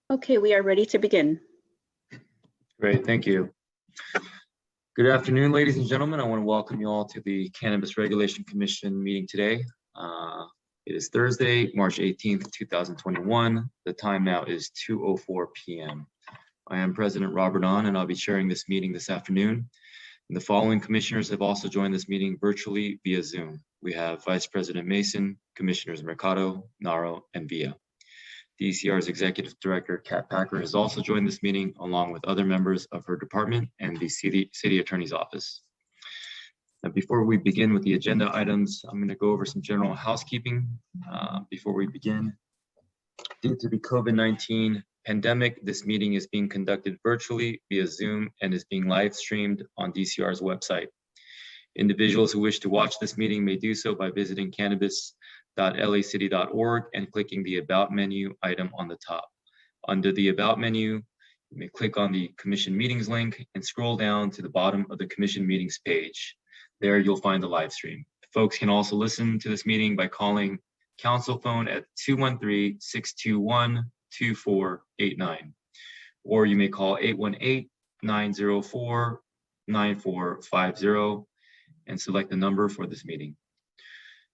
Okay, we are ready to begin. Great, thank you. Good afternoon, ladies and gentlemen. I want to welcome you all to the Cannabis Regulation Commission meeting today. It is Thursday, March 18th, 2021. The time now is 2:04 p.m. I am President Robert Ahn, and I'll be chairing this meeting this afternoon. And the following commissioners have also joined this meeting virtually via Zoom. We have Vice President Mason, Commissioners Mercado, Naro, and Villa. DCR's Executive Director, Kat Packer, has also joined this meeting along with other members of her department and the City Attorney's Office. Now, before we begin with the agenda items, I'm going to go over some general housekeeping before we begin. Due to the COVID-19 pandemic, this meeting is being conducted virtually via Zoom and is being live streamed on DCR's website. Individuals who wish to watch this meeting may do so by visiting cannabis.lacity.org and clicking the About menu item on the top. Under the About menu, you may click on the Commission Meetings link and scroll down to the bottom of the Commission Meetings page. There you'll find the live stream. Folks can also listen to this meeting by calling Council phone at 213-621-2489, or you may call 818-904-9450 and select the number for this meeting.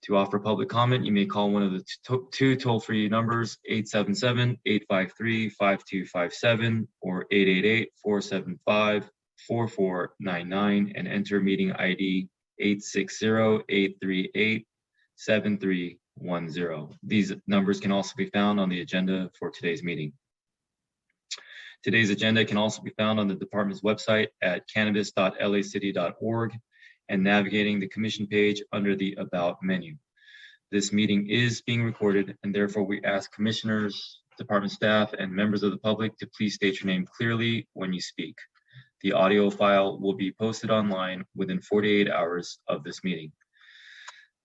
To offer public comment, you may call one of the two toll-free numbers, 877-853-5257 or 888-475-4499, and enter meeting ID 860-838-7310. These numbers can also be found on the agenda for today's meeting. Today's agenda can also be found on the department's website at cannabis.lacity.org and navigating the commission page under the About menu. This meeting is being recorded, and therefore we ask commissioners, department staff, and members of the public to please state your name clearly when you speak. The audio file will be posted online within 48 hours of this meeting.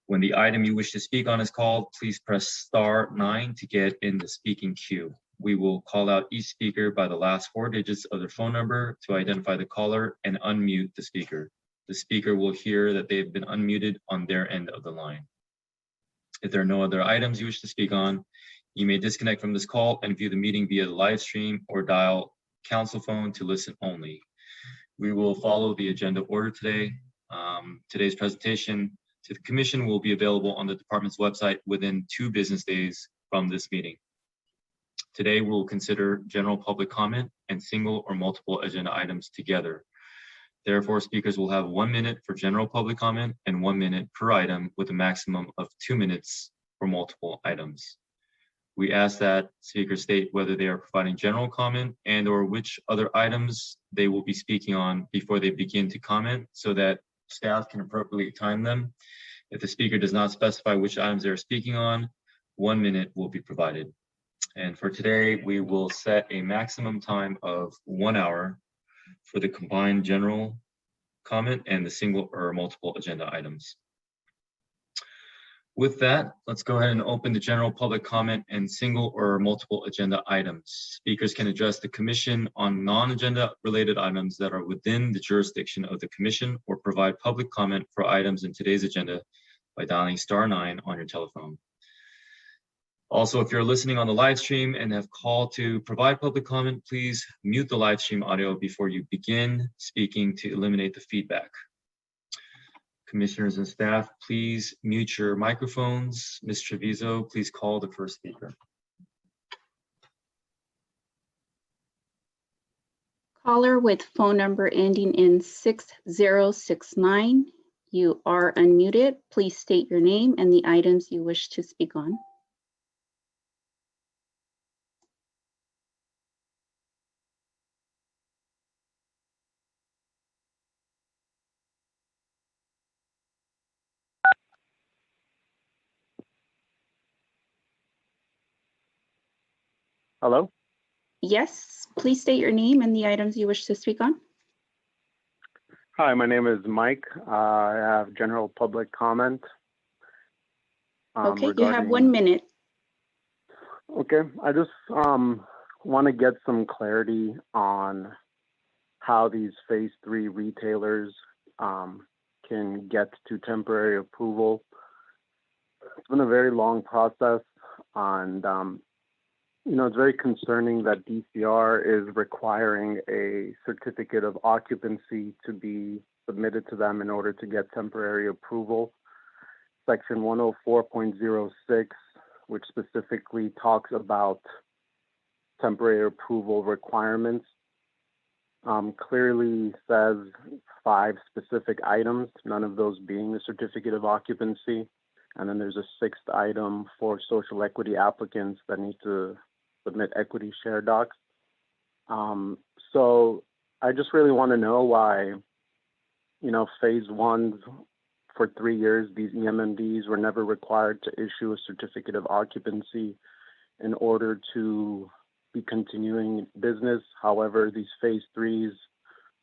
When the item you wish to speak on is called, please press *9 to get in the speaking queue. We will call out each speaker by the last 4 digits of their phone number to identify the caller and unmute the speaker. The speaker will hear that they've been unmuted on their end of the line. If there are no other items you wish to speak on, you may disconnect from this call and view the meeting via the live stream or dial council phone to listen only. We will follow the agenda order today. Today's presentation to the commission will be available on the department's website within 2 business days from this meeting. Today, we'll consider general public comment and single or multiple agenda items together. Therefore, speakers will have 1 minute for general public comment and 1 minute per item with a maximum of 2 minutes for multiple items. We ask that speakers state whether they are providing general comment and or which other items they will be speaking on before they begin to comment so that staff can appropriately time them. If the speaker does not specify which items they are speaking on, 1 minute will be provided. And for today, we will set a maximum time of 1 hour for the combined general comment and the single or multiple agenda items. With that, let's go ahead and open the general public comment and single or multiple agenda items. Speakers can address the commission on non-agenda related items that are within the jurisdiction of the commission or provide public comment for items in today's agenda by dialing *9 on your telephone. Also, if you're listening on the live stream and have called to provide public comment, please mute the live stream audio before you begin speaking to eliminate the feedback. Commissioners and staff, please mute your microphones. Ms. Treviso, please call the first speaker. Caller with phone number ending in 6069. You are unmuted. Please state your name and the items you wish to speak on. Hello? Yes, please state your name and the items you wish to speak on. Hi, my name is Mike. I have general public comment. Okay, you have 1 minute. Okay, I just want to get some clarity on how these phase 3 retailers can get to temporary approval. It's been a very long process, and It's very concerning that DCR is requiring a certificate of occupancy to be submitted to them in order to get temporary approval. Section 104.06, which specifically talks about temporary approval requirements, clearly says 5 specific items, none of those being the certificate of occupancy. And then there's a 6th item for social equity applicants that need to submit equity share docs. So I just really want to know why, phase 1 for 3 years, these EMMDs were never required to issue a certificate of occupancy in order to be continuing business. However, these phase 3s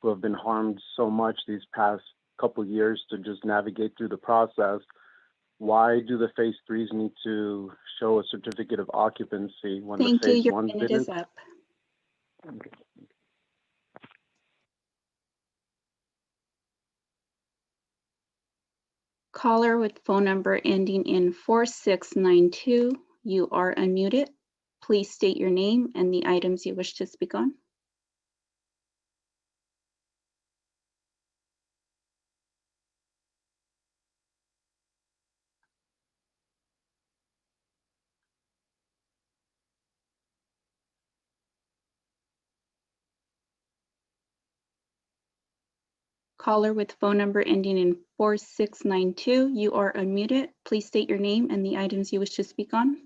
who have been harmed so much these past couple years to just navigate through the process, why do the phase 3s need to show a certificate of occupancy when Thank the you. phase Your 1 minute didn't? is up. Okay. Caller with phone number ending in 4692, you are unmuted. Please state your name and the items you wish to speak on. Caller with phone number ending in 4692, you are unmuted. Please state your name and the items you wish to speak on.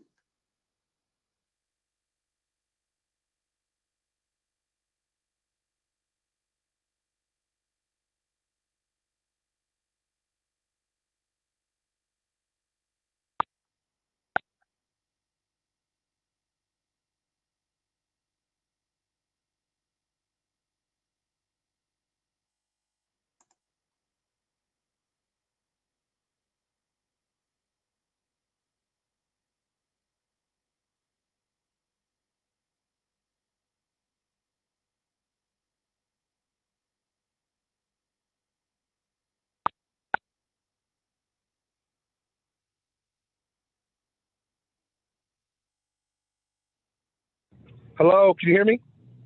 Hello, can you hear me?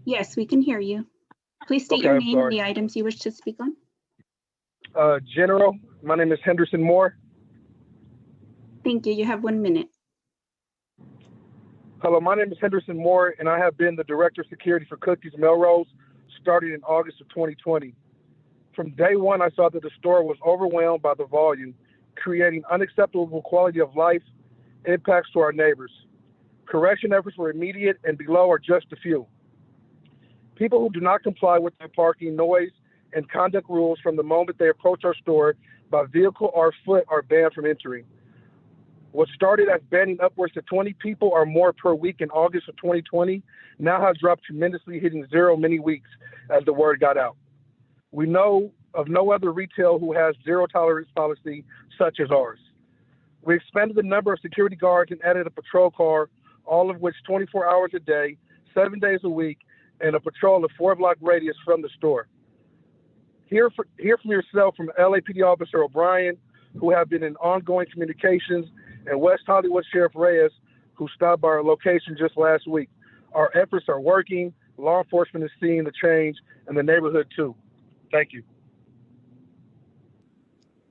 Yes, we can hear you. Please state Okay, your I'm name and sorry. the items you wish to speak on. General, my name is Henderson Moore. Thank you. You have 1 minute. Hello, my name is Henderson Moore, and I have been the Director of Security for Cookies Melrose starting in August of 2020. From day one, I saw that the store was overwhelmed by the volume, creating unacceptable quality of life impacts to our neighbors. Correction efforts were immediate, and below are just a few. People who do not comply with their parking, noise, and conduct rules from the moment they approach our store by vehicle or foot are banned from entering. What started as banning upwards to 20 people or more per week in August of 2020 now has dropped tremendously, hitting 0 many weeks as the word got out. We know of no other retail who has zero tolerance policy such as ours. We expanded the number of security guards and added a patrol car, all of which 24 hours a day, 7 days a week, and a patrol of 4-block radius from the store. Hear from yourself from LAPD Officer O'Brien, who have been in ongoing communications, and West Hollywood Sheriff Reyes, who stopped by our location just last week. Our efforts are working. Law enforcement is seeing the change, and the neighborhood too. Thank you.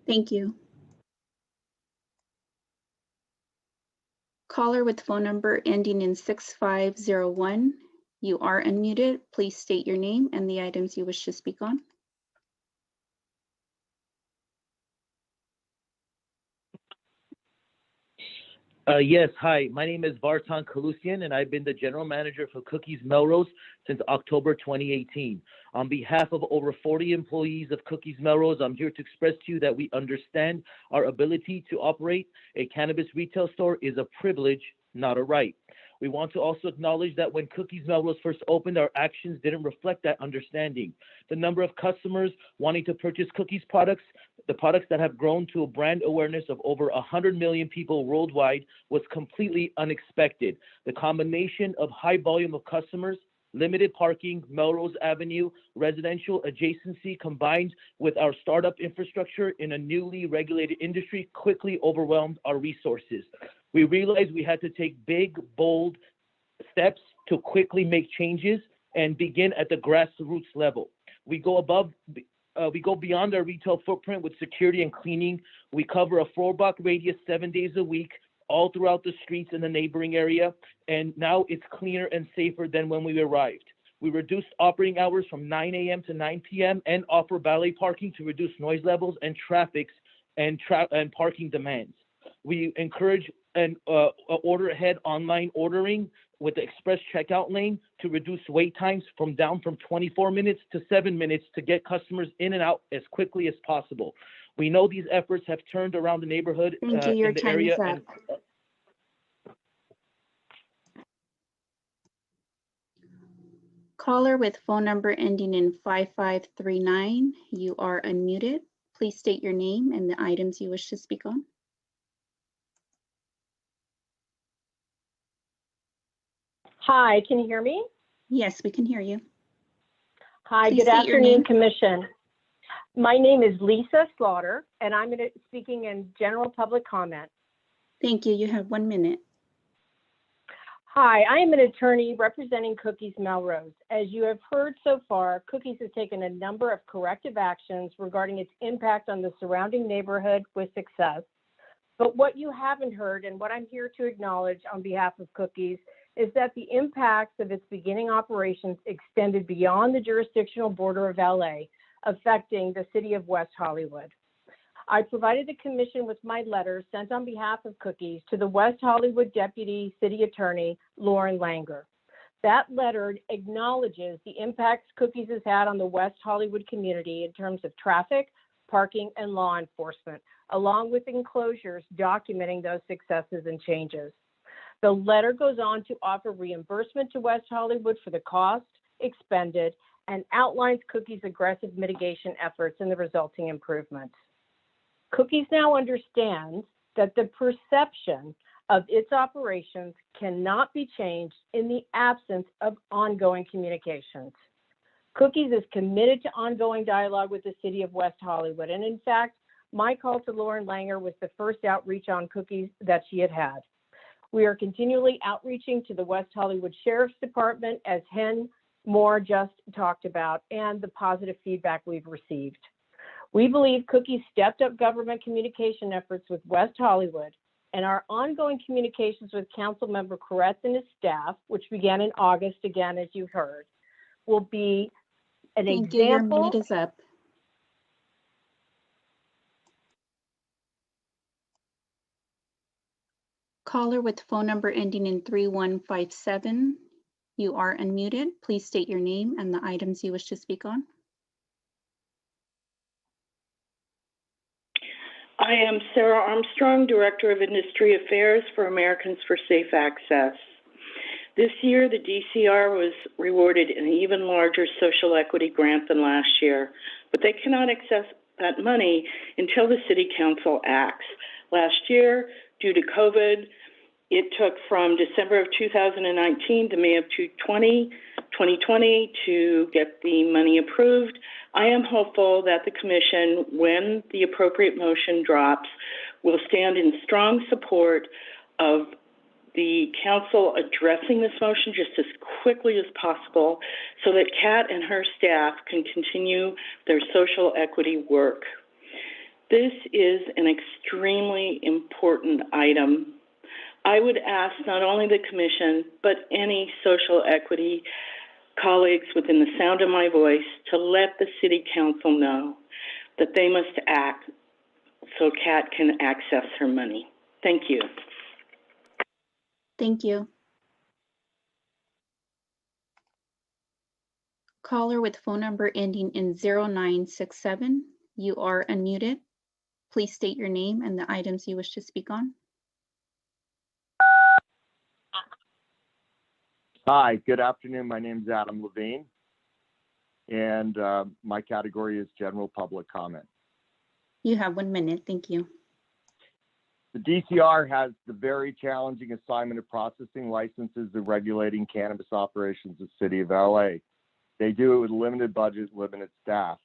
Thank you. Caller with phone number ending in 6501, you are unmuted. Please state your name and the items you wish to speak on. Yes, hi. My name is Vartan Kalusian, and I've been the general manager for Cookies Melrose since October 2018. On behalf of over 40 employees of Cookies Melrose, I'm here to express to you that we understand our ability to operate a cannabis retail store is a privilege, not a right. We want to also acknowledge that when Cookies Melrose first opened, our actions didn't reflect that understanding. The number of customers wanting to purchase Cookies products, the products that have grown to a brand awareness of over 100 million people worldwide, was completely unexpected. The combination of high volume of customers, limited parking, Melrose Avenue, residential adjacency, combined with our startup infrastructure in a newly regulated industry, quickly overwhelmed our resources. We realized we had to take big, bold steps to quickly make changes and begin at the grassroots level. We go beyond our retail footprint with security and cleaning. We cover a 4-block radius 7 days a week, all throughout the streets in the neighboring area. And now it's cleaner and safer than when we arrived. We reduced operating hours from 9 a.m. to 9 p.m. and offer valet parking to reduce noise levels and traffic and parking demands. We encourage an order ahead online ordering with the express checkout lane to reduce wait times down from 24 minutes to 7 minutes to get customers in and out as quickly as possible. We know these efforts have turned around the neighborhood Thank you. Your in the time area. is up. Caller with phone number ending in 5539, you are unmuted. Please state your name and the items you wish to speak on. Hi, can you hear me? Yes, we can hear you. Hi, Please good state your afternoon, name. Commission. My name is Lisa Slaughter, and I'm speaking in general public comment. Thank you. You have 1 minute. Hi, I am an attorney representing Cookies Melrose. As you have heard so far, Cookies has taken a number of corrective actions regarding its impact on the surrounding neighborhood with success. But what you haven't heard, and what I'm here to acknowledge on behalf of Cookies, is that the impacts of its beginning operations extended beyond the jurisdictional border of LA, affecting the city of West Hollywood. I provided the commission with my letter sent on behalf of Cookies to the West Hollywood Deputy City Attorney, Lauren Langer. That letter acknowledges the impacts Cookies has had on the West Hollywood community in terms of traffic, parking, and law enforcement, along with enclosures documenting those successes and changes. The letter goes on to offer reimbursement to West Hollywood for the cost expended and outlines Cookies' aggressive mitigation efforts and the resulting improvements. Cookies now understands that the perception of its operations cannot be changed in the absence of ongoing communications. Cookies is committed to ongoing dialogue with the city of West Hollywood. And in fact, my call to Lauren Langer was the first outreach on Cookies that she had. We are continually outreaching to the West Hollywood Sheriff's Department, as Hen Moore just talked about, and the positive feedback we've received. We believe Cookies stepped up government communication efforts with West Hollywood, and our ongoing communications with Councilmember Koretz and his staff, which began in August, again, as you heard, will be an Thank you. Your minute is up. Caller with phone number ending in 3157, you are unmuted. Please state your name and the items you wish to speak on. I am Sarah Armstrong, Director of Industry Affairs for Americans for Safe Access. This year, the DCR was rewarded an even larger social equity grant than last year, but they cannot access that money until the City Council acts. Last year, due to COVID, it took from December of 2019 to May of 2020 to get the money approved. I am hopeful that the Commission, when the appropriate motion drops, will stand in strong support of the Council addressing this motion just as quickly as possible so that Kat and her staff can continue their social equity work. This is an extremely important item. I would ask not only the Commission, but any social equity colleagues within the sound of my voice to let the City Council know that they must act so Kat can access her money. Thank you. Thank you. Caller with phone number ending in 0967, you are unmuted. Please state your name and the items you wish to speak on. Hi, good afternoon. My name is Adam Levine, and my category is general public comment. You have 1 minute. Thank you. The DCR has the very challenging assignment of processing licenses and regulating cannabis operations in the city of LA. They do it with limited budget, limited staff.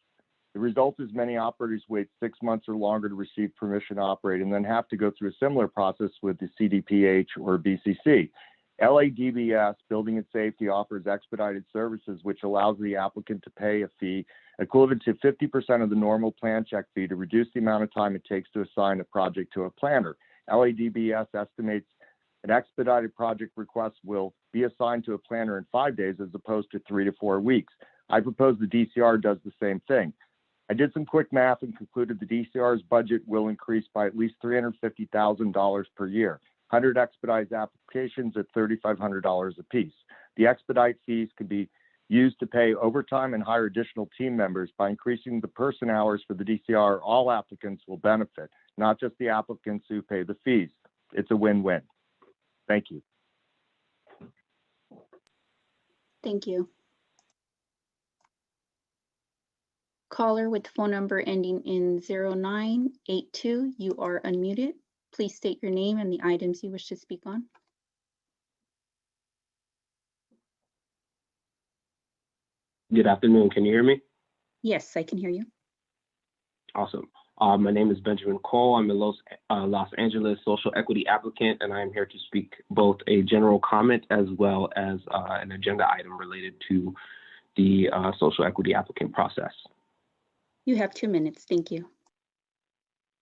The result is many operators wait 6 months or longer to receive permission to operate and then have to go through a similar process with the CDPH or BCC. LADBS Building and Safety offers expedited services, which allows the applicant to pay a fee equivalent to 50% of the normal plan check fee to reduce the amount of time it takes to assign a project to a planner. LADBS estimates an expedited project request will be assigned to a planner in 5 days as opposed to 3 to 4 weeks. I propose the DCR does the same thing. I did some quick math and concluded the DCR's budget will increase by at least $350,000 per year. 100 expedited applications at $3,500 apiece. The expedite fees can be used to pay overtime and hire additional team members. By increasing the person hours for the DCR, all applicants will benefit, not just the applicants who pay the fees. It's a win-win. Thank you. Thank you. Caller with phone number ending in 0982, you are unmuted. Please state your name and the items you wish to speak on. Good afternoon. Can you hear me? Yes, I can hear you. Awesome. My name is Benjamin Cole. I'm a Los Angeles social equity applicant, and I am here to speak both a general comment as well as an agenda item related to the social equity applicant process. You have 2 minutes. Thank you.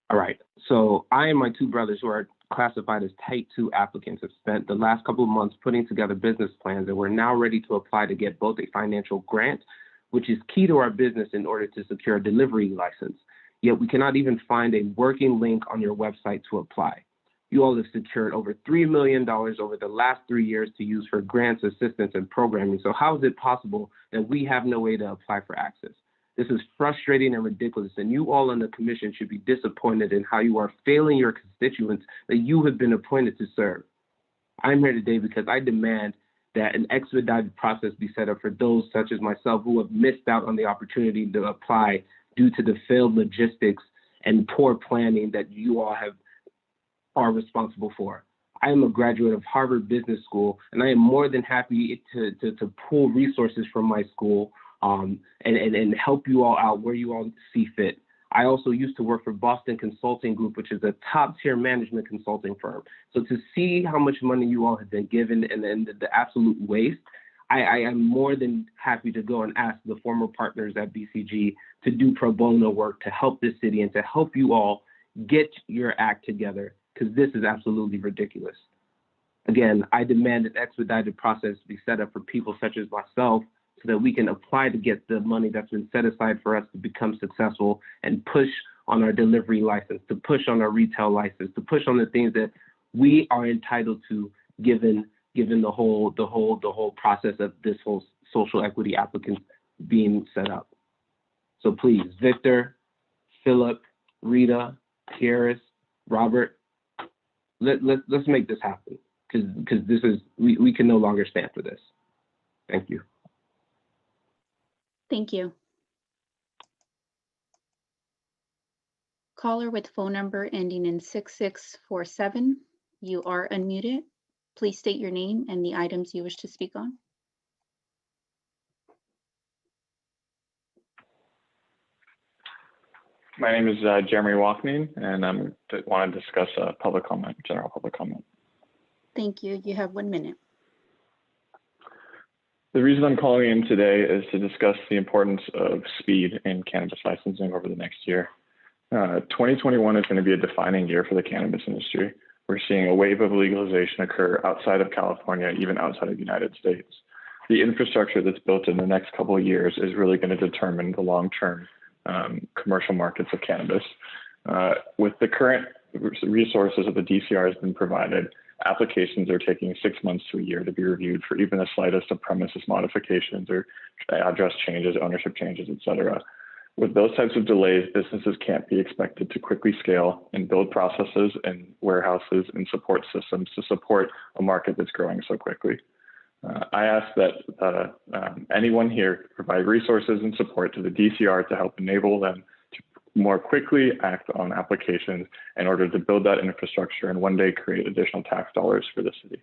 All right. So I and my two brothers, who are classified as Type 2 applicants, have spent the last couple of months putting together business plans, and we're now ready to apply to get both a financial grant, which is key to our business in order to secure a delivery license. Yet we cannot even find a working link on your website to apply. You all have secured over $3 million over the last 3 years to use for grants, assistance, and programming. So how is it possible that we have no way to apply for access? This is frustrating and ridiculous, and you all on the commission should be disappointed in how you are failing your constituents that you have been appointed to serve. I'm here today because I demand that an expedited process be set up for those such as myself who have missed out on the opportunity to apply due to the failed logistics and poor planning that you all are responsible for. I am a graduate of Harvard Business School, and I am more than happy to pull resources from my school and help you all out where you all see fit. I also used to work for Boston Consulting Group, which is a top-tier management consulting firm. So to see how much money you all have been given and the absolute waste, I am more than happy to go and ask the former partners at BCG to do pro bono work to help this city and to help you all get your act together, because this is absolutely ridiculous. Again, I demand an expedited process be set up for people such as myself so that we can apply to get the money that's been set aside for us to become successful and push on our delivery license, to push on our retail license, to push on the things that we are entitled to given the whole process of this whole social equity applicant being set up. So please, Victor, Philip, Rita, Harris, Robert, let's make this happen, because this is we can no longer stand for this. Thank you. Thank you. Caller with phone number ending in 6647, you are unmuted. Please state your name and the items you wish to speak on. My name is Jeremy Walkney, and I want to discuss public comment, general public comment. Thank you. You have 1 minute. The reason I'm calling in today is to discuss the importance of speed in cannabis licensing over the next year. 2021 is going to be a defining year for the cannabis industry. We're seeing a wave of legalization occur outside of California, even outside of the United States. The infrastructure that's built in the next couple of years is really going to determine the long-term commercial markets of cannabis. With the current resources that the DCR has been provided, applications are taking 6 months to a year to be reviewed for even the slightest of premises modifications or address changes, ownership changes, et cetera. With those types of delays, businesses can't be expected to quickly scale and build processes and warehouses and support systems to support a market that's growing so quickly. I ask that anyone here provide resources and support to the DCR to help enable them to more quickly act on applications in order to build that infrastructure and one day create additional tax dollars for the city.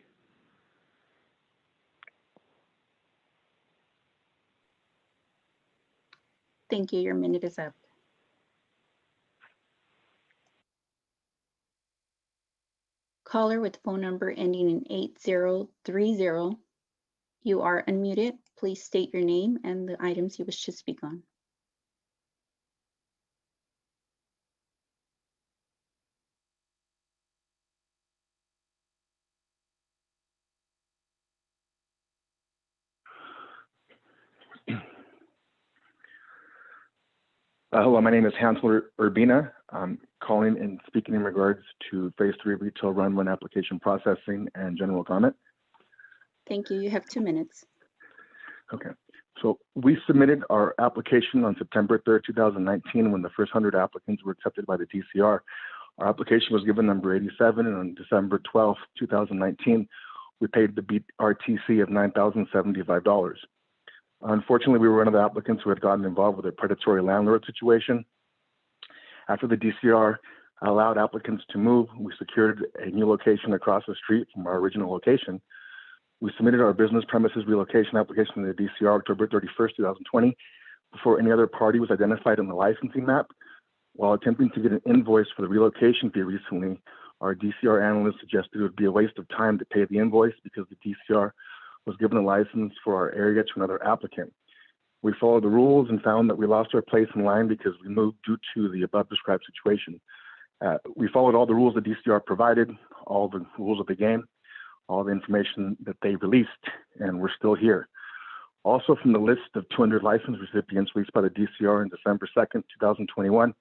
Thank you. Your minute is up. Caller with phone number ending in 8030. You are unmuted. Please state your name and the items you wish to speak on. Hello, my name is Hansel Urbina. I'm calling and speaking in regards to Phase 3 Retail Run 1 application processing and general comment. Thank you. You have 2 minutes. Okay, so we submitted our application on September 3rd, 2019, when the first 100 applicants were accepted by the DCR. Our application was given number 87, and on December 12th, 2019, we paid the BRTC of $9,075. Unfortunately, we were one of the applicants who had gotten involved with a predatory landlord situation. After the DCR allowed applicants to move, we secured a new location across the street from our original location. We submitted our business premises relocation application to the DCR October 31st, 2020, before any other party was identified in the licensing map. While attempting to get an invoice for the relocation fee recently, our DCR analyst suggested it would be a waste of time to pay the invoice because the DCR was given a license for our area to another applicant. We followed the rules and found that we lost our place in line because we moved due to the above described situation. We followed all the rules the DCR provided, all the rules of the game, all the information that they released, and we're still here. Also, from the list of 200 license recipients released by the DCR on December 2nd, 2021,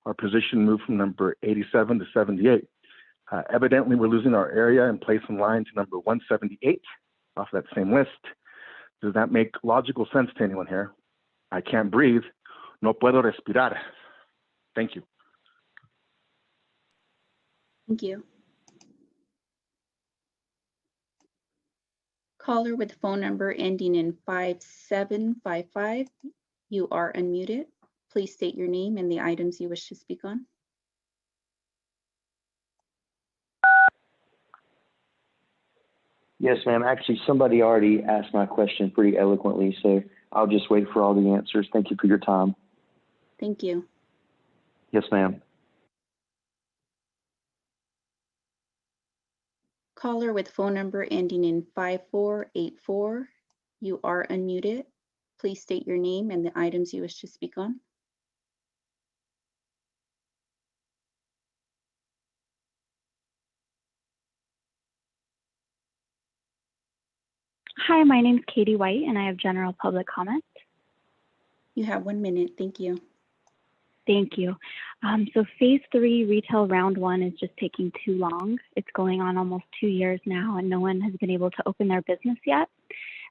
our position moved from number 87 to 78. Evidently, we're losing our area and place in line to number 178 off that same list. Does that make logical sense to anyone here? I can't breathe. No puedo respirar. Thank you. Thank you. Caller with phone number ending in 5755. You are unmuted. Please state your name and the items you wish to speak on. Yes, ma'am. Actually, somebody already asked my question pretty eloquently, so I'll just wait for all the answers. Thank you for your time. Thank you. Yes, ma'am. Caller with phone number ending in 5484. You are unmuted. Please state your name and the items you wish to speak on. Hi, my name's Katie White, and I have general public comment. You have 1 minute. Thank you. Thank you. So Phase 3 Retail Round 1 is just taking too long. It's going on almost 2 years now, and no one has been able to open their business yet.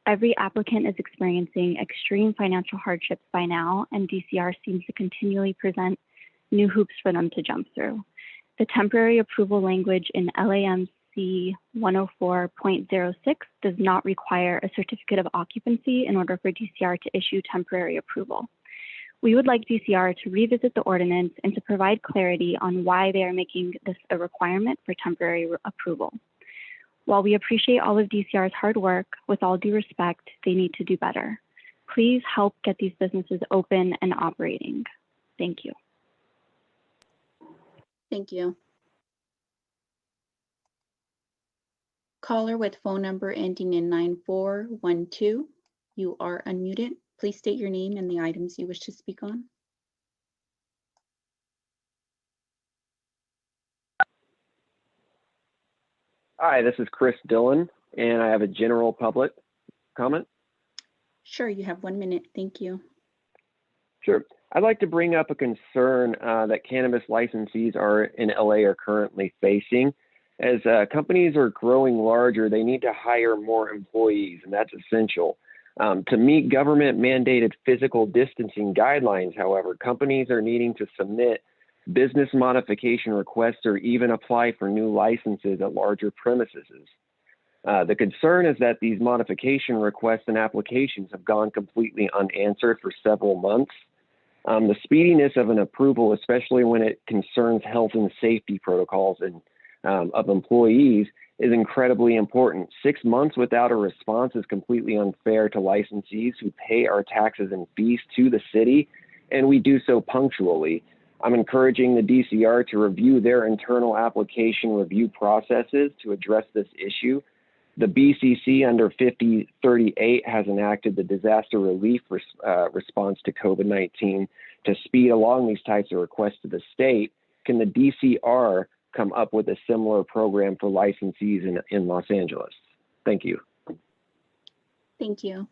Every applicant is experiencing extreme financial hardships by now, and DCR seems to continually present new hoops for them to jump through. The temporary approval language in LAMC 104.06 does not require a certificate of occupancy in order for DCR to issue temporary approval. We would like DCR to revisit the ordinance and to provide clarity on why they are making this a requirement for temporary approval. While we appreciate all of DCR's hard work, with all due respect, they need to do better. Please help get these businesses open and operating. Thank you. Thank you. Caller with phone number ending in 9412. You are unmuted. Please state your name and the items you wish to speak on. Hi, this is Chris Dillon, and I have a general public comment. Sure, you have 1 minute. Thank you. Sure. I'd like to bring up a concern that cannabis licensees in LA are currently facing. As companies are growing larger, they need to hire more employees, and that's essential. To meet government-mandated physical distancing guidelines, however, companies are needing to submit business modification requests or even apply for new licenses at larger premises. The concern is that these modification requests and applications have gone completely unanswered for several months. The speediness of an approval, especially when it concerns health and safety protocols and of employees, is incredibly important. 6 months without a response is completely unfair to licensees who pay our taxes and fees to the city, and we do so punctually. I'm encouraging the DCR to review their internal application review processes to address this issue. The BCC under 5038 has enacted the disaster relief response to COVID-19 to speed along these types of requests to the state. Can the DCR come up with a similar program for licensees in Los Angeles? Thank you. Thank you.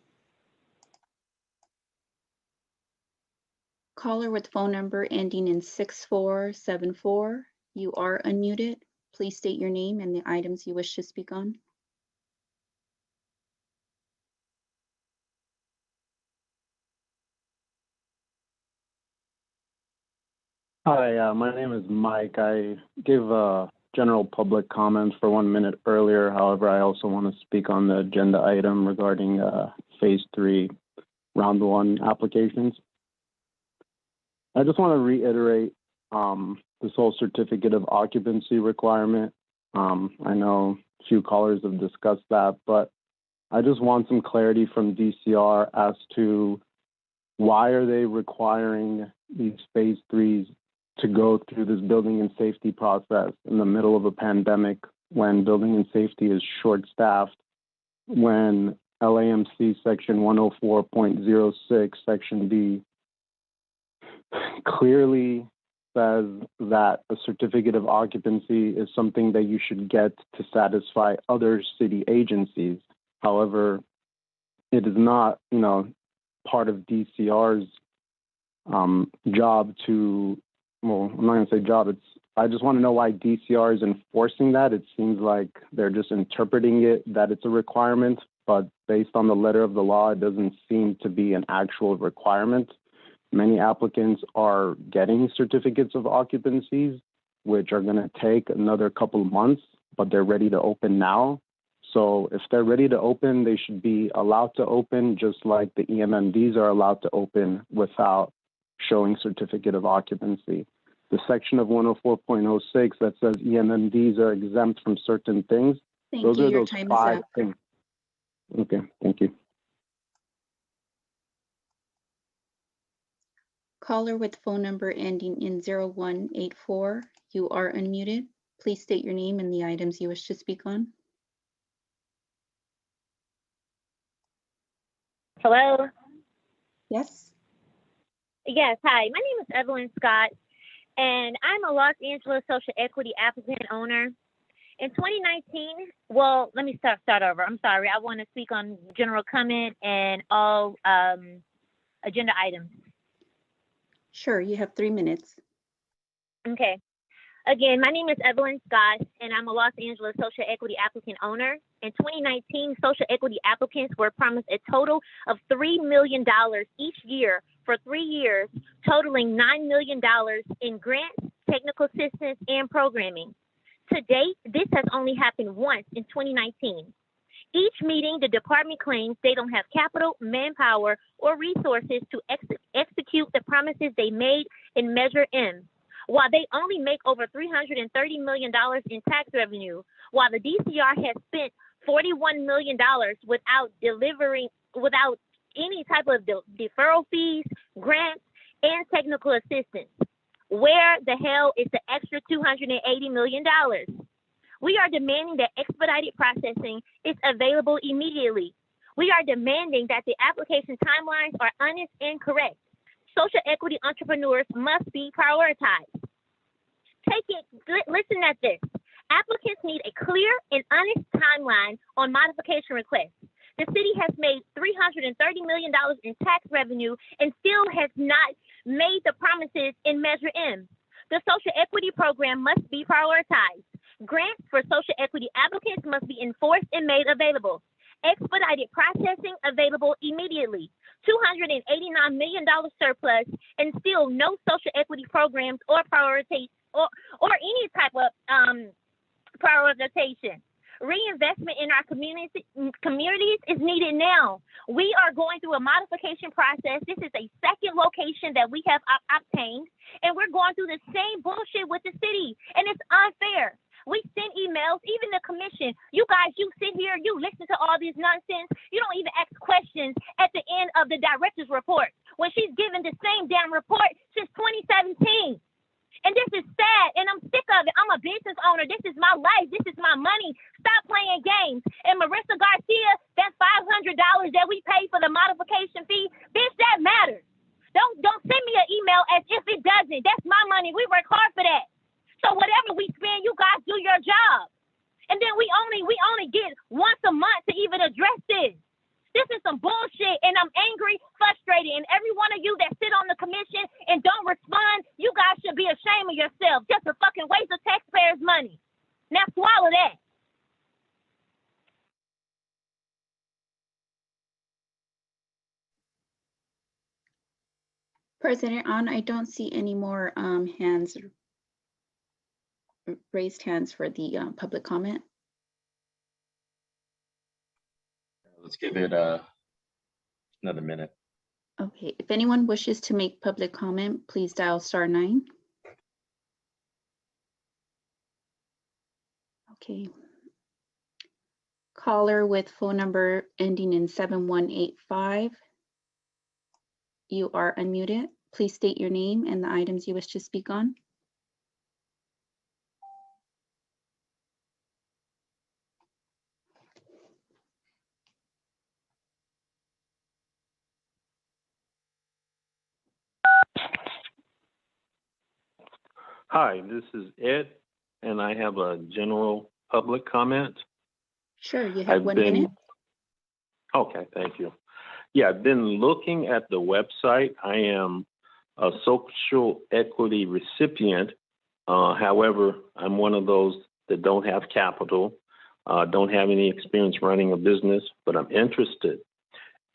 Caller with phone number ending in 6474, you are unmuted. Please state your name and the items you wish to speak on. Hi, my name is Mike. I gave general public comments for 1 minute earlier. However, I also want to speak on the agenda item regarding phase 3 round 1 applications. I just want to reiterate this whole certificate of occupancy requirement. I know a few callers have discussed that, but I just want some clarity from DCR as to why are they requiring these phase 3s to go through this building and safety process in the middle of a pandemic, when building and safety is short-staffed, when LAMC section 104.06 section D clearly says that a certificate of occupancy is something that you should get to satisfy other city agencies. However, it is not, part of DCR's job to, well, I'm not going to say job. I just want to know why DCR is enforcing that. It seems like they're just interpreting it that it's a requirement, but based on the letter of the law, it doesn't seem to be an actual requirement. Many applicants are getting certificates of occupancies, which are going to take another couple of months, but they're ready to open now. So if they're ready to open, they should be allowed to open just like the EMMDs are allowed to open without showing certificate of occupancy. The section of 104.06 that says EMMDs are exempt from certain things. Thank you. Your time is up. Things. Okay, thank you. Caller with phone number ending in 0184, you are unmuted. Please state your name and the items you wish to speak on. Hello? Yes. Yes, hi. My name is Evelyn Scott, and I'm a Los Angeles social equity applicant owner. In 2019, well, let me start over. I'm sorry. I want to speak on general comment and all agenda items. Sure, you have 3 minutes. Okay. Again, my name is Evelyn Scott, and I'm a Los Angeles social equity applicant owner. In 2019, social equity applicants were promised a total of $3 million each year for 3 years, totaling $9 million in grants, technical assistance, and programming. To date, this has only happened once in 2019. Each meeting, the department claims they don't have capital, manpower, or resources to execute the promises they made in Measure M. While they only make over $330 million in tax revenue, while the DCR has spent $41 million without any type of deferral fees, grants, and technical assistance. Where the hell is the extra $280 million? We are demanding that expedited processing is available immediately. We are demanding that the application timelines are honest and correct. Social equity entrepreneurs must be prioritized. Listen at this. Applicants need a clear and honest timeline on modification requests. The city has made $330 million in tax revenue and still has not made the promises in Measure M. The social equity program must be prioritized. Grants for social equity applicants must be enforced and made available. Expedited processing available immediately. $289 million surplus and still no social equity programs or priorities or any type of prioritization. Reinvestment in our communities is needed now. We are going through a modification process. This is a second location that we have obtained, and we're going through the same bullshit with the city, and it's unfair. We send emails, even the commission. You guys, you sit here, you listen to all this nonsense. You don't even ask questions at the end of the director's report when she's given the same damn report since 2017. And this is sad, and I'm sick of it. I'm a business owner. This is my life. This is my money. Stop playing games. And Marissa Garcia, that $500 that we pay for the modification fee, bitch, that matters. Don't send me an email as if it doesn't. That's my money. We work hard for that. So whatever we spend, you guys do your job. And then we only get once a month to even address this. This is some bullshit, and I'm angry, frustrated. And every one of you that sit on the commission and don't respond, you guys should be ashamed of yourself. Just a fucking waste of taxpayers' money. Now swallow that. President On, I don't see any more raised hands for the public comment. Let's give it another minute. Okay, if anyone wishes to make public comment, please dial *9. Okay. Caller with phone number ending in 7185. You are unmuted. Please state your name and the items you wish to speak on. Hi, this is Ed, and I have a general public comment. Sure, you have 1 minute. Okay, thank you. Yeah, I've been looking at the website. I am a social equity recipient. However, I'm one of those that don't have capital, don't have any experience running a business, but I'm interested.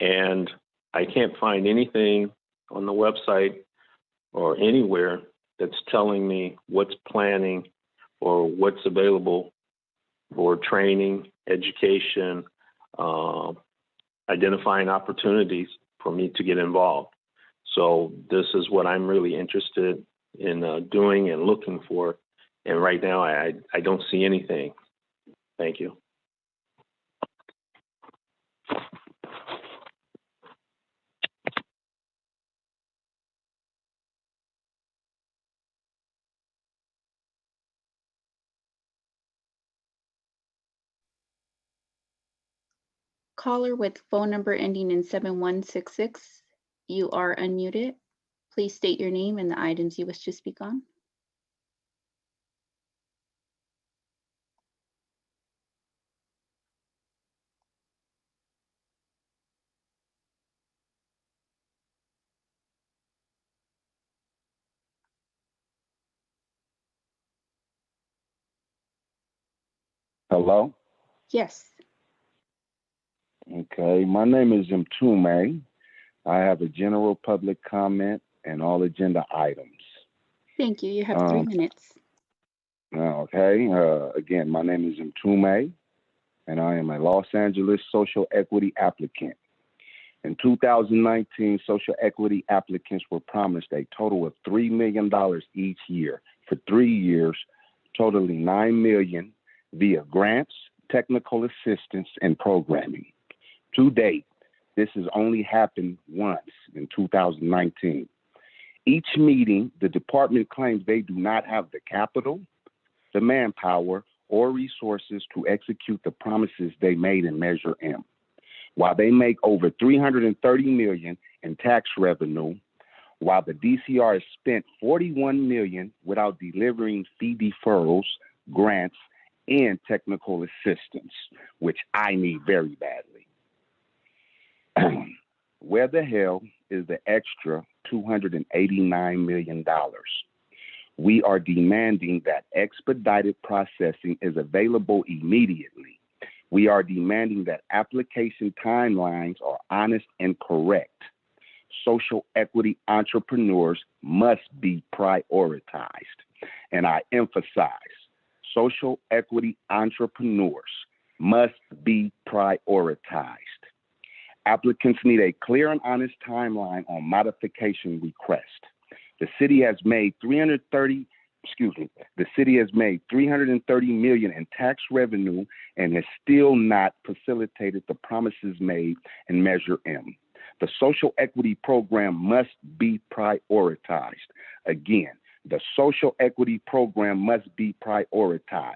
And I can't find anything on the website or anywhere that's telling me what's planning or what's available for training, education, identifying opportunities for me to get involved. So this is what I'm really interested in doing and looking for. And right now, I don't see anything. Thank you. Caller with phone number ending in 7166. You are unmuted. Please state your name and the items you wish to speak on. Hello? Yes. Okay, my name is Mtume. I have a general public comment and all agenda items. Thank you. You have 3 minutes. Okay, again, my name is Mtume, and I am a Los Angeles social equity applicant. In 2019, social equity applicants were promised a total of $3 million each year for 3 years, totaling $9 million via grants, technical assistance, and programming. To date, this has only happened once in 2019. Each meeting, the department claims they do not have the capital, the manpower, or resources to execute the promises they made in Measure M. While they make over $330 million in tax revenue, while the DCR has spent $41 million without delivering fee deferrals, grants, and technical assistance, which I need very badly. Where the hell is the extra $289 million? We are demanding that expedited processing is available immediately. We are demanding that application timelines are honest and correct. Social equity entrepreneurs must be prioritized. And I emphasize, social equity entrepreneurs must be prioritized. Applicants need a clear and honest timeline on modification request. The city has made $330 million in tax revenue and has still not facilitated the promises made in Measure M. The social equity program must be prioritized. Again, The social equity program must be prioritized.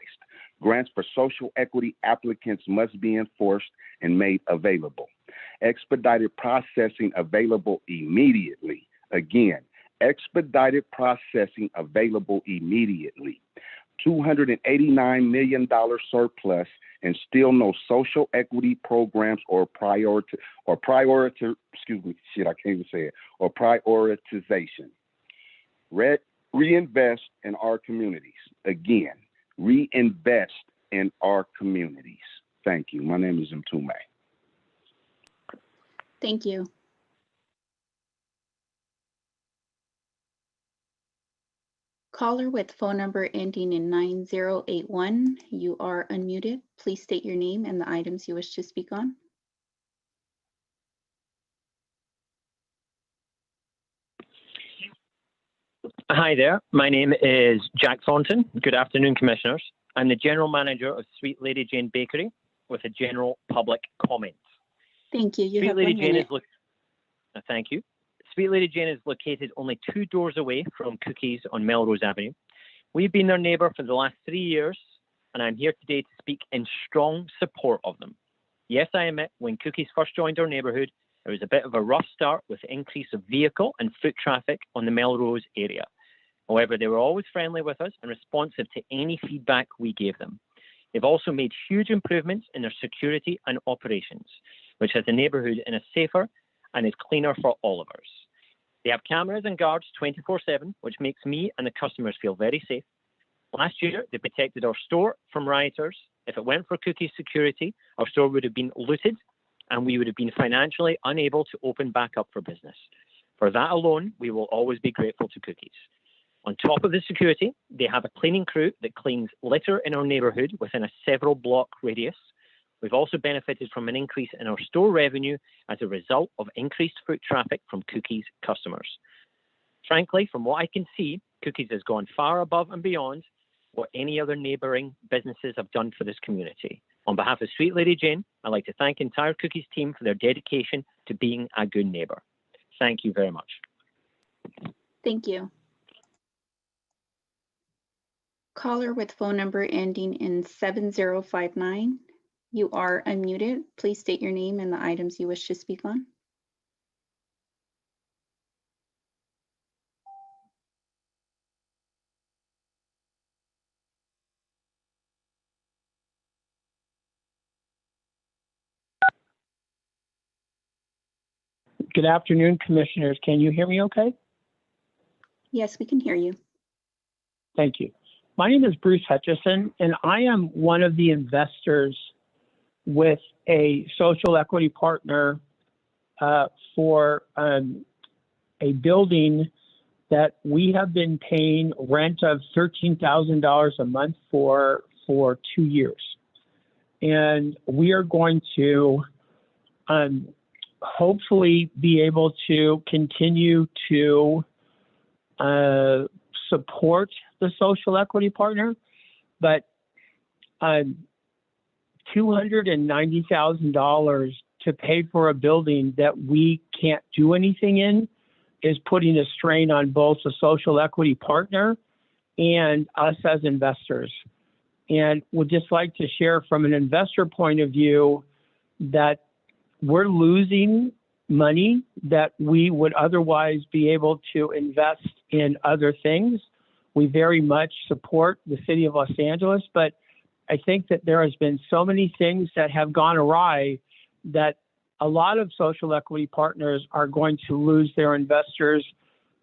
Grants for social equity applicants must be enforced and made available. Expedited processing available immediately. Again, expedited processing available immediately. $289 million surplus and still no social equity programs or prioritization. Reinvest in our communities. Again, reinvest in our communities. Thank you. My name is Mtume. Thank you. Caller with phone number ending in 9081, you are unmuted. Please state your name and the items you wish to speak on. Hi there. My name is Jack Thornton. Good afternoon, Commissioners. I'm the General Manager of Sweet Lady Jane Bakery with a general public comment. Thank you. You Sweet have Lady 1 Jane minute. Thank you. Sweet Lady Jane is located only 2 doors away from Cookies on Melrose Avenue. We've been their neighbour for the last 3 years, and I'm here today to speak in strong support of them. Yes, I admit, when Cookies first joined our neighbourhood, there was a bit of a rough start with the increase of vehicle and foot traffic on the Melrose area. However, they were always friendly with us and responsive to any feedback we gave them. They've also made huge improvements in their security and operations, which has the neighbourhood in a safer and is cleaner for all of us. They have cameras and guards 24/7, which makes me and the customers feel very safe. Last year, they protected our store from rioters. If it weren't for Cookies security, our store would have been looted and we would have been financially unable to open back up for business. For that alone, we will always be grateful to Cookies. On top of the security, they have a cleaning crew that cleans litter in our neighbourhood within a several block radius. We've also benefited from an increase in our store revenue as a result of increased foot traffic from Cookies customers. Frankly, from what I can see, Cookies has gone far above and beyond what any other neighbouring businesses have done for this community. On behalf of Sweet Lady Jane, I'd like to thank the entire Cookies team for their dedication to being a good neighbour. Thank you very much. Thank you. Caller with phone number ending in 7059, you are unmuted. Please state your name and the items you wish to speak on. Good afternoon, Commissioners. Can you hear me okay? Yes, we can hear you. Thank you. My name is Bruce Hutchison, and I am one of the investors with a social equity partner for a building that we have been paying rent of $13,000 a month for 2 years. And we are going to hopefully be able to continue to support the social equity partner, but $290,000 to pay for a building that we can't do anything in is putting a strain on both the social equity partner and us as investors. And would just like to share from an investor point of view that we're losing money that we would otherwise be able to invest in other things. We very much support the city of Los Angeles, but I think that there has been so many things that have gone awry that a lot of social equity partners are going to lose their investors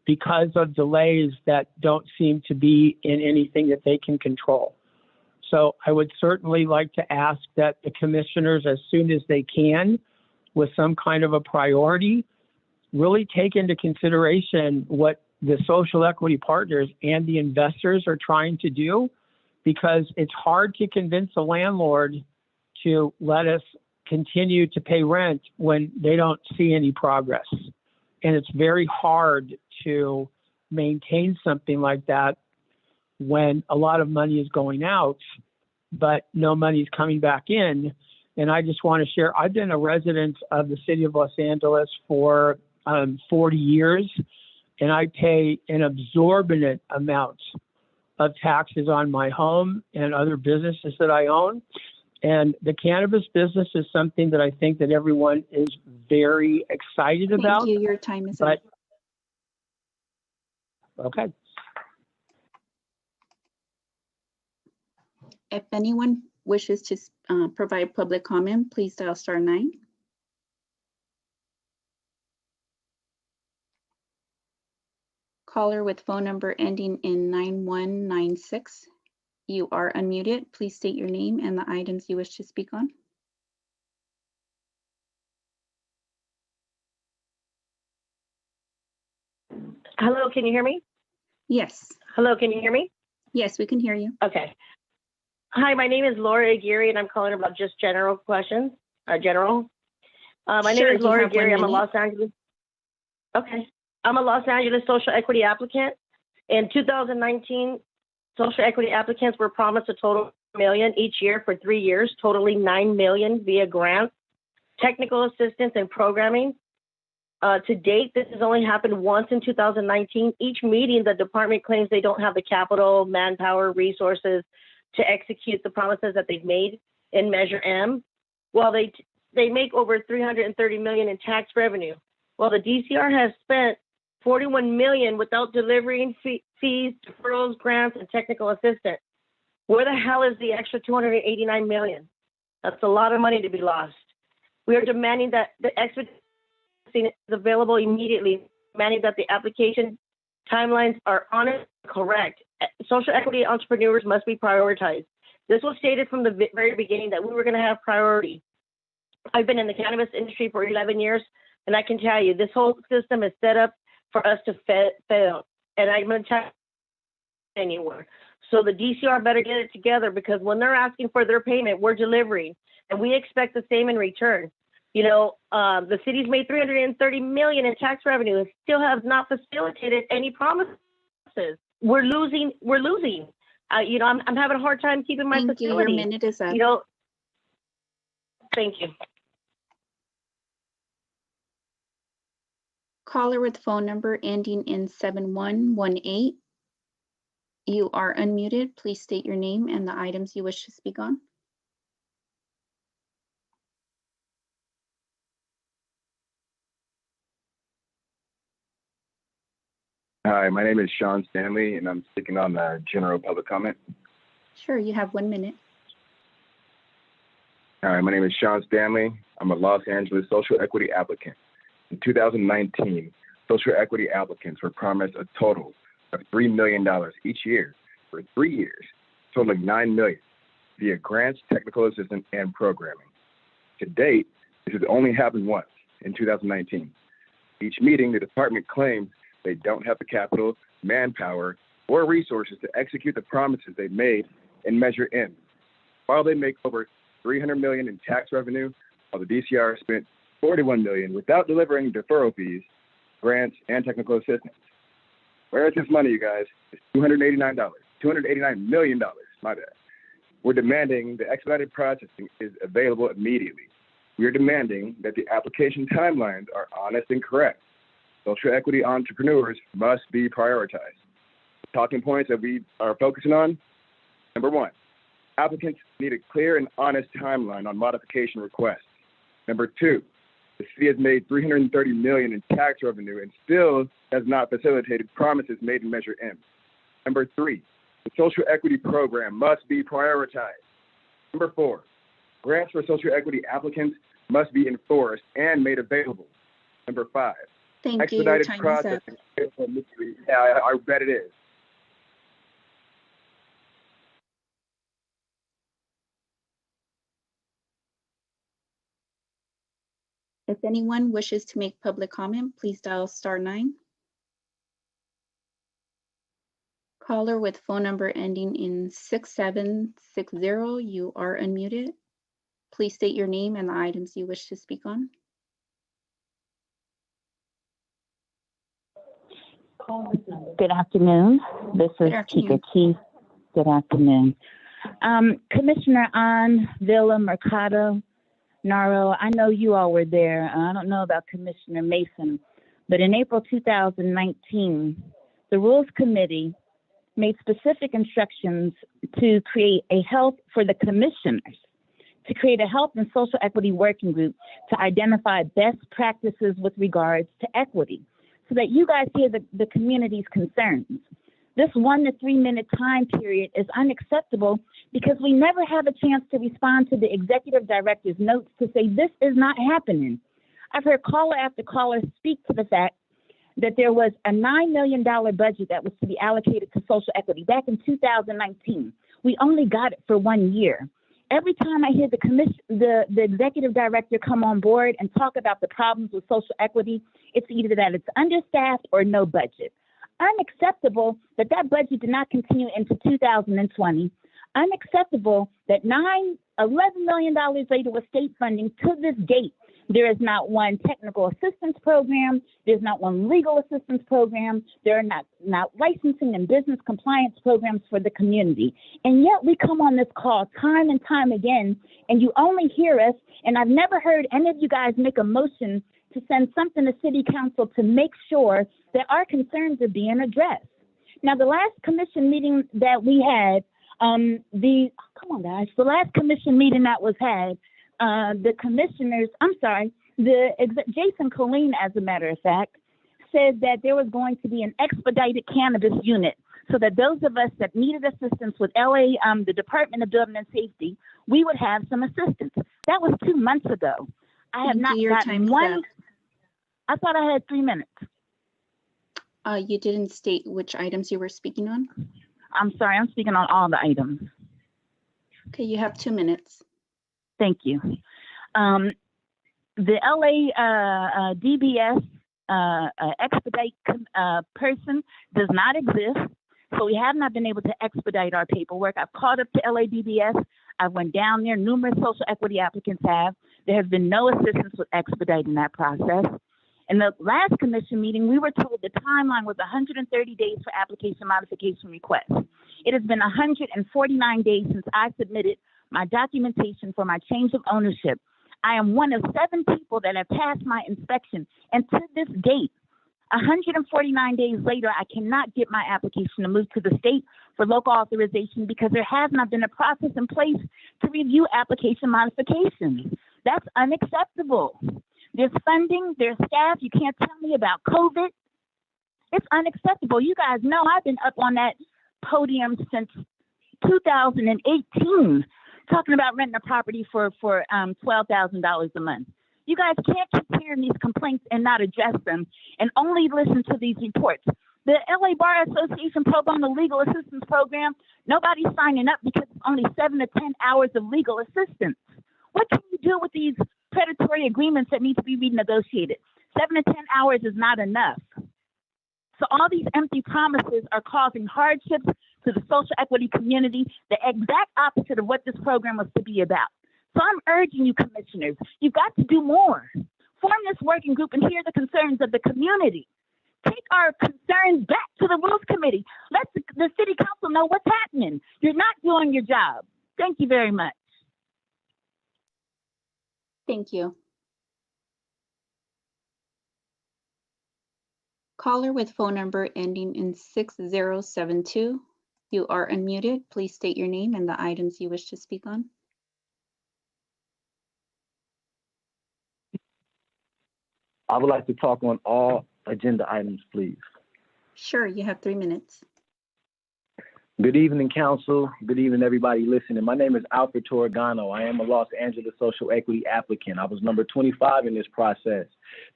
because of delays that don't seem to be in anything that they can control. So I would certainly like to ask that the commissioners, as soon as they can, with some kind of a priority, really take into consideration what the social equity partners and the investors are trying to do, because it's hard to convince a landlord to let us continue to pay rent when they don't see any progress. And it's very hard to maintain something like that when a lot of money is going out, but no money is coming back in. And I just want to share, I've been a resident of the city of Los Angeles for 40 years. and I pay an exorbitant amount of taxes on my home and other businesses that I own. And the cannabis business is something that I think that everyone is very excited about. Thank you. Your time is up. Okay. If anyone wishes to provide public comment, please dial *9. Caller with phone number ending in 9196. You are unmuted. Please state your name and the items you wish to speak on. Hello, can you hear me? Yes. Hello, can you hear me? Yes, we can hear you. Okay. Hi, my name is Laura Aguirre, and I'm calling about just general questions. My name Sure, is you Laura have 1 Aguirre. I'm a minute. Los Angeles. Okay. I'm a Los Angeles social equity applicant. In 2019, social equity applicants were promised a total of $1 million each year for 3 years, totaling $9 million via grants, technical assistance, and programming. To date, this has only happened once in 2019. Each meeting, the department claims they don't have the capital, manpower, resources to execute the promises that they've made in Measure M. While they make over $330 million in tax revenue. While the DCR has spent $41 million without delivering fees, deferrals, grants, and technical assistance. Where the hell is the extra $289 million? That's a lot of money to be lost. We are demanding that the expediting is available immediately, demanding that the application timelines are honest and correct. Social equity entrepreneurs must be prioritized. This was stated from the very beginning that we were going to have priority. I've been in the cannabis industry for 11 years, and I can tell you this whole system is set up for us to fail. And I'm going to tell you anywhere. So the DCR better get it together, because when they're asking for their payment, we're delivering, and we expect the same in return. You know, the city's made $330 million in tax revenue and still has not facilitated any promises. We're losing. You know, I'm having a hard time keeping my Thank you. facility. Your minute is up. You know, thank you. Caller with phone number ending in 7118. You are unmuted. Please state your name and the items you wish to speak on. Hi, my name is Sean Stanley, and I'm speaking on the general public comment. Sure, you have 1 minute. Hi, my name is Sean Stanley. I'm a Los Angeles social equity applicant. In 2019, social equity applicants were promised a total of $3 million each year for 3 years, totaling $9 million via grants, technical assistance, and programming. To date, this has only happened once in 2019. Each meeting, the department claims they don't have the capital, manpower, or resources to execute the promises they made in Measure M. While they make over $300 million in tax revenue, while the DCR spent $41 million without delivering deferral fees, grants, and technical assistance. Where is this money, you guys? It's $289 million, my bad. We're demanding the expedited processing is available immediately. We are demanding that the application timelines are honest and correct. Social equity entrepreneurs must be prioritized. Talking points that we are focusing on: number 1, applicants need a clear and honest timeline on modification requests. Number 2, the city has made $330 million in tax revenue and still has not facilitated promises made in Measure M. Number 3, the social equity program must be prioritized. Number 4, grants for social equity applicants must be enforced and made available. Number 5, thank you. Your time is up. Yeah, I bet it is. If anyone wishes to make public comment, please dial *9. Caller with phone number ending in 6760, you are unmuted. Please state your name and the items you wish to speak on. Good afternoon. This is Tika Keith. Good afternoon. Commissioner An, Villa, Mercado, Naro, I know you all were there. I don't know about Commissioner Mason, But in April 2019, the Rules Committee made specific instructions to create a health for the commissioners, to create a health and social equity working group to identify best practices with regards to equity so that you guys hear the community's concerns. This 1 to 3 minute time period is unacceptable because we never have a chance to respond to the executive director's notes to say this is not happening. I've heard caller after caller speak to the fact that there was a $9 million budget that was to be allocated to social equity back in 2019. We only got it for 1 year. Every time I hear the executive director come on board and talk about the problems with social equity, it's either that it's understaffed or no budget. Unacceptable that that budget did not continue into 2020. Unacceptable that $11 million later with state funding to this date. There is not one technical assistance program. There's not one legal assistance program. There are not licensing and business compliance programs for the community. And yet we come on this call time and time again, and you only hear us, and I've never heard any of you guys make a motion to send something to City Council to make sure that our concerns are being addressed. Now, the last commission meeting that we had, the last commission meeting that was had, the commissioners, Jason Colleen, as a matter of fact, said that there was going to be an expedited cannabis unit so that those of us that needed assistance with LA, the Department of Building and Safety, we would have some assistance. That was 2 months ago. I have not gotten one. I thought I had 3 minutes. You didn't state which items you were speaking on. I'm sorry, I'm speaking on all the items. Okay, you have 2 minutes. Thank you. The LA DBS expedite person does not exist, so we have not been able to expedite our paperwork. I've called up to LA DBS. I went down there. Numerous social equity applicants have. There has been no assistance with expediting that process. In the last commission meeting, we were told the timeline was 130 days for application modification requests. It has been 149 days since I submitted my documentation for my change of ownership. I am one of 7 people that have passed my inspection, and to this date, 149 days later, I cannot get my application to move to the state for local authorization because there has not been a process in place to review application modifications. That's unacceptable. There's funding, there's staff. You can't tell me about COVID. It's unacceptable. You guys know I've been up on that podium since 2018 talking about renting a property for $12,000 a month. You guys can't keep hearing these complaints and not address them and only listen to these reports. The LA Bar Association Pro Bono Legal Assistance Program, nobody's signing up because it's only 7 to 10 hours of legal assistance. What can you do with these predatory agreements that need to be renegotiated? 7 to 10 hours is not enough. So all these empty promises are causing hardships to the social equity community, the exact opposite of what this program was to be about. So I'm urging you, commissioners, you've got to do more. Form this working group and hear the concerns of the community. Take our concerns back to the Rules Committee. Let the City Council know what's happening. You're not doing your job. Thank you very much. Thank you. Caller with phone number ending in 6072. You are unmuted. Please state your name and the items you wish to speak on. I would like to talk on all agenda items, please. Sure, you have 3 minutes. Good evening, council. Good evening, everybody listening. My name is Alfred Torregano. I am a Los Angeles social equity applicant. I was number 25 in this process.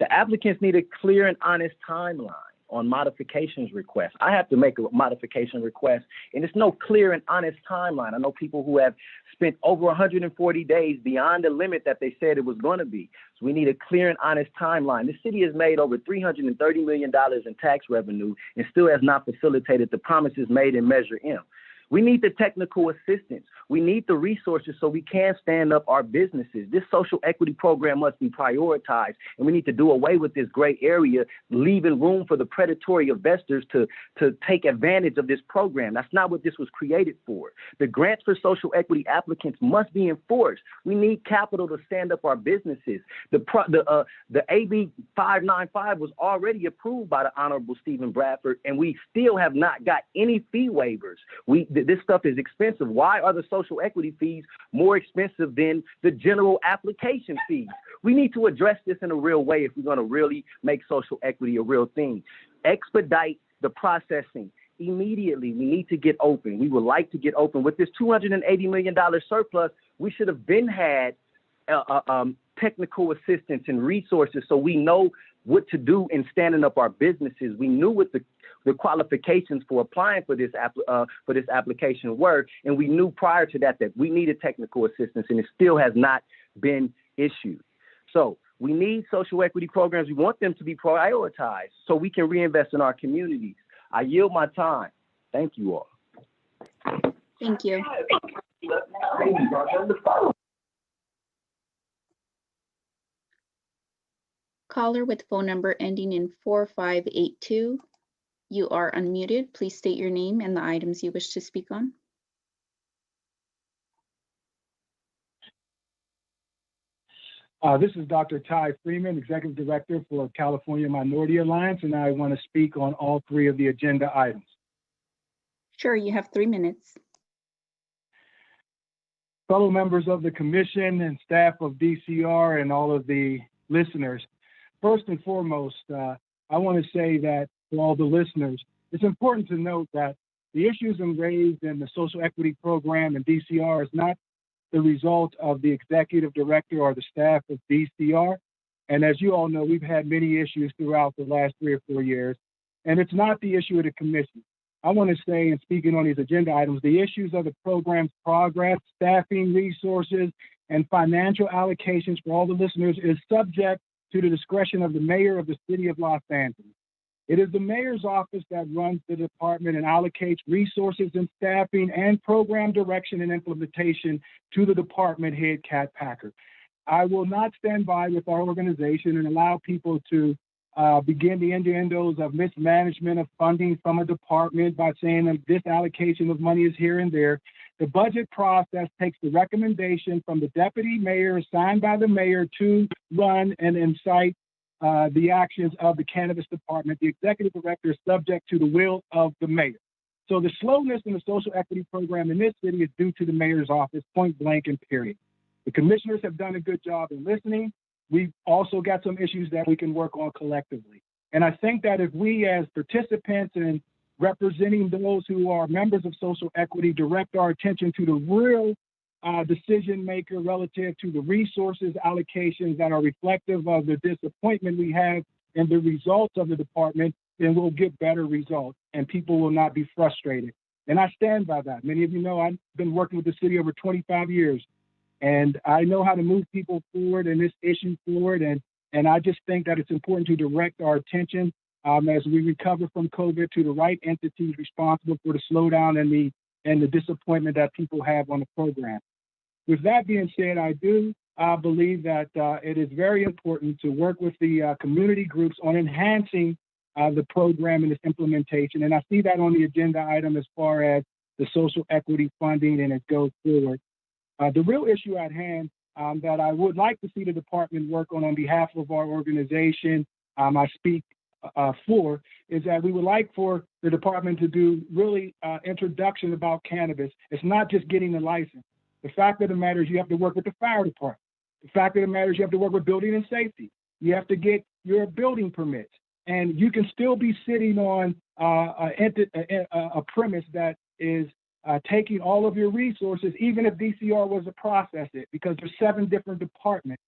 The applicants need a clear and honest timeline on modifications requests. I have to make a modification request, and it's no clear and honest timeline. I know people who have spent over 140 days beyond the limit that they said it was going to be. So we need a clear and honest timeline. The city has made over $330 million in tax revenue and still has not facilitated the promises made in Measure M. We need the technical assistance. We need the resources so we can stand up our businesses. This social equity program must be prioritized, and we need to do away with this gray area, leaving room for the predatory investors to take advantage of this program. That's not what this was created for. The grants for social equity applicants must be enforced. We need capital to stand up our businesses. The AB 595 was already approved by the Honorable Stephen Bradford, and we still have not got any fee waivers. This stuff is expensive. Why are the social equity fees more expensive than the general application fees? We need to address this in a real way if we're going to really make social equity a real thing. Expedite the processing. Immediately, we need to get open. We would like to get open. With this $280 million surplus, we should have been had technical assistance and resources so we know what to do in standing up our businesses. We knew what the qualifications for applying for this application were, and we knew prior to that we needed technical assistance, and it still has not been issued. So we need social equity programs. We want them to be prioritized so we can reinvest in our communities. I yield my time. Thank you all. Thank you. Caller with phone number ending in 4582. You are unmuted. Please state your name and the items you wish to speak on. This is Dr. Ty Freeman, Executive Director for California Minority Alliance, and I want to speak on all three of the agenda items. Sure, you have 3 minutes. Fellow members of the Commission and staff of DCR and all of the listeners, first and foremost, I want to say that for all the listeners, it's important to note that the issues raised in the social equity program and DCR is not the result of the executive director or the staff of DCR. And as you all know, we've had many issues throughout the last 3 or 4 years, and it's not the issue of the commission. I want to say, and speaking on these agenda items, the issues of the program's progress, staffing, resources, and financial allocations for all the listeners is subject to the discretion of the mayor of the city of Los Angeles. It is the mayor's office that runs the department and allocates resources and staffing and program direction and implementation to the department head, Kat Packer. I will not stand by with our organization and allow people to begin the innuendos of mismanagement of funding from a department by saying that this allocation of money is here and there. The budget process takes the recommendation from the deputy mayor assigned by the mayor to run and incite the actions of the cannabis department. The executive director is subject to the will of the mayor. So the slowness in the social equity program in this city is due to the mayor's office, point blank and period. The commissioners have done a good job in listening. We've also got some issues that we can work on collectively. And I think that if we as participants and representing those who are members of social equity direct our attention to the real decision maker relative to the resources allocations that are reflective of the disappointment we have in the results of the department, then we'll get better results and people will not be frustrated. And I stand by that. Many of you know I've been working with the city over 25 years, and I know how to move people forward and this issue forward. And I just think that it's important to direct our attention as we recover from COVID to the right entities responsible for the slowdown and the disappointment that people have on the program. With that being said, I do believe that it is very important to work with the community groups on enhancing the program and its implementation. And I see that on the agenda item as far as the social equity funding and it goes forward. The real issue at hand that I would like to see the department work on behalf of our organization, I speak for, is that we would like for the department to do really introduction about cannabis. It's not just getting the license. The fact of the matter is you have to work with the fire department. The fact of the matter is you have to work with building and safety. You have to get your building permits. And you can still be sitting on a premise that is taking all of your resources, even if DCR was to process it, because there's 7 different departments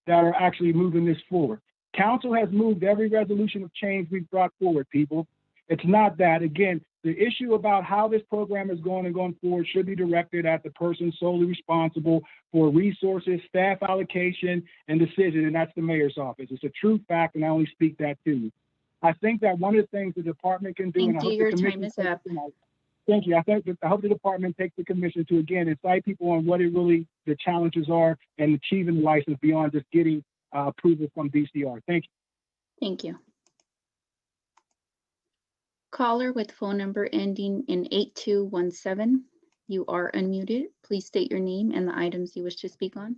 that are actually moving this forward. Council has moved every resolution of change we've brought forward, people. It's not that. Again, the issue about how this program is going and going forward should be directed at the person solely responsible for resources, staff allocation, and decision, and that's the mayor's office. It's a true fact, and I only speak that to you. I think that one of the things the department can do, Thank you. Your time is up. thank you. I hope the department takes the commission to, again, incite people on what the challenges are and achieving the license beyond just getting approval from DCR. Thank you. Thank you. Caller with phone number ending in 8217. You are unmuted. Please state your name and the items you wish to speak on.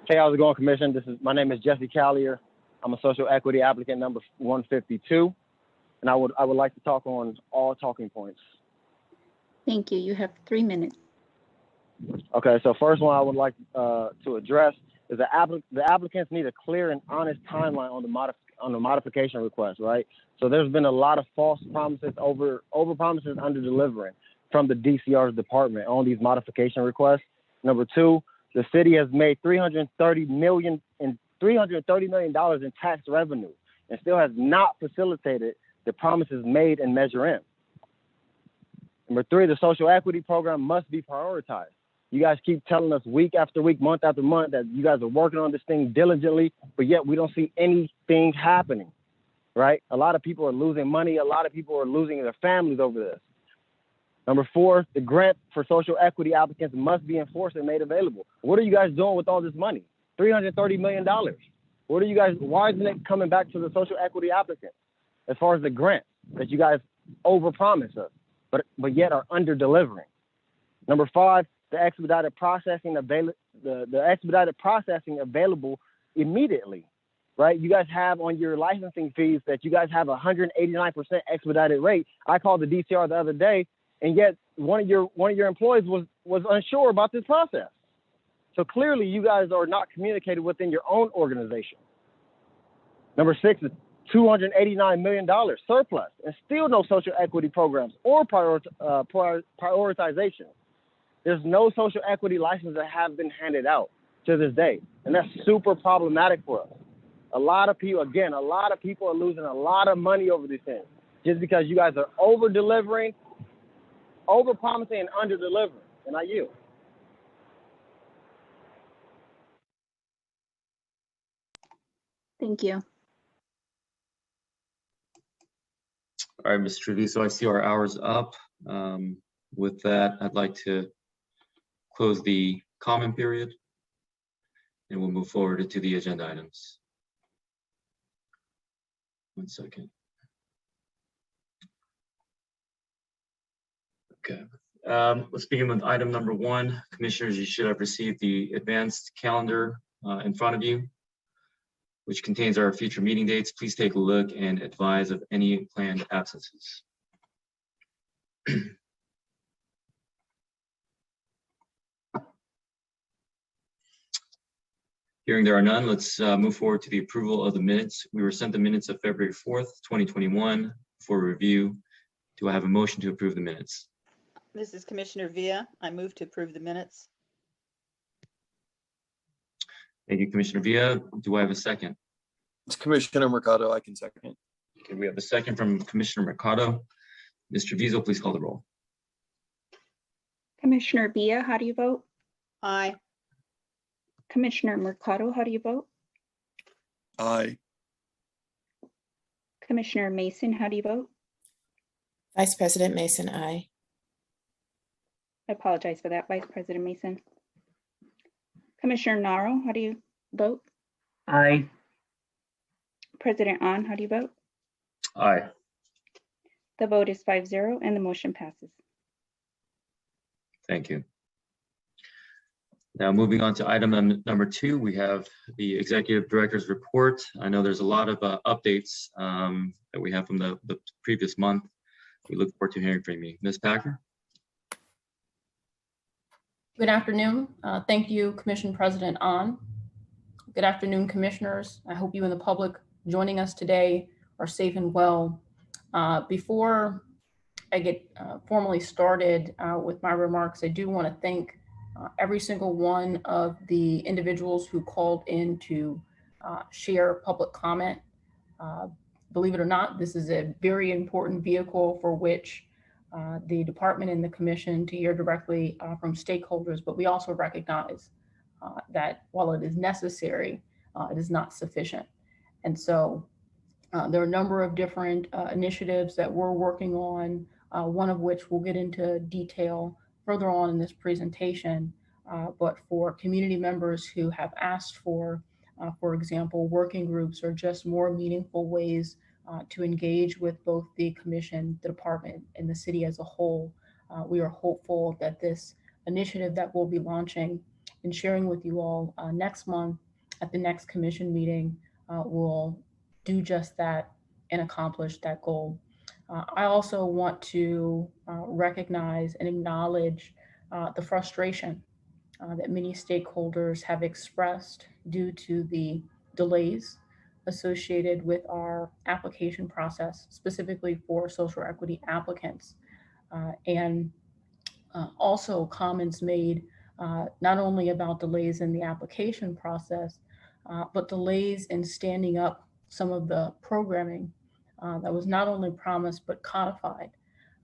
Hey, how's it going, Commission? My name is Jesse Callier. I'm a social equity applicant number 152, and I would like to talk on all talking points. Thank you. You have 3 minutes. Okay, so first one I would like to address is the applicants need a clear and honest timeline on the modification request, right? So there's been a lot of false promises, over promises, under delivering from the DCR's department on these modification requests. Number two, the city has made $330 million in tax revenue and still has not facilitated the promises made in Measure M. Number three, the social equity program must be prioritized. You guys keep telling us week after week, month after month that you guys are working on this thing diligently, but yet we don't see anything happening, right? A lot of people are losing money. A lot of people are losing their families over this. Number four, the grant for social equity applicants must be enforced and made available. What are you guys doing with all this money? $330 million. Why isn't it coming back to the social equity applicants as far as the grant that you guys overpromised us, but yet are under delivering? Number five, the expedited processing available immediately, right? You guys have on your licensing fees that you guys have 189% expedited rate. I called the DCR the other day, and yet one of your employees was unsure about this process. So clearly, you guys are not communicated within your own organization. Number six is $289 million surplus, and still no social equity programs or prioritization. There's no social equity licenses that have been handed out to this day, and that's super problematic for us. A lot of people are losing a lot of money over these things just because you guys are over-delivering, over-promising, and under-delivering, and I yield. Thank you. All right, Mr. Treviso, I see our hour's up. With that, I'd like to close the comment period, and we'll move forward to the agenda items. 1 second. Okay, let's begin with item number 1. Commissioners, you should have received the advanced calendar in front of you, which contains our future meeting dates. Please take a look and advise of any planned absences. Hearing there are none, let's move forward to the approval of the minutes. We were sent the minutes of February 4th, 2021 for review. Do I have a motion to approve the minutes? This is Commissioner Villa. I move to approve the minutes. Thank you, Commissioner Villa. Do I have a second? It's Commissioner Mercado. I can second. Okay, we have a second from Commissioner Mercado. Mr. Treviso, please call the roll. Commissioner Villa, how do you vote? Aye. Commissioner Mercado, how do you vote? Aye. Commissioner Mason, how do you vote? Vice President Mason, aye. I apologize for that, Vice President Mason. Commissioner Naro, how do you vote? Aye. President On, how do you vote? Aye. The vote is 5-0 and the motion passes. Thank you. Now moving on to item number 2, we have the Executive Director's report. I know there's a lot of updates that we have from the previous month. We look forward to hearing from you. Ms. Packer? Good afternoon. Thank you, Commission President On. Good afternoon, Commissioners. I hope you and the public joining us today are safe and well. Before I get formally started with my remarks, I do want to thank every single one of the individuals who called in to share public comment. Believe it or not, this is a very important vehicle for which the department and the commission to hear directly from stakeholders, but we also recognize that while it is necessary, it is not sufficient. And so there are a number of different initiatives that we're working on, one of which we'll get into detail further on in this presentation. But for community members who have asked for example, working groups or just more meaningful ways to engage with both the commission, the department, and the city as a whole, we are hopeful that this initiative that we'll be launching and sharing with you all next month at the next commission meeting will do just that and accomplish that goal. I also want to recognize and acknowledge the frustration that many stakeholders have expressed due to the delays associated with our application process, specifically for social equity applicants. And also comments made not only about delays in the application process, but delays in standing up some of the programming that was not only promised but codified.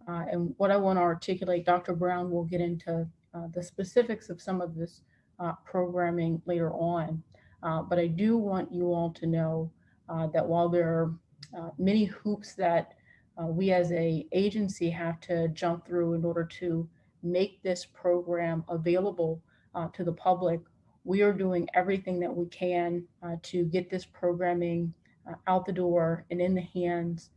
And what I want to articulate, Dr. Brown will get into the specifics of some of this programming later on. But I do want you all to know that while there are many hoops that we as an agency have to jump through in order to make this program available to the public, we are doing everything that we can to get this programming out the door and in the hands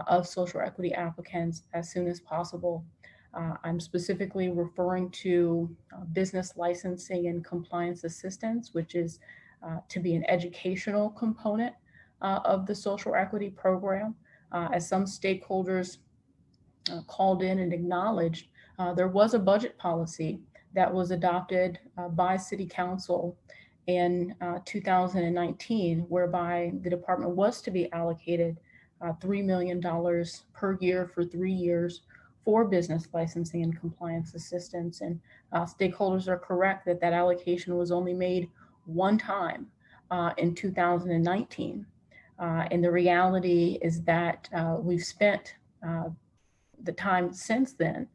of social equity applicants as soon as possible. I'm specifically referring to business licensing and compliance assistance, which is to be an educational component of the social equity program. As some stakeholders called in and acknowledged, there was a budget policy that was adopted by City Council in 2019, whereby the department was to be allocated $3 million per year for 3 years for business licensing and compliance assistance. And stakeholders are correct that that allocation was only made one time in 2019. And the reality is that we've spent the time since then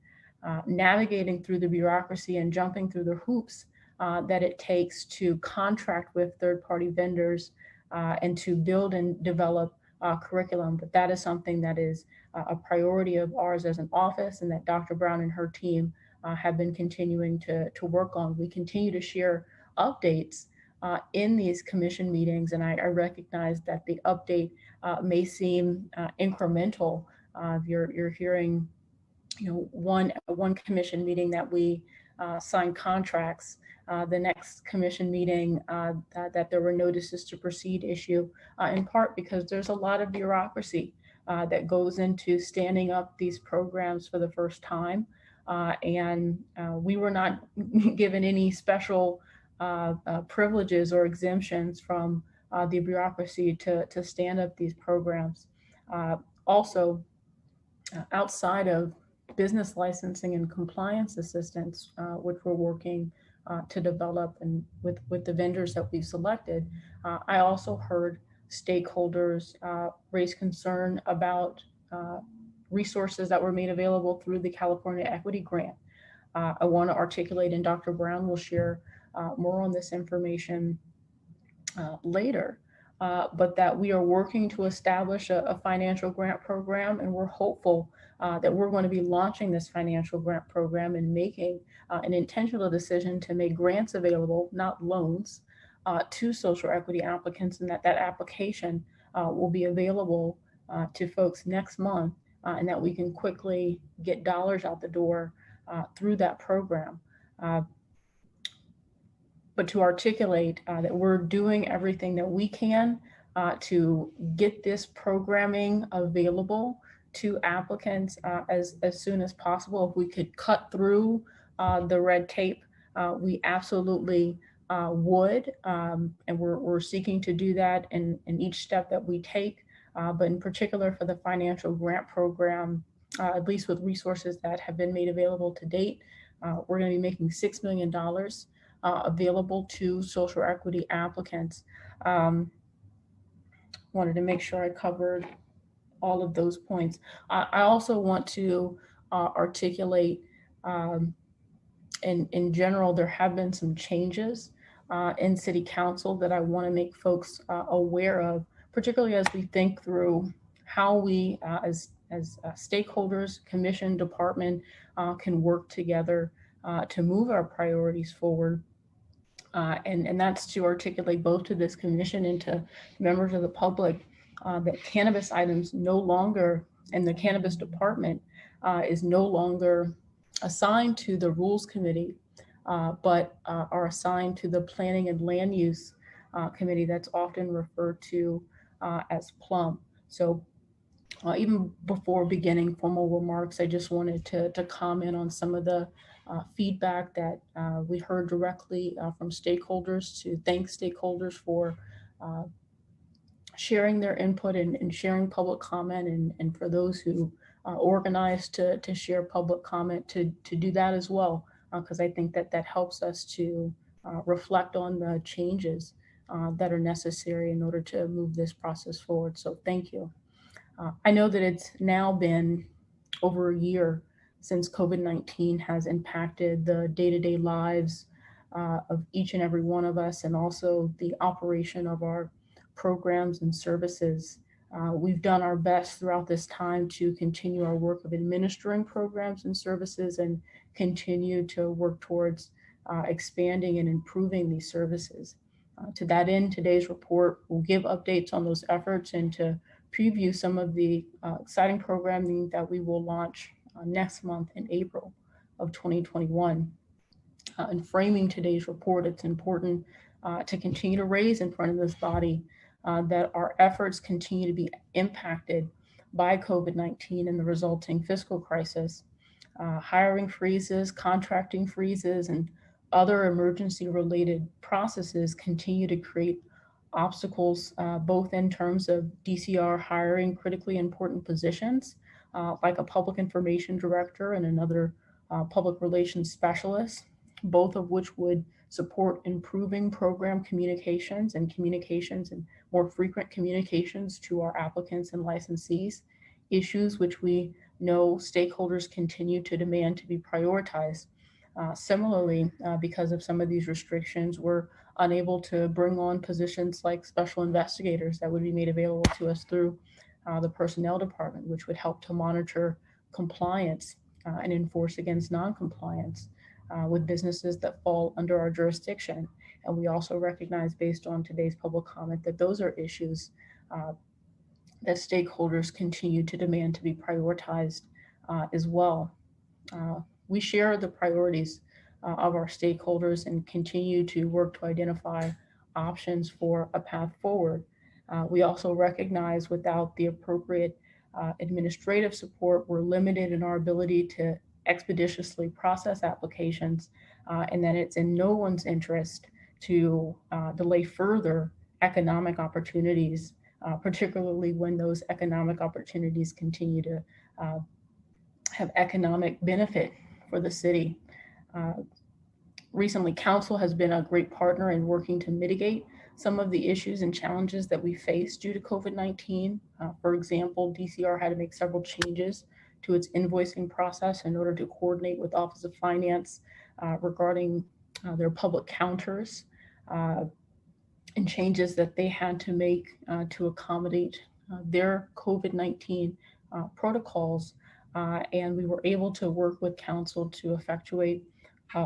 navigating through the bureaucracy and jumping through the hoops that it takes to contract with third-party vendors and to build and develop curriculum. But that is something that is a priority of ours as an office and that Dr. Brown and her team have been continuing to work on. We continue to share updates in these commission meetings, and I recognize that the update may seem incremental. If you're hearing, one commission meeting that we signed contracts, the next commission meeting that there were notices to proceed issue, in part because there's a lot of bureaucracy that goes into standing up these programs for the first time. And we were not given any special privileges or exemptions from the bureaucracy to stand up these programs. Also, outside of business licensing and compliance assistance, which we're working to develop and with the vendors that we've selected, I also heard stakeholders raise concern about resources that were made available through the California Equity Grant. I want to articulate, and Dr. Brown will share more on this information later, but that we are working to establish a financial grant program, and we're hopeful that we're going to be launching this financial grant program and making an intentional decision to make grants available, not loans, to social equity applicants, and that application will be available to folks next month, and that we can quickly get dollars out the door through that program. But to articulate that we're doing everything that we can to get this programming available to applicants as soon as possible. If we could cut through the red tape, we absolutely would, and we're seeking to do that in each step that we take, but in particular for the financial grant program, at least with resources that have been made available to date, we're going to be making $6 million available to social equity applicants. Wanted to make sure I covered all of those points. I also want to articulate, in general, there have been some changes in City Council that I want to make folks aware of, particularly as we think through how we, as stakeholders, commission, department, can work together to move our priorities forward. And that's to articulate both to this commission and to members of the public that cannabis items no longer, and the cannabis department is no longer assigned to the rules committee, but are assigned to the planning and land use committee that's often referred to as PLUM. So even before beginning formal remarks, I just wanted to comment on some of the feedback that we heard directly from stakeholders, to thank stakeholders for sharing their input and sharing public comment, and for those who organized to share public comment to do that as well, because I think that helps us to reflect on the changes that are necessary in order to move this process forward. So thank you. I know that it's now been over a year since COVID-19 has impacted the day-to-day lives of each and every one of us, and also the operation of our programs and services. We've done our best throughout this time to continue our work of administering programs and services, and continue to work towards expanding and improving these services. To that end, today's report will give updates on those efforts and to preview some of the exciting programming that we will launch next month in April of 2021. In framing today's report, it's important to continue to raise in front of this body that our efforts continue to be impacted by COVID-19 and the resulting fiscal crisis. Hiring freezes, contracting freezes, and other emergency-related processes continue to create obstacles, both in terms of DCR hiring critically important positions, like a public information director and another public relations specialist, both of which would support improving program communications and more frequent communications to our applicants and licensees, issues which we know stakeholders continue to demand to be prioritized. Similarly, because of some of these restrictions, we're unable to bring on positions like special investigators that would be made available to us through the personnel department, which would help to monitor compliance and enforce against non-compliance with businesses that fall under our jurisdiction. And we also recognize, based on today's public comment, that those are issues that stakeholders continue to demand to be prioritized as well. We share the priorities of our stakeholders and continue to work to identify options for a path forward. We also recognize without the appropriate administrative support, we're limited in our ability to expeditiously process applications, and that it's in no one's interest to delay further economic opportunities, particularly when those economic opportunities continue to have economic benefit for the city. Recently, Council has been a great partner in working to mitigate some of the issues and challenges that we face due to COVID-19. For example, DCR had to make several changes to its invoicing process in order to coordinate with Office of Finance regarding their public counters and changes that they had to make to accommodate their COVID-19 protocols. And we were able to work with Council to effectuate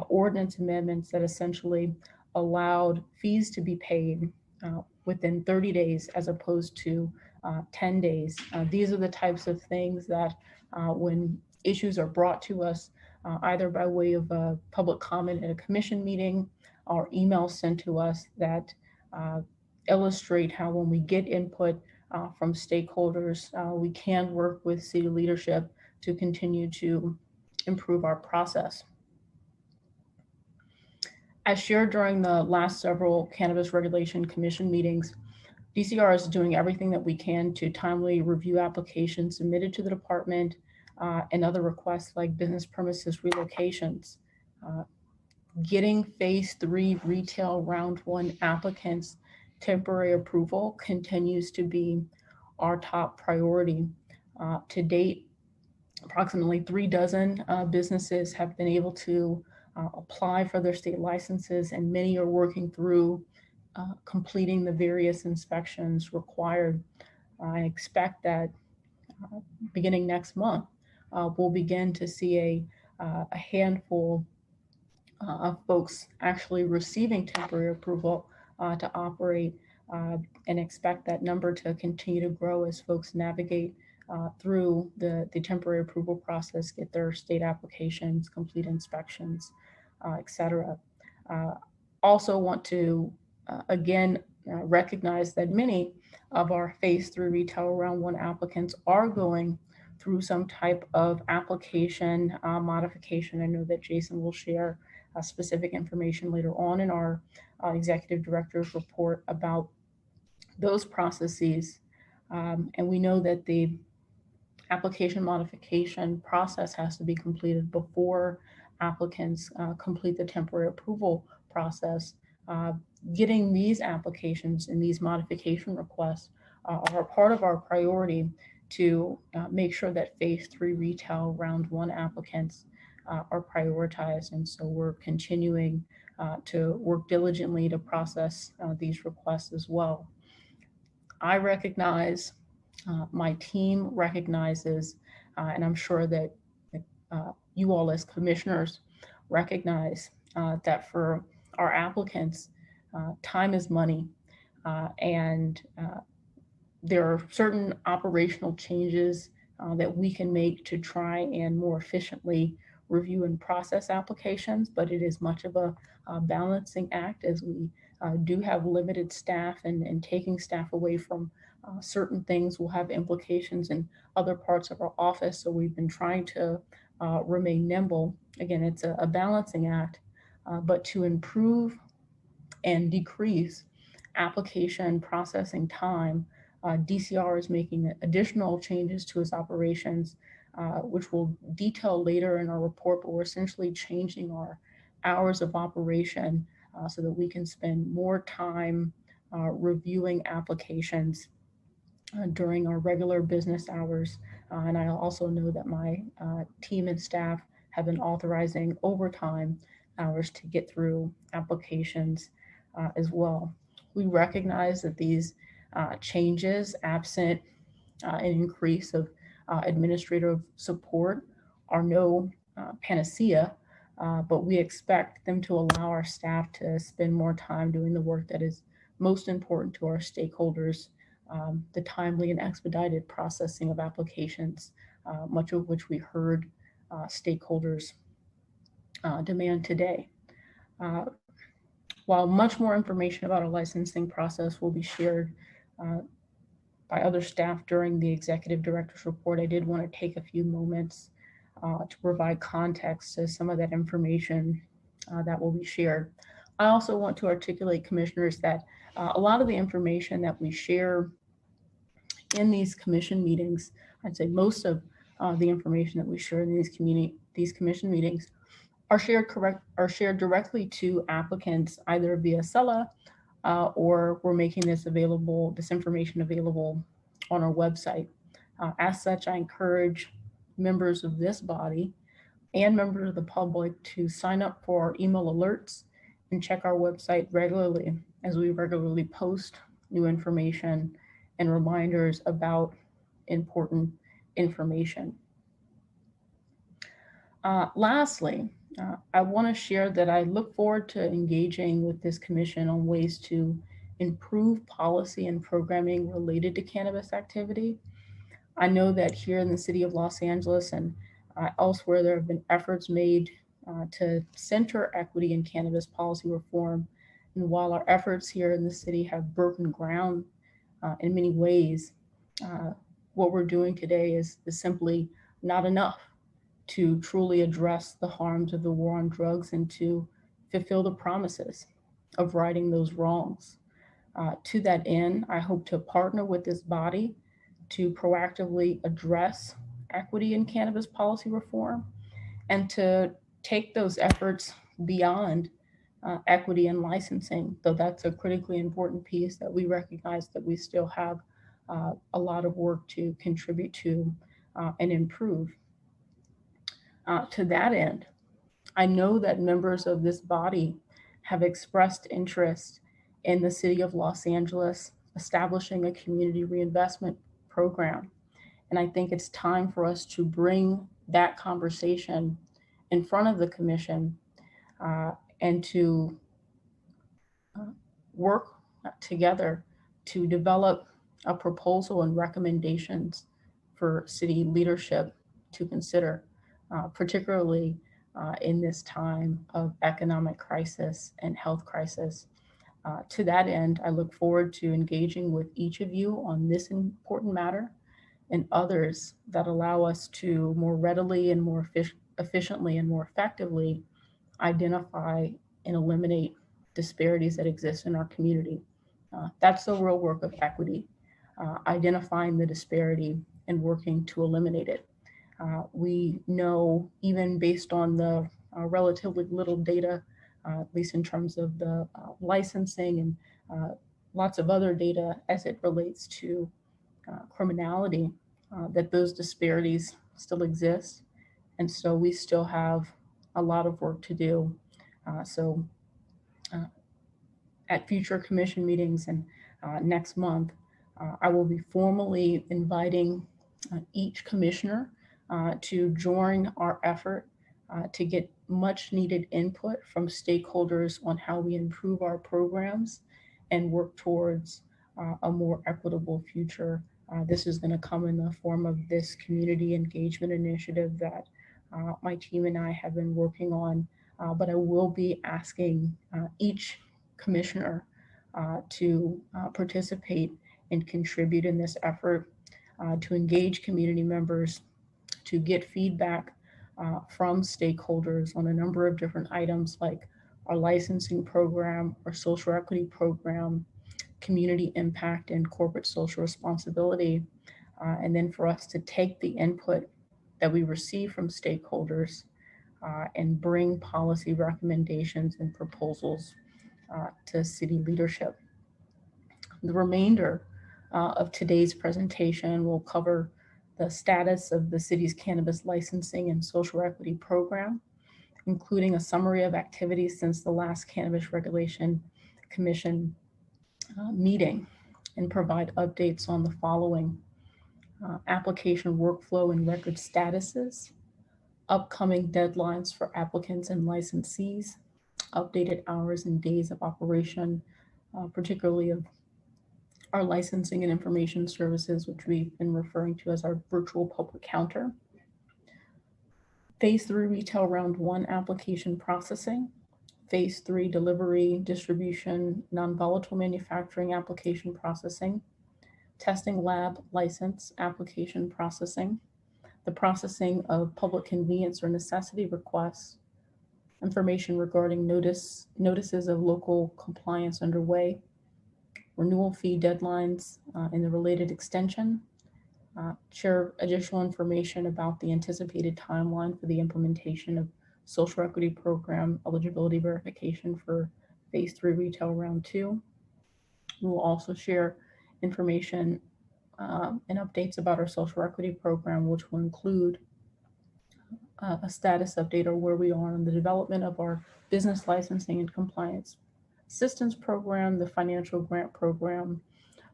ordinance amendments that essentially allowed fees to be paid within 30 days as opposed to 10 days. These are the types of things that when issues are brought to us, either by way of a public comment at a commission meeting or emails sent to us, that illustrate how when we get input from stakeholders, we can work with city leadership to continue to improve our process. As shared during the last several Cannabis Regulation Commission meetings, DCR is doing everything that we can to timely review applications submitted to the department and other requests like business premises relocations. Getting phase 3 retail round 1 applicants temporary approval continues to be our top priority. To date, approximately 36 businesses have been able to apply for their state licenses, and many are working through completing the various inspections required. I expect that beginning next month, we'll begin to see a handful of folks actually receiving temporary approval to operate, and expect that number to continue to grow as folks navigate through the temporary approval process, get their state applications, complete inspections, et cetera. Also want to again recognize that many of our phase 3 retail round 1 applicants are going through some type of application modification. I know that Jason will share specific information later on in our executive director's report about those processes. And we know that the application modification process has to be completed before applicants complete the temporary approval process. Getting these applications and these modification requests are a part of our priority to make sure that phase 3 retail round 1 applicants are prioritized. And so we're continuing to work diligently to process these requests as well. I recognize, my team recognizes, and I'm sure that you all as commissioners recognize that for our applicants, time is money, and there are certain operational changes that we can make to try and more efficiently review and process applications, but it is much of a balancing act as we do have limited staff, and taking staff away from certain things will have implications in other parts of our office. So we've been trying to remain nimble. Again, it's a balancing act, but to improve and decrease application processing time, DCR is making additional changes to its operations, which we'll detail later in our report, but we're essentially changing our hours of operation so that we can spend more time reviewing applications during our regular business hours. And I also know that my team and staff have been authorizing overtime hours to get through applications as well. We recognize that these changes, absent an increase of administrative support, are no panacea, but we expect them to allow our staff to spend more time doing the work that is most important to our stakeholders, the timely and expedited processing of applications, much of which we heard stakeholders demand today. While much more information about our licensing process will be shared by other staff during the executive director's report, I did want to take a few moments to provide context to some of that information that will be shared. I also want to articulate, commissioners, that a lot of the information that we share in these commission meetings, I'd say most of the information that we share in these commission meetings are shared directly to applicants, either via SELA or we're making this information available on our website. As such, I encourage members of this body and members of the public to sign up for our email alerts and check our website regularly, as we regularly post new information and reminders about important information. Lastly, I want to share that I look forward to engaging with this commission on ways to improve policy and programming related to cannabis activity. I know that here in the city of Los Angeles and elsewhere, there have been efforts made to center equity in cannabis policy reform. And while our efforts here in the city have broken ground in many ways, what we're doing today is simply not enough to truly address the harms of the war on drugs and to fulfill the promises of righting those wrongs. To that end, I hope to partner with this body to proactively address equity in cannabis policy reform and to take those efforts beyond equity and licensing, though that's a critically important piece that we recognize that we still have a lot of work to contribute to and improve. To that end, I know that members of this body have expressed interest in the city of Los Angeles, establishing a community reinvestment program. And I think it's time for us to bring that conversation in front of the commission and to work together to develop a proposal and recommendations for city leadership to consider, particularly in this time of economic crisis and health crisis. To that end, I look forward to engaging with each of you on this important matter and others that allow us to more readily and more efficiently and more effectively identify and eliminate disparities that exist in our community. That's the real work of equity, identifying the disparity and working to eliminate it. We know, even based on the relatively little data, at least in terms of the licensing and lots of other data as it relates to criminality, that those disparities still exist. And so we still have a lot of work to do. At future commission meetings and next month, I will be formally inviting each commissioner to join our effort to get much needed input from stakeholders on how we improve our programs and work towards a more equitable future. This is going to come in the form of this community engagement initiative that my team and I have been working on, but I will be asking each commissioner to participate and contribute in this effort, to engage community members, to get feedback from stakeholders on a number of different items like our licensing program, our social equity program, community impact and corporate social responsibility, and then for us to take the input that we receive from stakeholders and bring policy recommendations and proposals to city leadership. The remainder of today's presentation will cover the status of the city's cannabis licensing and social equity program, including a summary of activities since the last Cannabis Regulation Commission meeting, and provide updates on the following: application workflow and record statuses, upcoming deadlines for applicants and licensees, updated hours and days of operation, particularly of our licensing and information services, which we've been referring to as our virtual public counter. Phase 3 retail round 1 application processing. Phase 3 delivery, distribution, non-volatile manufacturing application processing. Testing lab license application processing. The processing of public convenience or necessity requests. Information regarding notices of local compliance underway. Renewal fee deadlines and the related extension. Share additional information about the anticipated timeline for the implementation of social equity program eligibility verification for phase 3 retail round 2. We will also share information and updates about our social equity program, which will include a status update or where we are on the development of our business licensing and compliance assistance program, the financial grant program,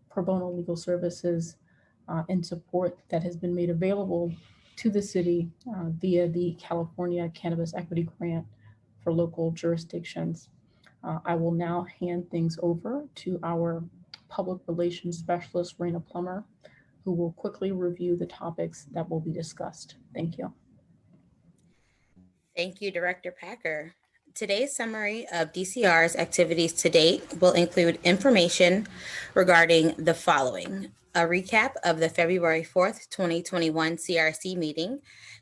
pro bono legal services, and support that has been made available to the city via the California Cannabis Equity Grant for local jurisdictions. I will now hand things over to our public relations specialist, Raina Plummer, who will quickly review the topics that will be discussed. Thank you. Thank you, Director Packer. Today's summary of DCR's activities to date will include information regarding the following: a recap of the February 4th, 2021 CRC meeting,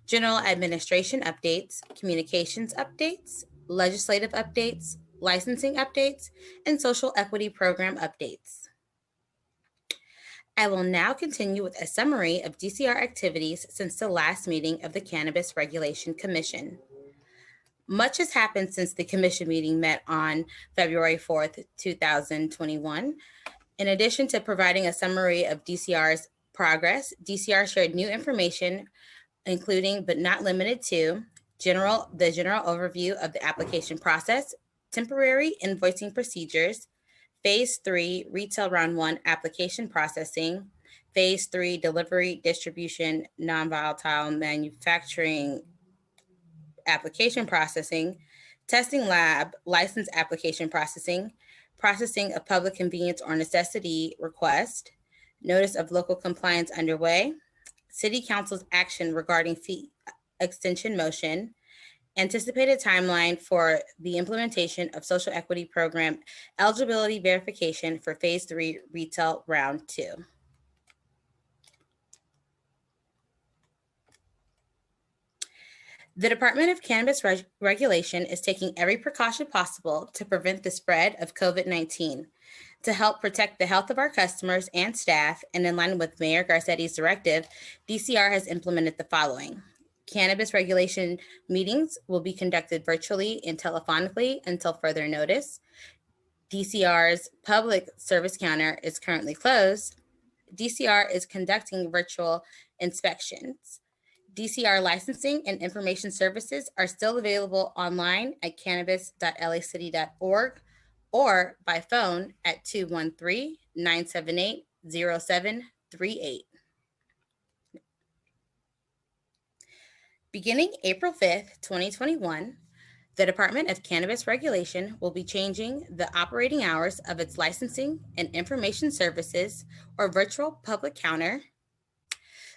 general administration updates, communications updates, legislative updates, licensing updates, and social equity program updates. I will now continue with a summary of DCR activities since the last meeting of the Cannabis Regulation Commission. Much has happened since the commission meeting met on February 4th, 2021. In addition to providing a summary of DCR's progress, DCR shared new information, including but not limited to the general overview of the application process, temporary invoicing procedures, Phase 3, Retail Round 1 Application Processing, Phase 3, Delivery, Distribution, Non-Volatile Manufacturing Application Processing, Testing Lab, License Application Processing, Processing of Public Convenience or Necessity Request, Notice of Local Compliance underway, City Council's action regarding fee extension motion, anticipated timeline for the implementation of social equity program eligibility verification for Phase 3 Retail Round 2. The Department of Cannabis Regulation is taking every precaution possible to prevent the spread of COVID-19. To help protect the health of our customers and staff, and in line with Mayor Garcetti's directive, DCR has implemented the following. Cannabis regulation meetings will be conducted virtually and telephonically until further notice. DCR's public service counter is currently closed. DCR is conducting virtual inspections. DCR licensing and information services are still available online at cannabis.lacity.org or by phone at 213-978-0738. Beginning April 5th, 2021, the Department of Cannabis Regulation will be changing the operating hours of its licensing and information services or virtual public counter.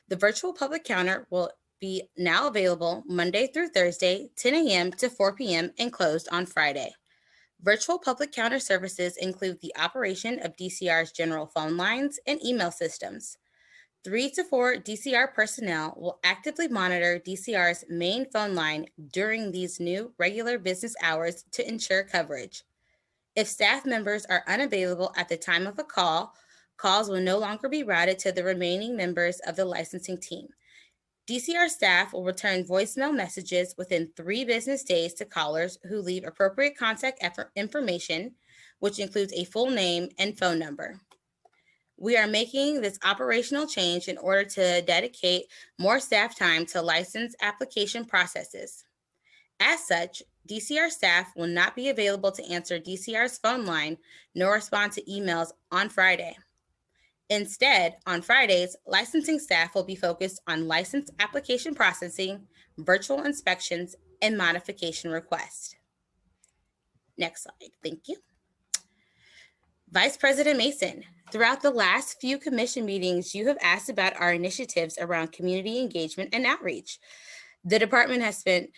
The virtual public counter will be now available Monday through Thursday, 10 a.m. to 4 p.m. and closed on Friday. Virtual public counter services include the operation of DCR's general phone lines and email systems. 3 to 4 DCR personnel will actively monitor DCR's main phone line during these new regular business hours to ensure coverage. If staff members are unavailable at the time of a call, calls will no longer be routed to the remaining members of the licensing team. DCR staff will return voicemail messages within 3 business days to callers who leave appropriate contact information, which includes a full name and phone number. We are making this operational change in order to dedicate more staff time to license application processes. As such, DCR staff will not be available to answer DCR's phone line nor respond to emails on Friday. Instead, on Fridays, licensing staff will be focused on license application processing, virtual inspections, and modification requests. Next slide, thank you. Vice President Mason, throughout the last few commission meetings, you have asked about our initiatives around community engagement and outreach. The department has spent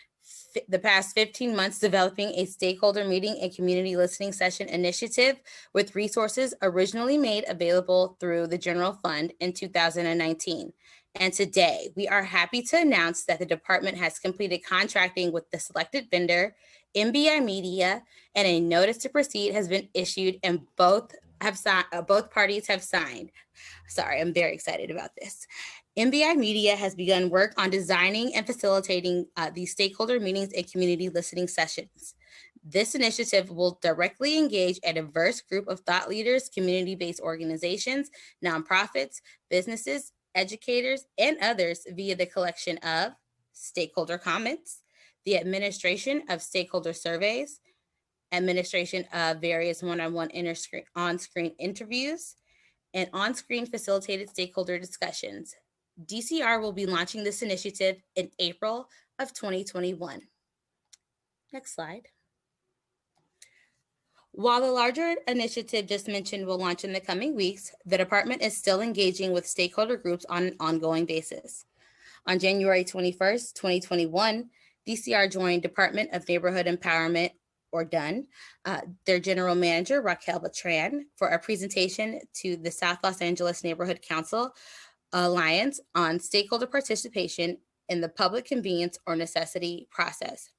the past 15 months developing a stakeholder meeting and community listening session initiative with resources originally made available through the general fund in 2019. And today, we are happy to announce that the department has completed contracting with the selected vendor, MBI Media, and a notice to proceed has been issued and both parties have signed. Sorry, I'm very excited about this. MBI Media has begun work on designing and facilitating these stakeholder meetings and community listening sessions. This initiative will directly engage a diverse group of thought leaders, community-based organizations, nonprofits, businesses, educators, and others via the collection of stakeholder comments, the administration of stakeholder surveys, administration of various one-on-one on-screen interviews, and on-screen facilitated stakeholder discussions. DCR will be launching this initiative in April of 2021. Next slide. While the larger initiative just mentioned will launch in the coming weeks, the department is still engaging with stakeholder groups on an ongoing basis. On January 21st, 2021, DCR joined Department of Neighborhood Empowerment, or DUN, their general manager, Raquel Bertrand, for a presentation to the South Los Angeles Neighborhood Council Alliance on stakeholder participation in the public convenience or necessity process.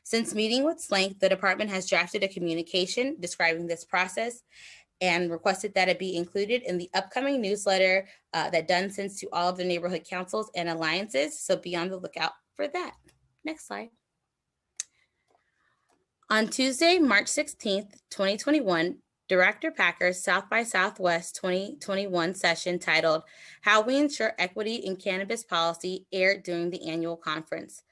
Since meeting with SLANK, the department has drafted a communication describing this process and requested that it be included in the upcoming newsletter that DUN sends to all of the neighborhood councils and alliances, so be on the lookout for that. Next slide. On Tuesday, March 16th, 2021, Director Packer's South by Southwest 2021 session titled How We Ensure Equity in Cannabis Policy aired during the annual conference.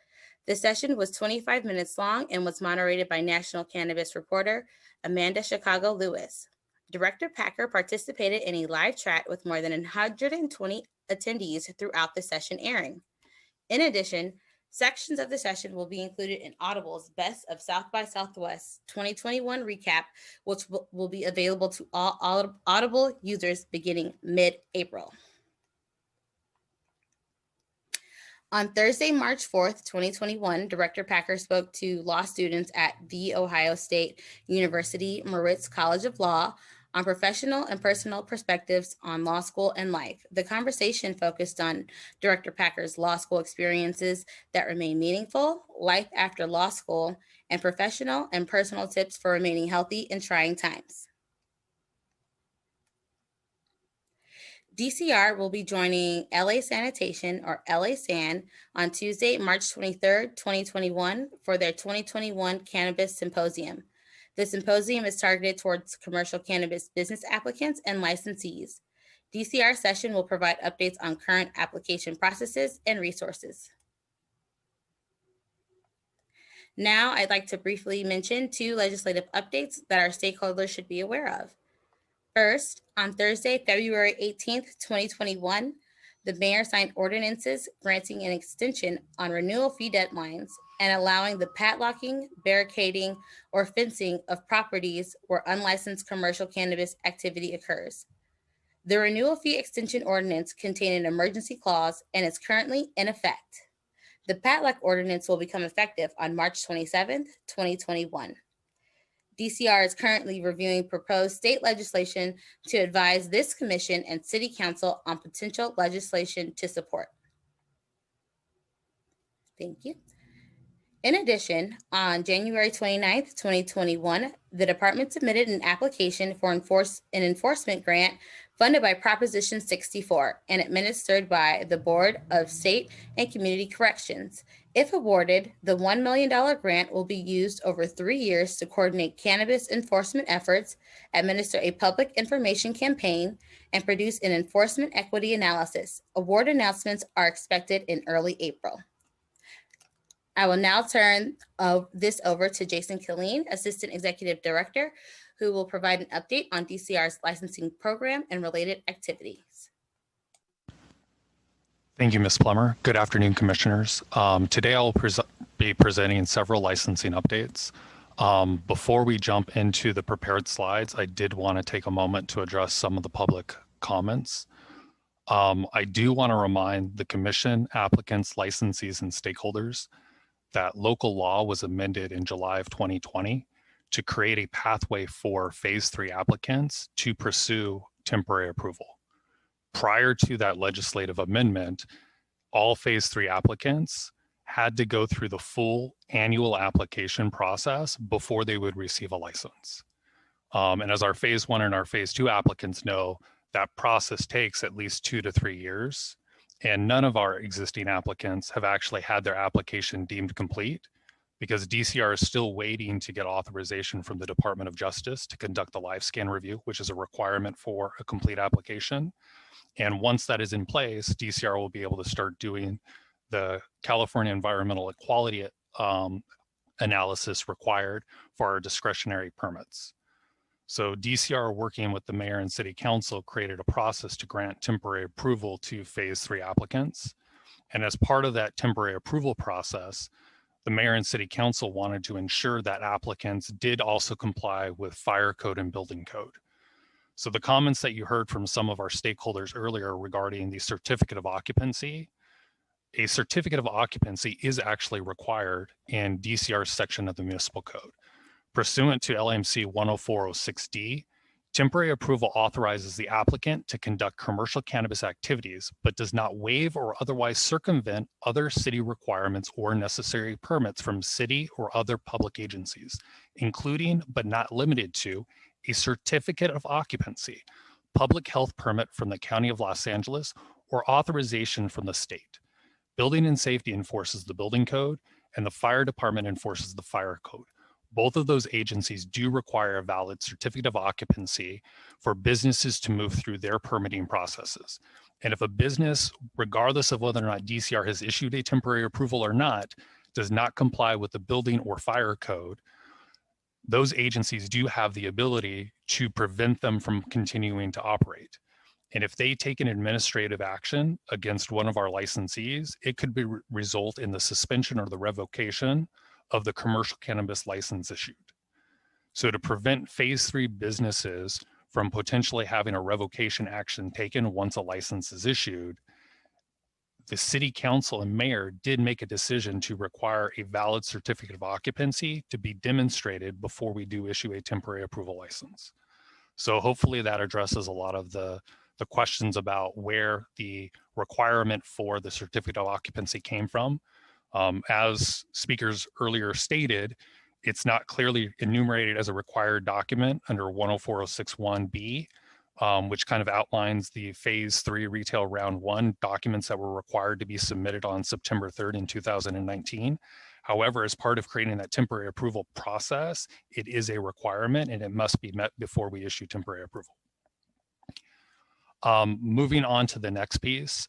The session was 25 minutes long and was moderated by National Cannabis reporter Amanda Chicago Lewis. Director Packer participated in a live chat with more than 120 attendees throughout the session airing. In addition, sections of the session will be included in Audible's Best of South by Southwest 2021 recap, which will be available to all Audible users beginning mid-April. On Thursday, March 4th, 2021, Director Packer spoke to law students at The Ohio State University Moritz College of Law on professional and personal perspectives on law school and life. The conversation focused on Director Packer's law school experiences that remain meaningful, life after law school, and professional and personal tips for remaining healthy in trying times. DCR will be joining LA Sanitation, or LA San, on Tuesday, March 23rd, 2021 for their 2021 Cannabis Symposium. The symposium is targeted towards commercial cannabis business applicants and licensees. DCR session will provide updates on current application processes and resources. Now, I'd like to briefly mention 2 legislative updates that our stakeholders should be aware of. First, on Thursday, February 18th, 2021, the mayor signed ordinances granting an extension on renewal fee deadlines and allowing the padlocking, barricading, or fencing of properties where unlicensed commercial cannabis activity occurs. The renewal fee extension ordinance contains an emergency clause and is currently in effect. The padlock ordinance will become effective on March 27th, 2021. DCR is currently reviewing proposed state legislation to advise this commission and city council on potential legislation to support. Thank you. In addition, on January 29th, 2021, the department submitted an application for an enforcement grant funded by Proposition 64 and administered by the Board of State and Community Corrections. If awarded, the $1 million grant will be used over 3 years to coordinate cannabis enforcement efforts, administer a public information campaign, and produce an enforcement equity analysis. Award announcements are expected in early April. I will now turn this over to Jason Killeen, Assistant Executive Director, who will provide an update on DCR's licensing program and related activities. Thank you, Ms. Plummer. Good afternoon, Commissioners. Today I will be presenting several licensing updates. Before we jump into the prepared slides, I did want to take a moment to address some of the public comments. I do want to remind the Commission, applicants, licensees, and stakeholders that local law was amended in July of 2020 to create a pathway for Phase 3 applicants to pursue temporary approval. Prior to that legislative amendment, all Phase 3 applicants had to go through the full annual application process before they would receive a license. And as our Phase 1 and our Phase 2 applicants know, that process takes at least 2 to 3 years. And none of our existing applicants have actually had their application deemed complete because DCR is still waiting to get authorization from the Department of Justice to conduct the live scan review, which is a requirement for a complete application. And once that is in place, DCR will be able to start doing the California Environmental Equality analysis required for our discretionary permits. So DCR, working with the mayor and city council, created a process to grant temporary approval to Phase 3 applicants. And as part of that temporary approval process, the mayor and city council wanted to ensure that applicants did also comply with fire code and building code. So the comments that you heard from some of our stakeholders earlier regarding the certificate of occupancy, a certificate of occupancy is actually required in DCR's section of the municipal code. Pursuant to LMC 10406D, temporary approval authorizes the applicant to conduct commercial cannabis activities, but does not waive or otherwise circumvent other city requirements or necessary permits from city or other public agencies, including but not limited to a certificate of occupancy, public health permit from the County of Los Angeles, or authorization from the state. Building and Safety enforces the building code, and the fire department enforces the fire code. Both of those agencies do require a valid certificate of occupancy for businesses to move through their permitting processes. And if a business, regardless of whether or not DCR has issued a temporary approval or not, does not comply with the building or fire code, those agencies do have the ability to prevent them from continuing to operate. And if they take an administrative action against one of our licensees, it could result in the suspension or the revocation of the commercial cannabis license issued. So to prevent phase 3 businesses from potentially having a revocation action taken once a license is issued, the city council and mayor did make a decision to require a valid certificate of occupancy to be demonstrated before we do issue a temporary approval license. So hopefully that addresses a lot of the questions about where the requirement for the certificate of occupancy came from. As speakers earlier stated, it's not clearly enumerated as a required document under 104.061B, which kind of outlines the phase 3 retail round 1 documents that were required to be submitted on September 3rd in 2019. However, as part of creating that temporary approval process, it is a requirement and it must be met before we issue temporary approval. Moving on to the next piece,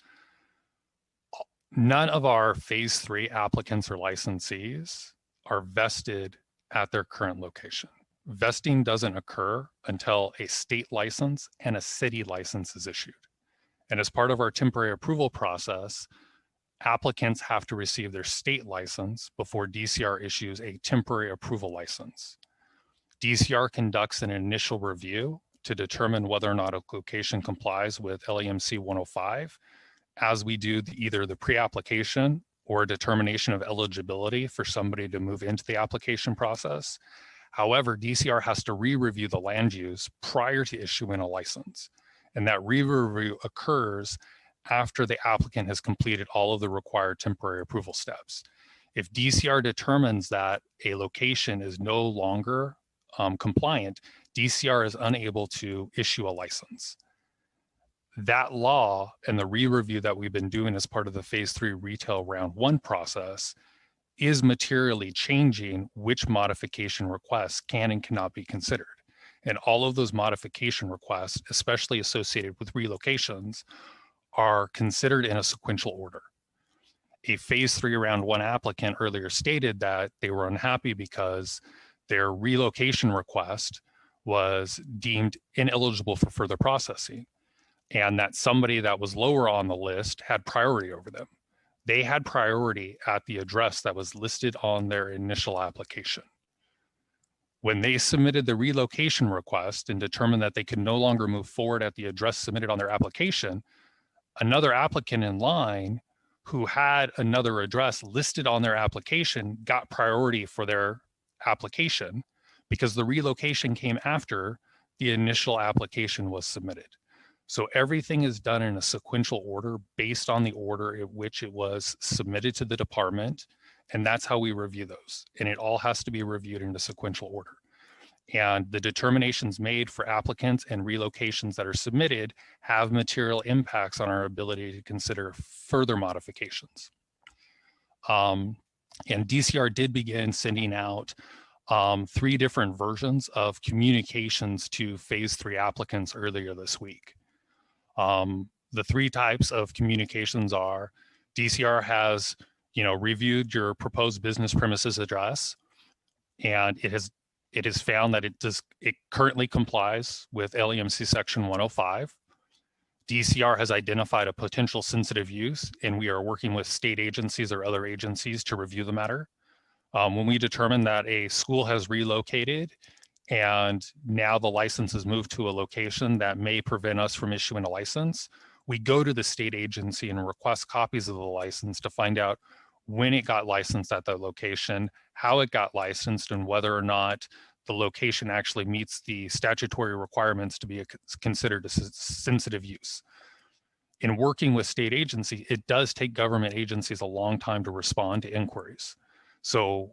none of our phase 3 applicants or licensees are vested at their current location. Vesting doesn't occur until a state license and a city license is issued. And as part of our temporary approval process, applicants have to receive their state license before DCR issues a temporary approval license. DCR conducts an initial review to determine whether or not a location complies with LEMC 105, as we do either the pre-application or a determination of eligibility for somebody to move into the application process. However, DCR has to re-review the land use prior to issuing a license. And that re-review occurs after the applicant has completed all of the required temporary approval steps. If DCR determines that a location is no longer compliant, DCR is unable to issue a license. That law and the re-review that we've been doing as part of the phase 3 retail round 1 process is materially changing which modification requests can and cannot be considered. And all of those modification requests, especially associated with relocations, are considered in a sequential order. A phase 3 round 1 applicant earlier stated that they were unhappy because their relocation request was deemed ineligible for further processing, and that somebody that was lower on the list had priority over them. They had priority at the address that was listed on their initial application. When they submitted the relocation request and determined that they could no longer move forward at the address submitted on their application, another applicant in line who had another address listed on their application got priority for their application because the relocation came after the initial application was submitted. So everything is done in a sequential order based on the order in which it was submitted to the department. And that's how we review those. And it all has to be reviewed in a sequential order. And the determinations made for applicants and relocations that are submitted have material impacts on our ability to consider further modifications. And DCR did begin sending out 3 different versions of communications to phase 3 applicants earlier this week. The 3 types of communications are DCR has, reviewed your proposed business premises address, and it has found that it currently complies with LEMC section 105. DCR has identified a potential sensitive use, and we are working with state agencies or other agencies to review the matter. When we determine that a school has relocated and now the license is moved to a location that may prevent us from issuing a license, we go to the state agency and request copies of the license to find out when it got licensed at that location, how it got licensed, and whether or not the location actually meets the statutory requirements to be considered a sensitive use. In working with state agency, it does take government agencies a long time to respond to inquiries. So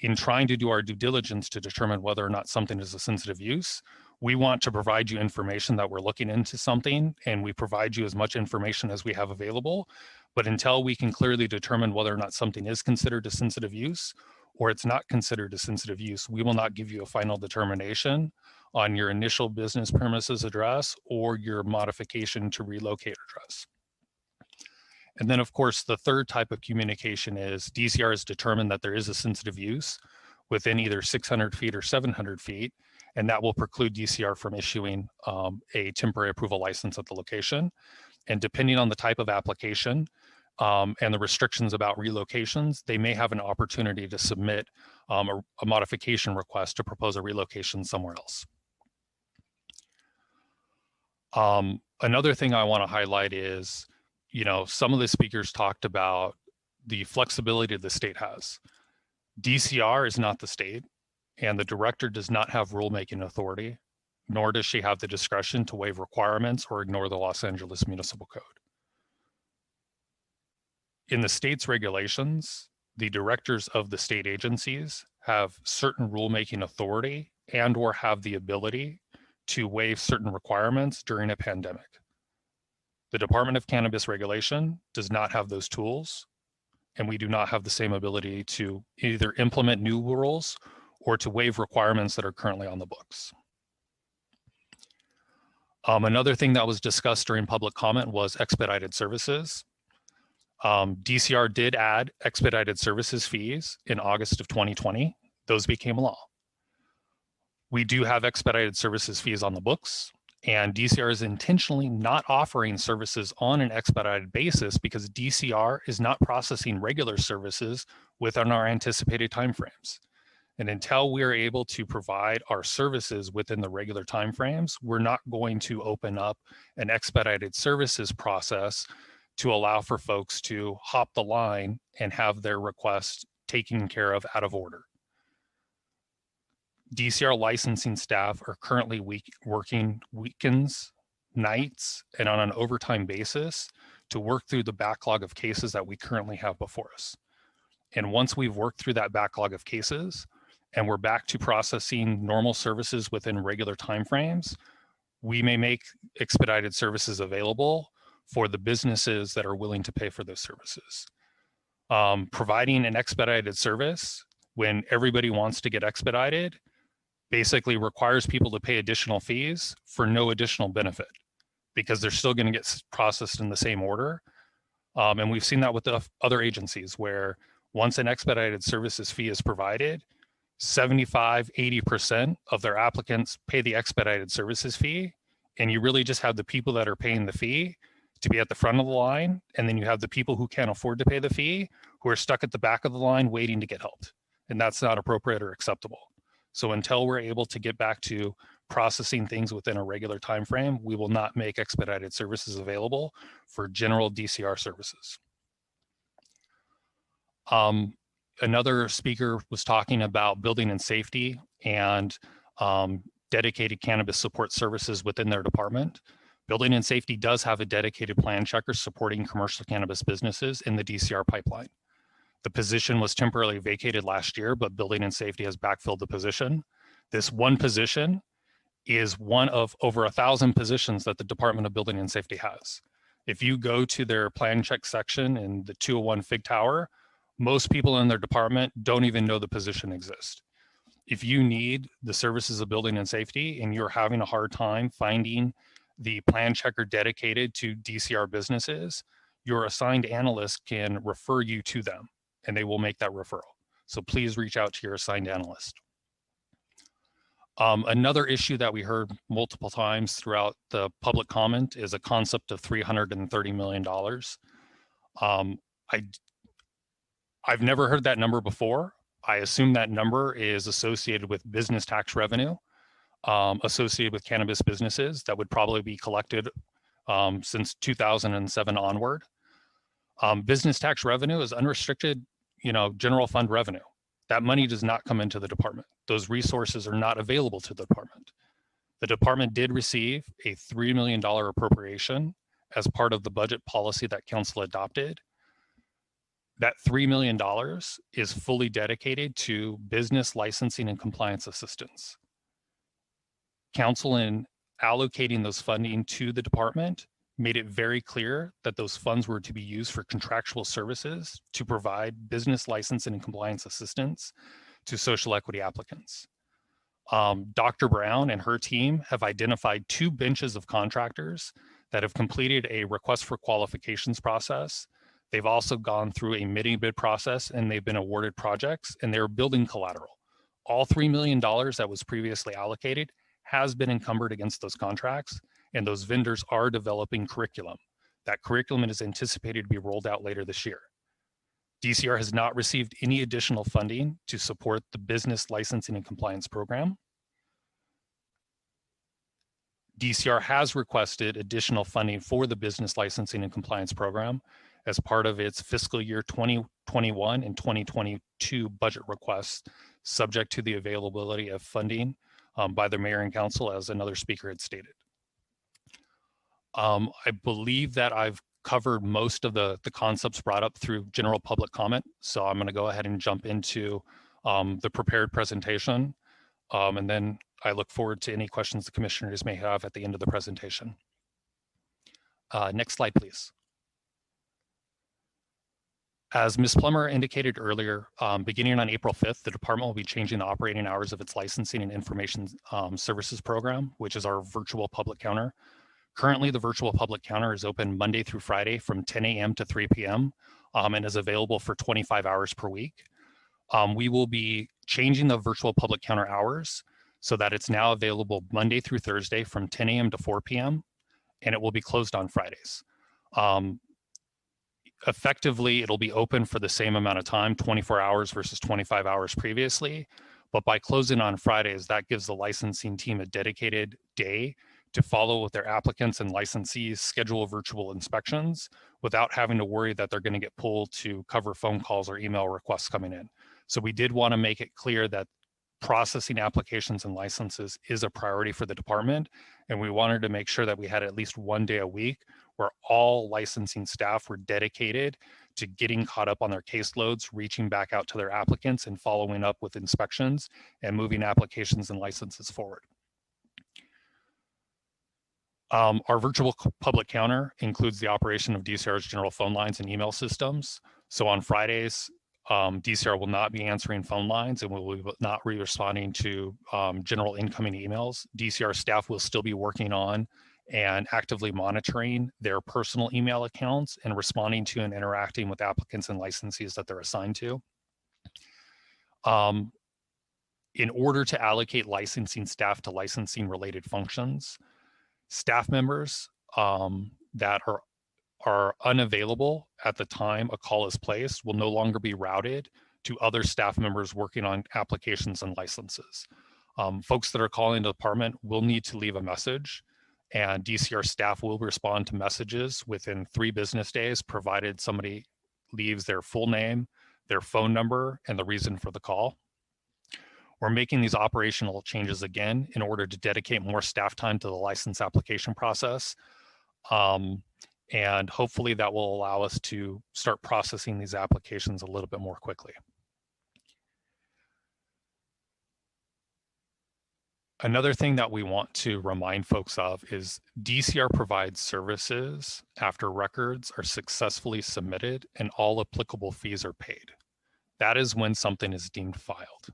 in trying to do our due diligence to determine whether or not something is a sensitive use, we want to provide you information that we're looking into something, and we provide you as much information as we have available. But until we can clearly determine whether or not something is considered a sensitive use or it's not considered a sensitive use, we will not give you a final determination on your initial business premises address or your modification to relocate address. And then, of course, the third type of communication is DCR has determined that there is a sensitive use. within either 600 feet or 700 feet, and that will preclude DCR from issuing a temporary approval license at the location. And depending on the type of application and the restrictions about relocations, they may have an opportunity to submit a modification request to propose a relocation somewhere else. Another thing I want to highlight is, some of the speakers talked about the flexibility the state has. DCR is not the state, and the director does not have rulemaking authority, nor does she have the discretion to waive requirements or ignore the Los Angeles Municipal Code. In the state's regulations, the directors of the state agencies have certain rulemaking authority and or have the ability to waive certain requirements during a pandemic. The Department of Cannabis Regulation does not have those tools, and we do not have the same ability to either implement new rules or to waive requirements that are currently on the books. Another thing that was discussed during public comment was expedited services. DCR did add expedited services fees in August of 2020. Those became law. We do have expedited services fees on the books, and DCR is intentionally not offering services on an expedited basis because DCR is not processing regular services within our anticipated timeframes. And until we are able to provide our services within the regular timeframes, we're not going to open up an expedited services process to allow for folks to hop the line and have their request taken care of out of order. DCR licensing staff are currently working weekends, nights, and on an overtime basis to work through the backlog of cases that we currently have before us. And once we've worked through that backlog of cases and we're back to processing normal services within regular timeframes, we may make expedited services available for the businesses that are willing to pay for those services. Providing an expedited service when everybody wants to get expedited basically requires people to pay additional fees for no additional benefit because they're still going to get processed in the same order. And we've seen that with the other agencies where once an expedited services fee is provided, 75, 80% of their applicants pay the expedited services fee. And you really just have the people that are paying the fee to be at the front of the line. And then you have the people who can't afford to pay the fee who are stuck at the back of the line waiting to get helped. And that's not appropriate or acceptable. So until we're able to get back to processing things within a regular time frame, we will not make expedited services available for general DCR services. Another speaker was talking about building and safety and dedicated cannabis support services within their department. Building and safety does have a dedicated plan checker supporting commercial cannabis businesses in the DCR pipeline. The position was temporarily vacated last year, but building and safety has backfilled the position. This one position is one of over 1,000 positions that the Department of Building and Safety has. If you go to their plan check section in the 201 Fig Tower, most people in their department don't even know the position exists. If you need the services of building and safety and you're having a hard time finding the plan checker dedicated to DCR businesses, your assigned analyst can refer you to them and they will make that referral. So please reach out to your assigned analyst. Another issue that we heard multiple times throughout the public comment is a concept of $330 million. I've never heard that number before. I assume that number is associated with business tax revenue associated with cannabis businesses that would probably be collected since 2007 onward. Business tax revenue is unrestricted, general fund revenue. That money does not come into the department. Those resources are not available to the department. The department did receive a $3 million appropriation as part of the budget policy that council adopted. That $3 million is fully dedicated to business licensing and compliance assistance. Council, in allocating those funding to the department, made it very clear that those funds were to be used for contractual services to provide business licensing and compliance assistance to social equity applicants. Dr. Brown and her team have identified 2 benches of contractors that have completed a request for qualifications process. They've also gone through a mini bid process and they've been awarded projects and they're building collateral. All $3 million that was previously allocated has been encumbered against those contracts, and those vendors are developing curriculum. That curriculum is anticipated to be rolled out later this year. DCR has not received any additional funding to support the business licensing and compliance program. DCR has requested additional funding for the business licensing and compliance program as part of its fiscal year 2021 and 2022 budget requests, subject to the availability of funding by the mayor and council, as another speaker had stated. I believe that I've covered most of the concepts brought up through general public comment. So I'm going to go ahead and jump into the prepared presentation. And then I look forward to any questions the commissioners may have at the end of the presentation. Next slide, please. As Ms. Plummer indicated earlier, beginning on April 5th, the department will be changing the operating hours of its licensing and information services program, which is our virtual public counter. Currently, the virtual public counter is open Monday through Friday from 10 a.m. to 3 p.m. And is available for 25 hours per week. We will be changing the virtual public counter hours so that it's now available Monday through Thursday from 10 a.m. to 4 p.m. and it will be closed on Fridays. Effectively, it'll be open for the same amount of time, 24 hours versus 25 hours previously. But by closing on Fridays, that gives the licensing team a dedicated day to follow with their applicants and licensees schedule virtual inspections without having to worry that they're going to get pulled to cover phone calls or email requests coming in. So we did want to make it clear that processing applications and licenses is a priority for the department. And we wanted to make sure that we had at least one day a week where all licensing staff were dedicated to getting caught up on their caseloads, reaching back out to their applicants and following up with inspections and moving applications and licenses forward. Our virtual public counter includes the operation of DCR's general phone lines and email systems. So on Fridays, DCR will not be answering phone lines and will not be responding to general incoming emails. DCR staff will still be working on and actively monitoring their personal email accounts and responding to and interacting with applicants and licensees that they're assigned to. In order to allocate licensing staff to licensing related functions, staff members that are unavailable at the time a call is placed will no longer be routed to other staff members working on applications and licenses. Folks that are calling the department will need to leave a message, and DCR staff will respond to messages within 3 business days, provided somebody leaves their full name, their phone number, and the reason for the call. We're making these operational changes again in order to dedicate more staff time to the license application process. And hopefully that will allow us to start processing these applications a little bit more quickly. Another thing that we want to remind folks of is DCR provides services after records are successfully submitted and all applicable fees are paid. That is when something is deemed filed.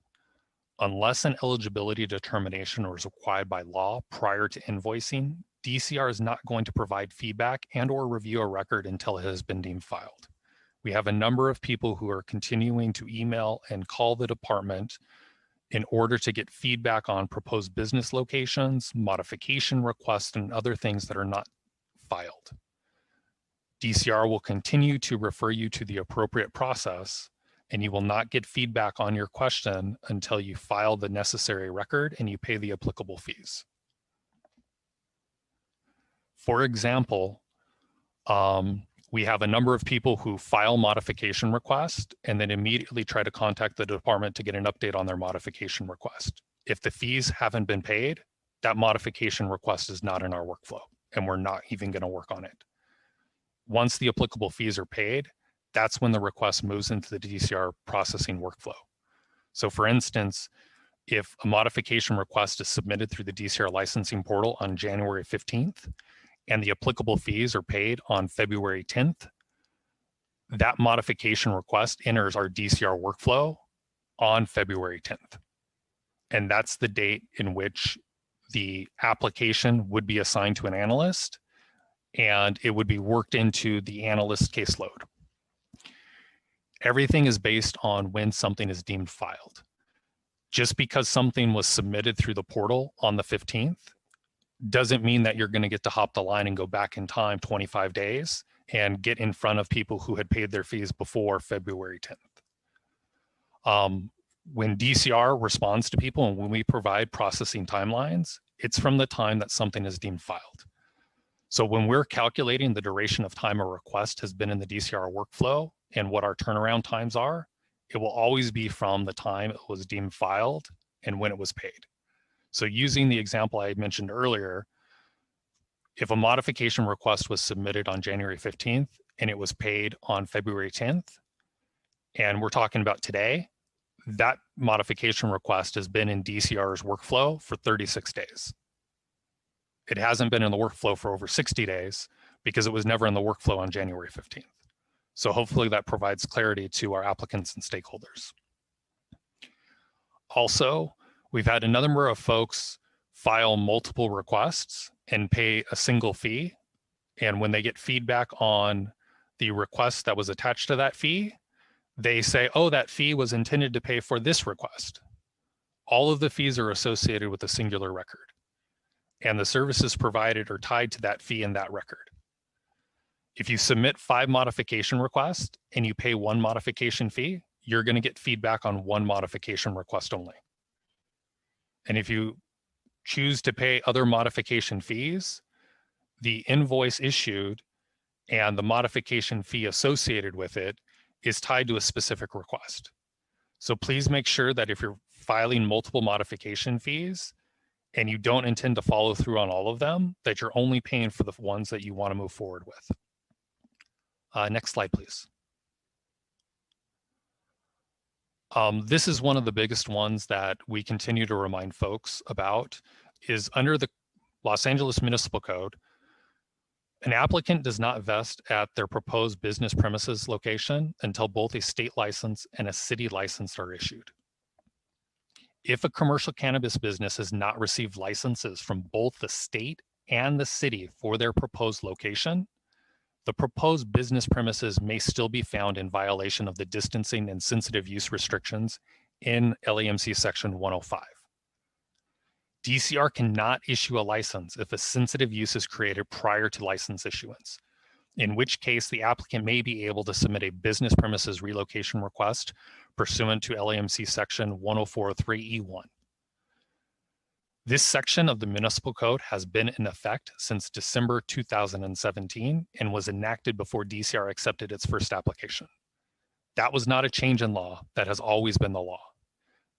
Unless an eligibility determination is required by law prior to invoicing, DCR is not going to provide feedback and or review a record until it has been deemed filed. We have a number of people who are continuing to email and call the department in order to get feedback on proposed business locations, modification requests, and other things that are not filed. DCR will continue to refer you to the appropriate process, and you will not get feedback on your question until you file the necessary record and you pay the applicable fees. For example, we have a number of people who file modification requests and then immediately try to contact the department to get an update on their modification request. If the fees haven't been paid, that modification request is not in our workflow, and we're not even going to work on it. Once the applicable fees are paid, that's when the request moves into the DCR processing workflow. So for instance, if a modification request is submitted through the DCR licensing portal on January 15th, and the applicable fees are paid on February 10th, that modification request enters our DCR workflow on February 10th. And that's the date in which the application would be assigned to an analyst, and it would be worked into the analyst caseload. Everything is based on when something is deemed filed. Just because something was submitted through the portal on the 15th doesn't mean that you're going to get to hop the line and go back in time 25 days and get in front of people who had paid their fees before February 10th. When DCR responds to people and when we provide processing timelines, it's from the time that something is deemed filed. So when we're calculating the duration of time a request has been in the DCR workflow and what our turnaround times are, it will always be from the time it was deemed filed and when it was paid. So using the example I mentioned earlier, if a modification request was submitted on January 15th and it was paid on February 10th, and we're talking about today, that modification request has been in DCR's workflow for 36 days. It hasn't been in the workflow for over 60 days because it was never in the workflow on January 15th. So hopefully that provides clarity to our applicants and stakeholders. Also, we've had a number of folks file multiple requests and pay a single fee. And when they get feedback on the request that was attached to that fee, they say, oh, that fee was intended to pay for this request. All of the fees are associated with a singular record, and the services provided are tied to that fee and that record. If you submit 5 modification requests and you pay 1 modification fee, you're going to get feedback on 1 modification request only. And if you choose to pay other modification fees, the invoice issued and the modification fee associated with it is tied to a specific request. So please make sure that if you're filing multiple modification fees and you don't intend to follow through on all of them, that you're only paying for the ones that you want to move forward with. Next slide, please. This is one of the biggest ones that we continue to remind folks about, is under the Los Angeles Municipal Code, an applicant does not vest at their proposed business premises location until both a state license and a city license are issued. If a commercial cannabis business has not received licenses from both the state and the city for their proposed location, the proposed business premises may still be found in violation of the distancing and sensitive use restrictions in LAMC Section 105. DCR cannot issue a license if a sensitive use is created prior to license issuance, in which case the applicant may be able to submit a business premises relocation request pursuant to LAMC Section 104.3E1. This section of the municipal code has been in effect since December 2017 and was enacted before DCR accepted its first application. That was not a change in law. That has always been the law.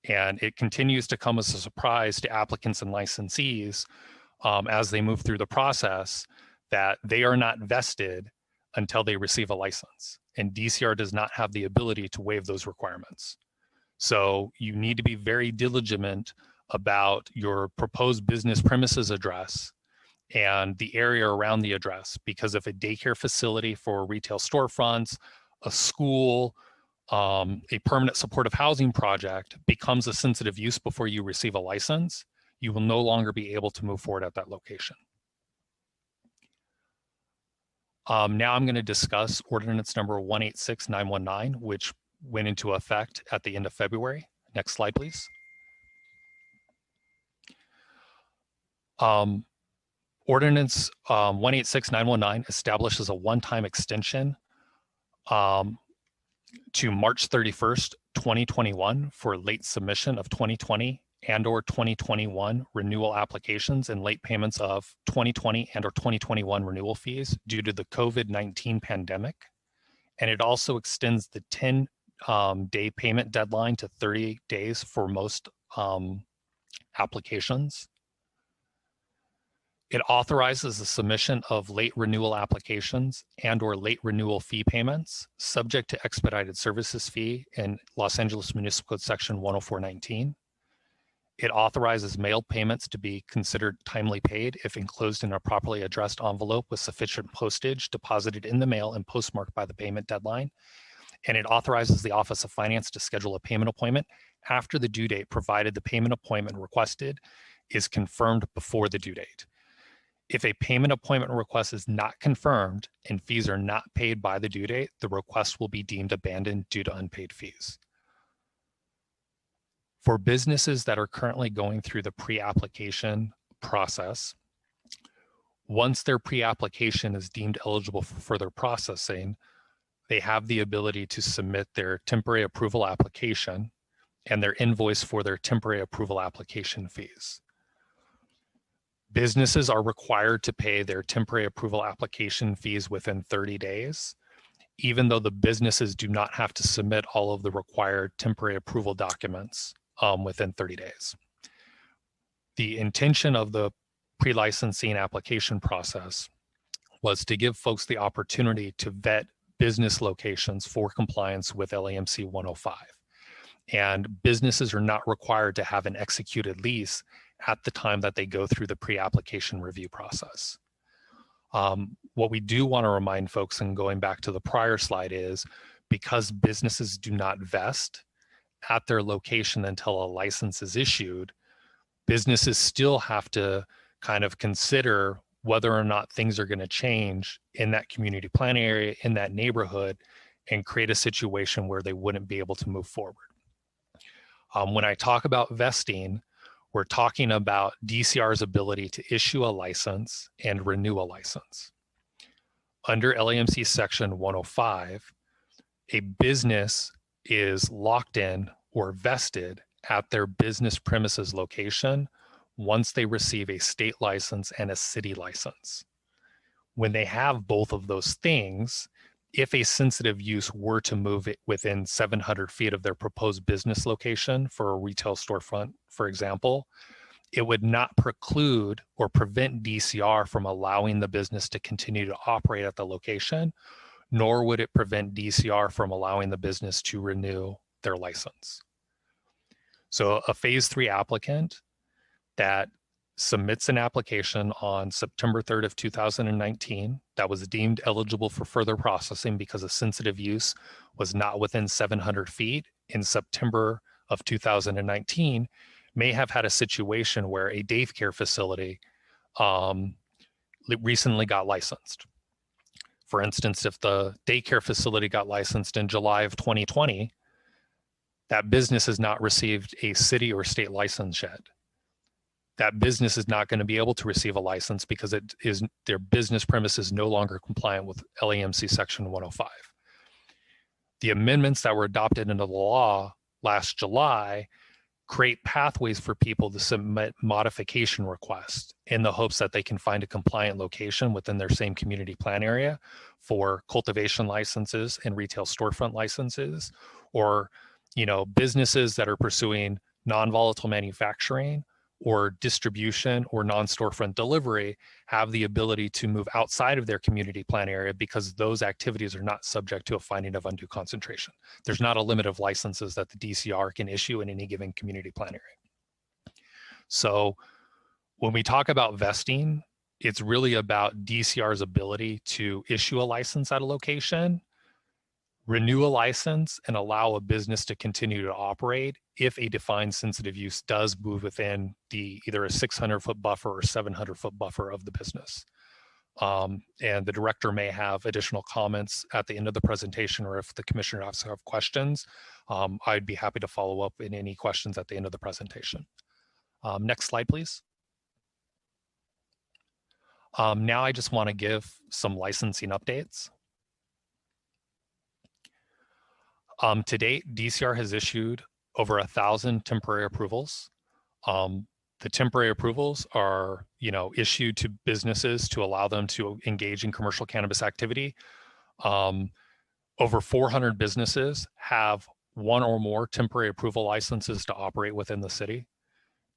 And it continues to come as a surprise to applicants and licensees as they move through the process that they are not vested until they receive a license. And DCR does not have the ability to waive those requirements. So you need to be very diligent about your proposed business premises address and the area around the address, because if a daycare facility for retail storefronts, a school, a permanent supportive housing project becomes a sensitive use before you receive a license, you will no longer be able to move forward at that location. Now I'm going to discuss ordinance number 186919, which went into effect at the end of February. Next slide, please. Ordinance 186919 establishes a one-time extension to March 31st, 2021 for late submission of 2020 and or 2021 renewal applications and late payments of 2020 and or 2021 renewal fees due to the COVID-19 pandemic. And it also extends the 10-day payment deadline to 30 days for most applications. It authorizes the submission of late renewal applications and or late renewal fee payments subject to expedited services fee in Los Angeles Municipal Code Section 104.19. It authorizes mail payments to be considered timely paid if enclosed in a properly addressed envelope with sufficient postage deposited in the mail and postmarked by the payment deadline. And it authorizes the Office of Finance to schedule a payment appointment after the due date, provided the payment appointment requested is confirmed before the due date. If a payment appointment request is not confirmed and fees are not paid by the due date, the request will be deemed abandoned due to unpaid fees. For businesses that are currently going through the pre-application process, once their pre-application is deemed eligible for further processing, they have the ability to submit their temporary approval application and their invoice for their temporary approval application fees. Businesses are required to pay their temporary approval application fees within 30 days, even though the businesses do not have to submit all of the required temporary approval documents within 30 days. The intention of the pre-licensing application process was to give folks the opportunity to vet business locations for compliance with LAMC 105. And businesses are not required to have an executed lease at the time that they go through the pre-application review process. What we do want to remind folks, and going back to the prior slide, is because businesses do not vest at their location until a license is issued, businesses still have to kind of consider whether or not things are going to change in that community plan area, in that neighborhood, and create a situation where they wouldn't be able to move forward. When I talk about vesting, we're talking about DCR's ability to issue a license and renew a license. Under LAMC section 105, a business is locked in or vested at their business premises location once they receive a state license and a city license. When they have both of those things, if a sensitive use were to move it within 700 feet of their proposed business location for a retail storefront, for example, it would not preclude or prevent DCR from allowing the business to continue to operate at the location, nor would it prevent DCR from allowing the business to renew their license. So a phase 3 applicant that submits an application on September 3rd of 2019 that was deemed eligible for further processing because a sensitive use was not within 700 feet in September of 2019 may have had a situation where a daycare facility recently got licensed. For instance, if the daycare facility got licensed in July of 2020, that business has not received a city or state license yet. That business is not going to be able to receive a license because their business premise is no longer compliant with LAMC section 105. The amendments that were adopted into the law last July create pathways for people to submit modification requests in the hopes that they can find a compliant location within their same community plan area for cultivation licenses and retail storefront licenses, or businesses that are pursuing non-volatile manufacturing or distribution or non-storefront delivery have the ability to move outside of their community plan area because those activities are not subject to a finding of undue concentration. There's not a limit of licenses that the DCR can issue in any given community plan area. So when we talk about vesting, it's really about DCR's ability to issue a license at a location, renew a license, and allow a business to continue to operate if a defined sensitive use does move within either a 600-foot buffer or 700-foot buffer of the business. And the director may have additional comments at the end of the presentation, or if the commissioner also have questions, I'd be happy to follow up in any questions at the end of the presentation. Next slide, please. Now I just want to give some licensing updates. To date, DCR has issued over 1,000 temporary approvals. The temporary approvals are, issued to businesses to allow them to engage in commercial cannabis activity. Over 400 businesses have one or more temporary approval licenses to operate within the city.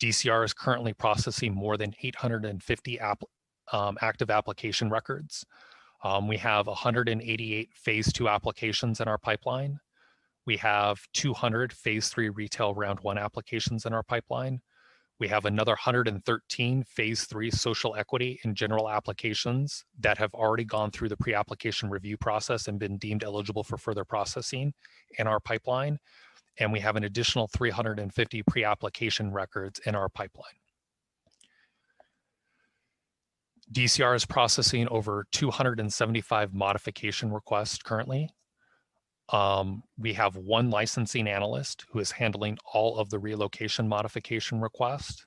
DCR is currently processing more than 850 active application records. We have 188 phase 2 applications in our pipeline. We have 200 phase 3 retail round 1 applications in our pipeline. We have another 113 phase 3 social equity and general applications that have already gone through the pre-application review process and been deemed eligible for further processing in our pipeline. And we have an additional 350 pre-application records in our pipeline. DCR is processing over 275 modification requests currently. We have one licensing analyst who is handling all of the relocation modification requests.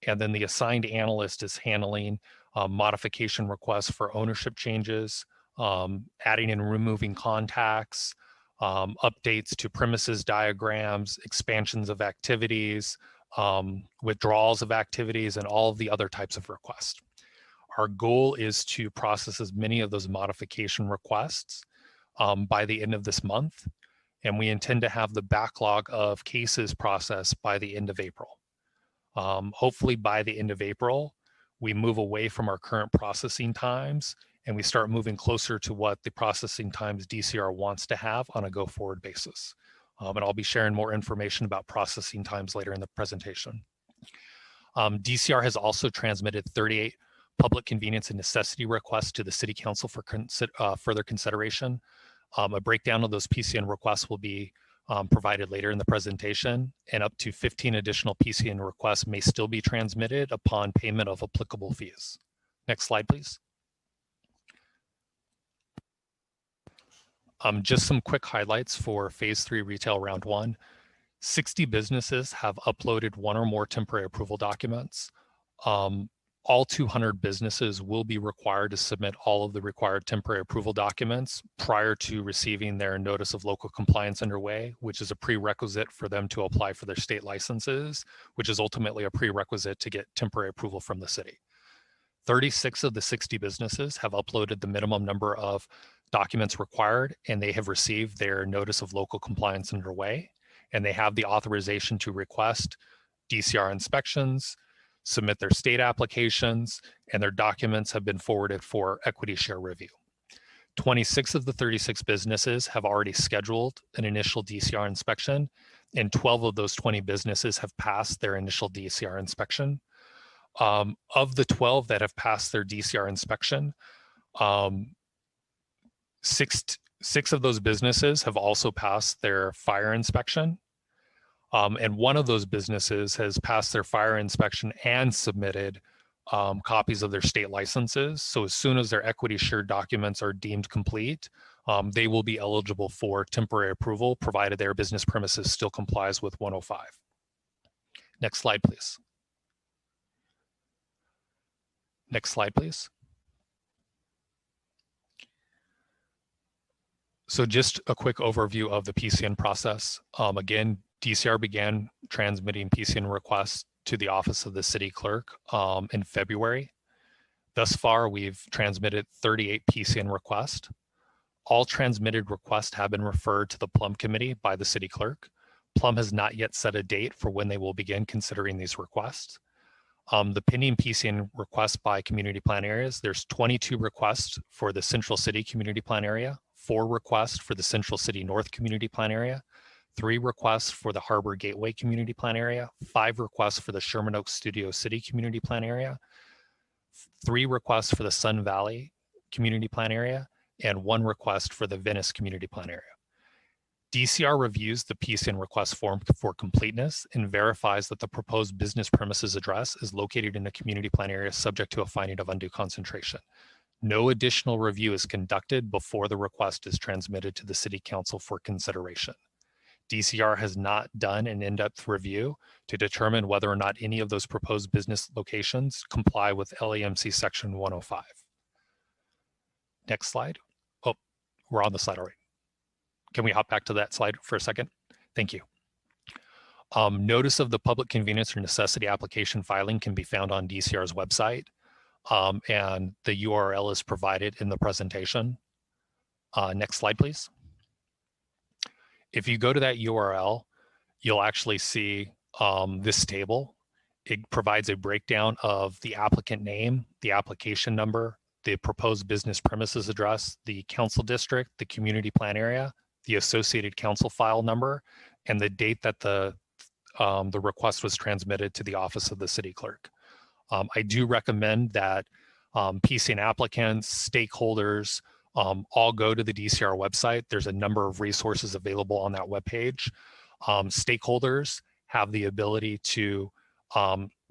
And then the assigned analyst is handling modification requests for ownership changes, adding and removing contacts, updates to premises diagrams, expansions of activities, withdrawals of activities, and all of the other types of requests. Our goal is to process as many of those modification requests by the end of this month, and we intend to have the backlog of cases processed by the end of April. Hopefully by the end of April, we move away from our current processing times and we start moving closer to what the processing times DCR wants to have on a go-forward basis. And I'll be sharing more information about processing times later in the presentation. DCR has also transmitted 38 public convenience and necessity requests to the City Council for further consideration. A breakdown of those PCN requests will be provided later in the presentation, and up to 15 additional PCN requests may still be transmitted upon payment of applicable fees. Next slide, please. Just some quick highlights for Phase 3 Retail Round 1. 60 businesses have uploaded one or more temporary approval documents. All 200 businesses will be required to submit all of the required temporary approval documents prior to receiving their notice of local compliance underway, which is a prerequisite for them to apply for their state licenses, which is ultimately a prerequisite to get temporary approval from the city. 36 of the 60 businesses have uploaded the minimum number of documents required, and they have received their notice of local compliance underway, and they have the authorization to request DCR inspections, submit their state applications, and their documents have been forwarded for equity share review. 26 of the 36 businesses have already scheduled an initial DCR inspection, and 12 of those 20 businesses have passed their initial DCR inspection. Of the 12 that have passed their DCR inspection, six of those businesses have also passed their fire inspection. And one of those businesses has passed their fire inspection and submitted copies of their state licenses. So as soon as their equity share documents are deemed complete, they will be eligible for temporary approval, provided their business premises still complies with 105. Next slide, please. Next slide, please. So just a quick overview of the PCN process. Again, DCR began transmitting PCN requests to the Office of the City Clerk in February. Thus far, we've transmitted 38 PCN requests. All transmitted requests have been referred to the Plum Committee by the City Clerk. Plum has not yet set a date for when they will begin considering these requests. The pending PCN requests by community plan areas, there's 22 requests for the Central City Community Plan Area, 4 requests for the Central City North Community Plan Area, 3 requests for the Harbor Gateway Community Plan Area, 5 requests for the Sherman Oaks Studio City Community Plan Area, 3 requests for the Sun Valley Community Plan Area, and 1 request for the Venice Community Plan Area. DCR reviews the PCN request form for completeness and verifies that the proposed business premises address is located in a community plan area subject to a finding of undue concentration. No additional review is conducted before the request is transmitted to the City Council for consideration. DCR has not done an in-depth review to determine whether or not any of those proposed business locations comply with LAMC Section 105. Next slide. Oh, we're on the slide already. Can we hop back to that slide for a second? Thank you. Notice of the public convenience or necessity application filing can be found on DCR's website, and the URL is provided in the presentation. Next slide, please. If you go to that URL, you'll actually see this table. It provides a breakdown of the applicant name, the application number, the proposed business premises address, the council district, the community plan area, the associated council file number, and the date that the request was transmitted to the Office of the City Clerk. I do recommend that PCN applicants, stakeholders, all go to the DCR website. There's a number of resources available on that webpage. Stakeholders have the ability to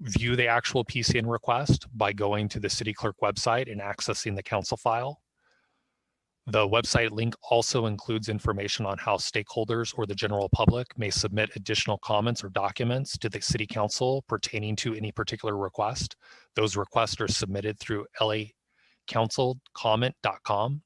view the actual PCN request by going to the City Clerk website and accessing the council file. The website link also includes information on how stakeholders or the general public may submit additional comments or documents to the City Council pertaining to any particular request. Those requests are submitted through lacouncilcomment.com.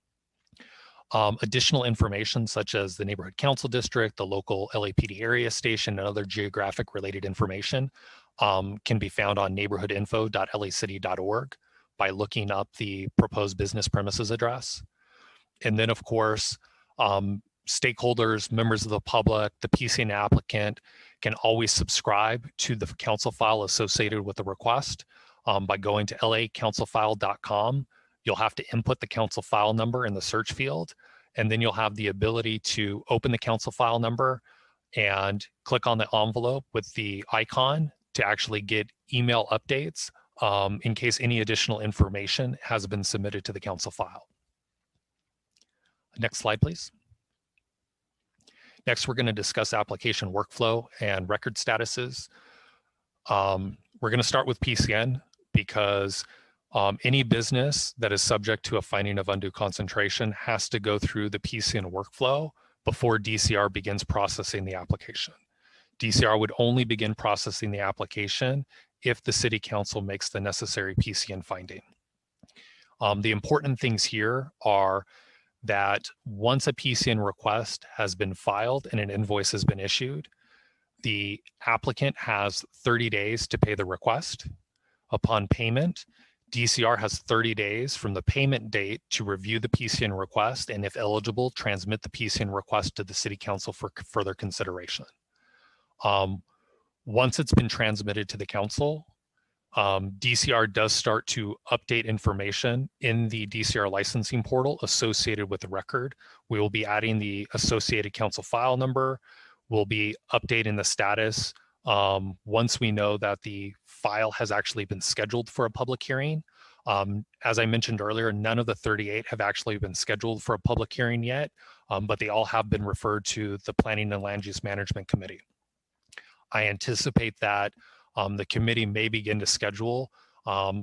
Additional information such as the neighborhood council district, the local LAPD area station, and other geographic related information can be found on neighborhoodinfo.lacity.org by looking up the proposed business premises address. And then, of course, stakeholders, members of the public, the PCN applicant can always subscribe to the council file associated with the request by going to lacouncilfile.com. You'll have to input the council file number in the search field, and then you'll have the ability to open the council file number and click on the envelope with the icon to actually get email updates in case any additional information has been submitted to the council file. Next slide, please. Next, we're going to discuss application workflow and record statuses. We're going to start with PCN because any business that is subject to a finding of undue concentration has to go through the PCN workflow before DCR begins processing the application. DCR would only begin processing the application if the City Council makes the necessary PCN finding. The important things here are that once a PCN request has been filed and an invoice has been issued, the applicant has 30 days to pay the request. Upon payment, DCR has 30 days from the payment date to review the PCN request, and if eligible, transmit the PCN request to the City Council for further consideration. Once it's been transmitted to the Council, DCR does start to update information in the DCR licensing portal associated with the record. We will be adding the associated council file number. We'll be updating the status once we know that the file has actually been scheduled for a public hearing. As I mentioned earlier, none of the 38 have actually been scheduled for a public hearing yet, but they all have been referred to the Planning and Land Use Management Committee. I anticipate that the committee may begin to schedule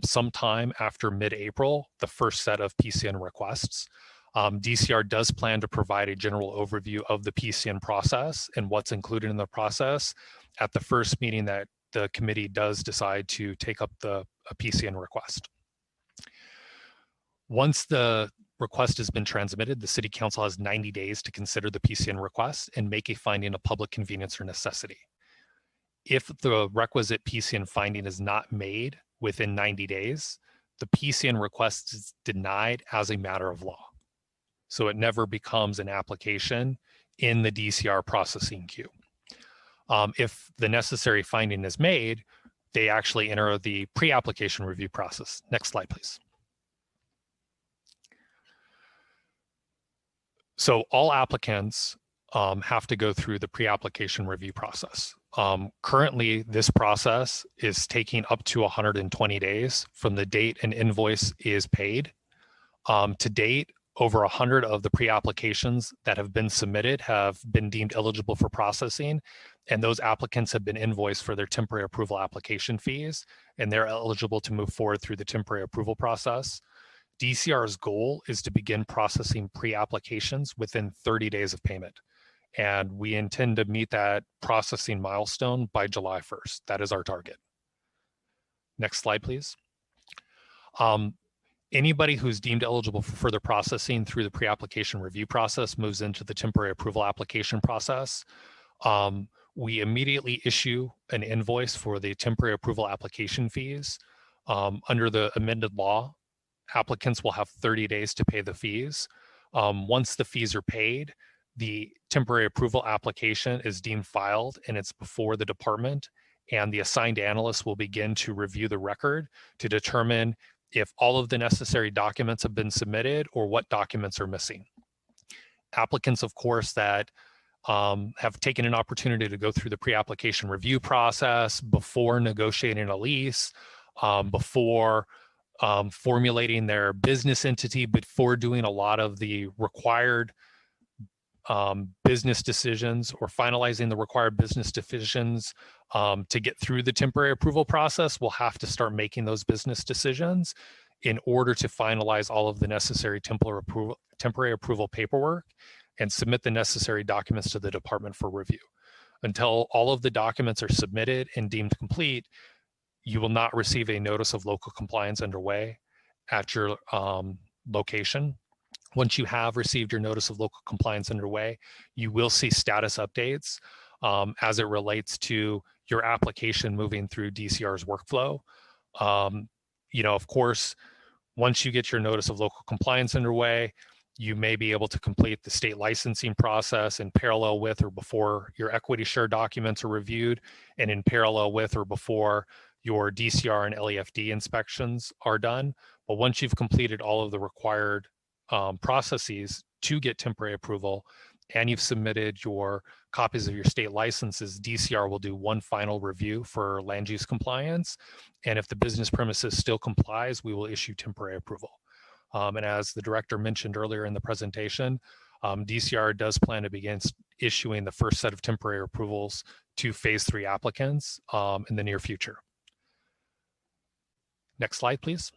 sometime after mid-April, the first set of PCN requests. DCR does plan to provide a general overview of the PCN process and what's included in the process at the first meeting that the committee does decide to take up a PCN request. Once the request has been transmitted, the City Council has 90 days to consider the PCN request and make a finding of public convenience or necessity. If the requisite PCN finding is not made within 90 days, the PCN request is denied as a matter of law. So it never becomes an application in the DCR processing queue. If the necessary finding is made, they actually enter the pre-application review process. Next slide, please. So all applicants have to go through the pre-application review process. Currently, this process is taking up to 120 days from the date an invoice is paid. To date, over 100 of the pre-applications that have been submitted have been deemed eligible for processing, and those applicants have been invoiced for their temporary approval application fees, and they're eligible to move forward through the temporary approval process. DCR's goal is to begin processing pre-applications within 30 days of payment. And we intend to meet that processing milestone by July 1st. That is our target. Next slide, please. Anybody who's deemed eligible for further processing through the pre-application review process moves into the temporary approval application process. We immediately issue an invoice for the temporary approval application fees. Under the amended law, applicants will have 30 days to pay the fees. Once the fees are paid, the temporary approval application is deemed filed and it's before the department, and the assigned analyst will begin to review the record to determine if all of the necessary documents have been submitted or what documents are missing. Applicants, of course, that have taken an opportunity to go through the pre-application review process before negotiating a lease, before formulating their business entity, before doing a lot of the required business decisions or finalizing the required business decisions to get through the temporary approval process, we'll have to start making those business decisions. in order to finalize all of the necessary temporary approval paperwork and submit the necessary documents to the department for review. Until all of the documents are submitted and deemed complete, you will not receive a notice of local compliance underway at your location. Once you have received your notice of local compliance underway, you will see status updates as it relates to your application moving through DCR's workflow. Of course, once you get your notice of local compliance underway, you may be able to complete the state licensing process in parallel with or before your equity share documents are reviewed, and in parallel with or before your DCR and LEFD inspections are done. But once you've completed all of the required processes to get temporary approval, and you've submitted your copies of your state licenses, DCR will do one final review for land use compliance. And if the business premises still complies, we will issue temporary approval. And as the director mentioned earlier in the presentation, DCR does plan to begin issuing the first set of temporary approvals to phase 3 applicants in the near future. Next slide, please.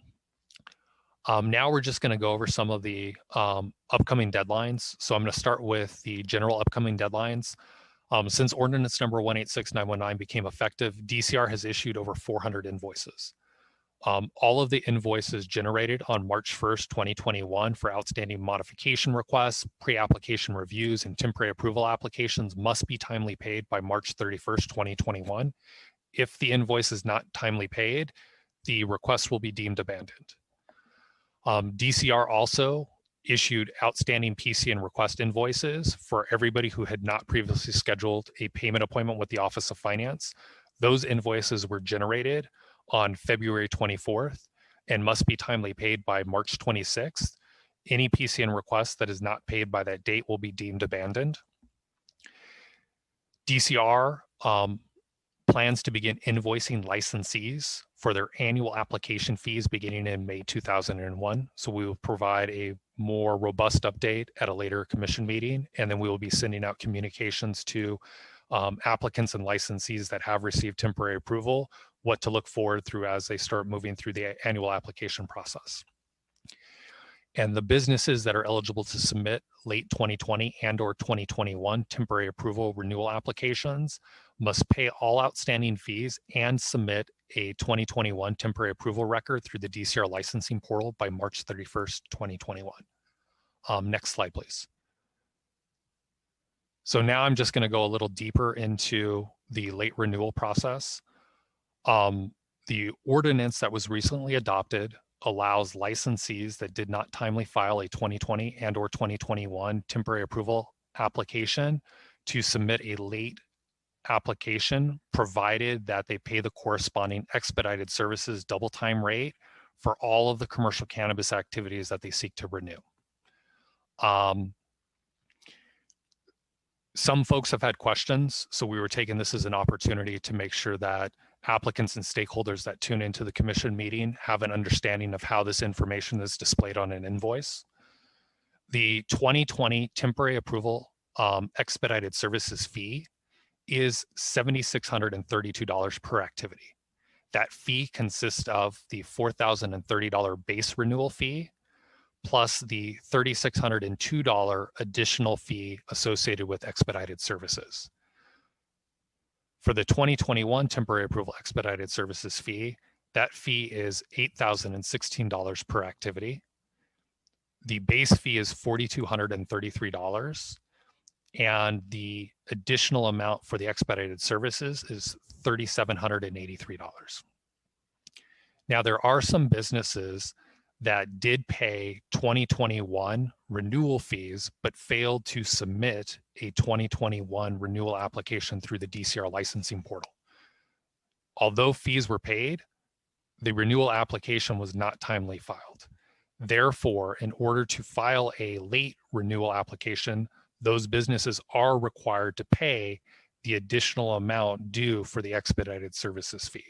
Now we're just going to go over some of the upcoming deadlines. So I'm going to start with the general upcoming deadlines. Since ordinance number 186919 became effective, DCR has issued over 400 invoices. All of the invoices generated on March 1st, 2021 for outstanding modification requests, pre-application reviews, and temporary approval applications must be timely paid by March 31st, 2021. If the invoice is not timely paid, the request will be deemed abandoned. DCR also issued outstanding PC and request invoices for everybody who had not previously scheduled a payment appointment with the Office of Finance. Those invoices were generated on February 24th and must be timely paid by March 26th. Any PCN request that is not paid by that date will be deemed abandoned. DCR plans to begin invoicing licensees for their annual application fees beginning in May 2001. So we will provide a more robust update at a later commission meeting, and then we will be sending out communications to applicants and licensees that have received temporary approval, what to look forward through as they start moving through the annual application process. And the businesses that are eligible to submit late 2020 and or 2021 temporary approval renewal applications must pay all outstanding fees and submit a 2021 temporary approval record through the DCR licensing portal by March 31st, 2021. Next slide, please. So now I'm just going to go a little deeper into the late renewal process. The ordinance that was recently adopted allows licensees that did not timely file a 2020 and or 2021 temporary approval application to submit a late application, provided that they pay the corresponding expedited services double time rate for all of the commercial cannabis activities that they seek to renew. Some folks have had questions, so we were taking this as an opportunity to make sure that applicants and stakeholders that tune into the commission meeting have an understanding of how this information is displayed on an invoice. The 2020 temporary approval expedited services fee is $7,632 per activity. That fee consists of the $4,030 base renewal fee plus the $3,602 additional fee associated with expedited services. For the 2021 temporary approval expedited services fee, that fee is $8,016 per activity. The base fee is $4,233, and the additional amount for the expedited services is $3,783. Now, there are some businesses that did pay 2021 renewal fees, but failed to submit a 2021 renewal application through the DCR licensing portal. Although fees were paid, the renewal application was not timely filed. Therefore, in order to file a late renewal application, those businesses are required to pay the additional amount due for the expedited services fee.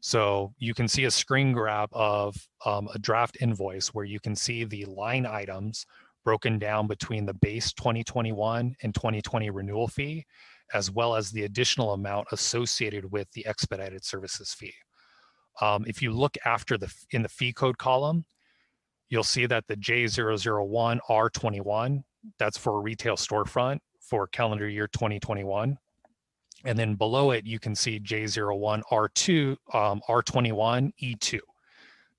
So you can see a screen grab of a draft invoice where you can see the line items broken down between the base 2021 and 2020 renewal fee, as well as the additional amount associated with the expedited services fee. If you look in the fee code column, you'll see that the J001R21, that's for a retail storefront for calendar year 2021. And then below it, you can see J01R2, R21E2.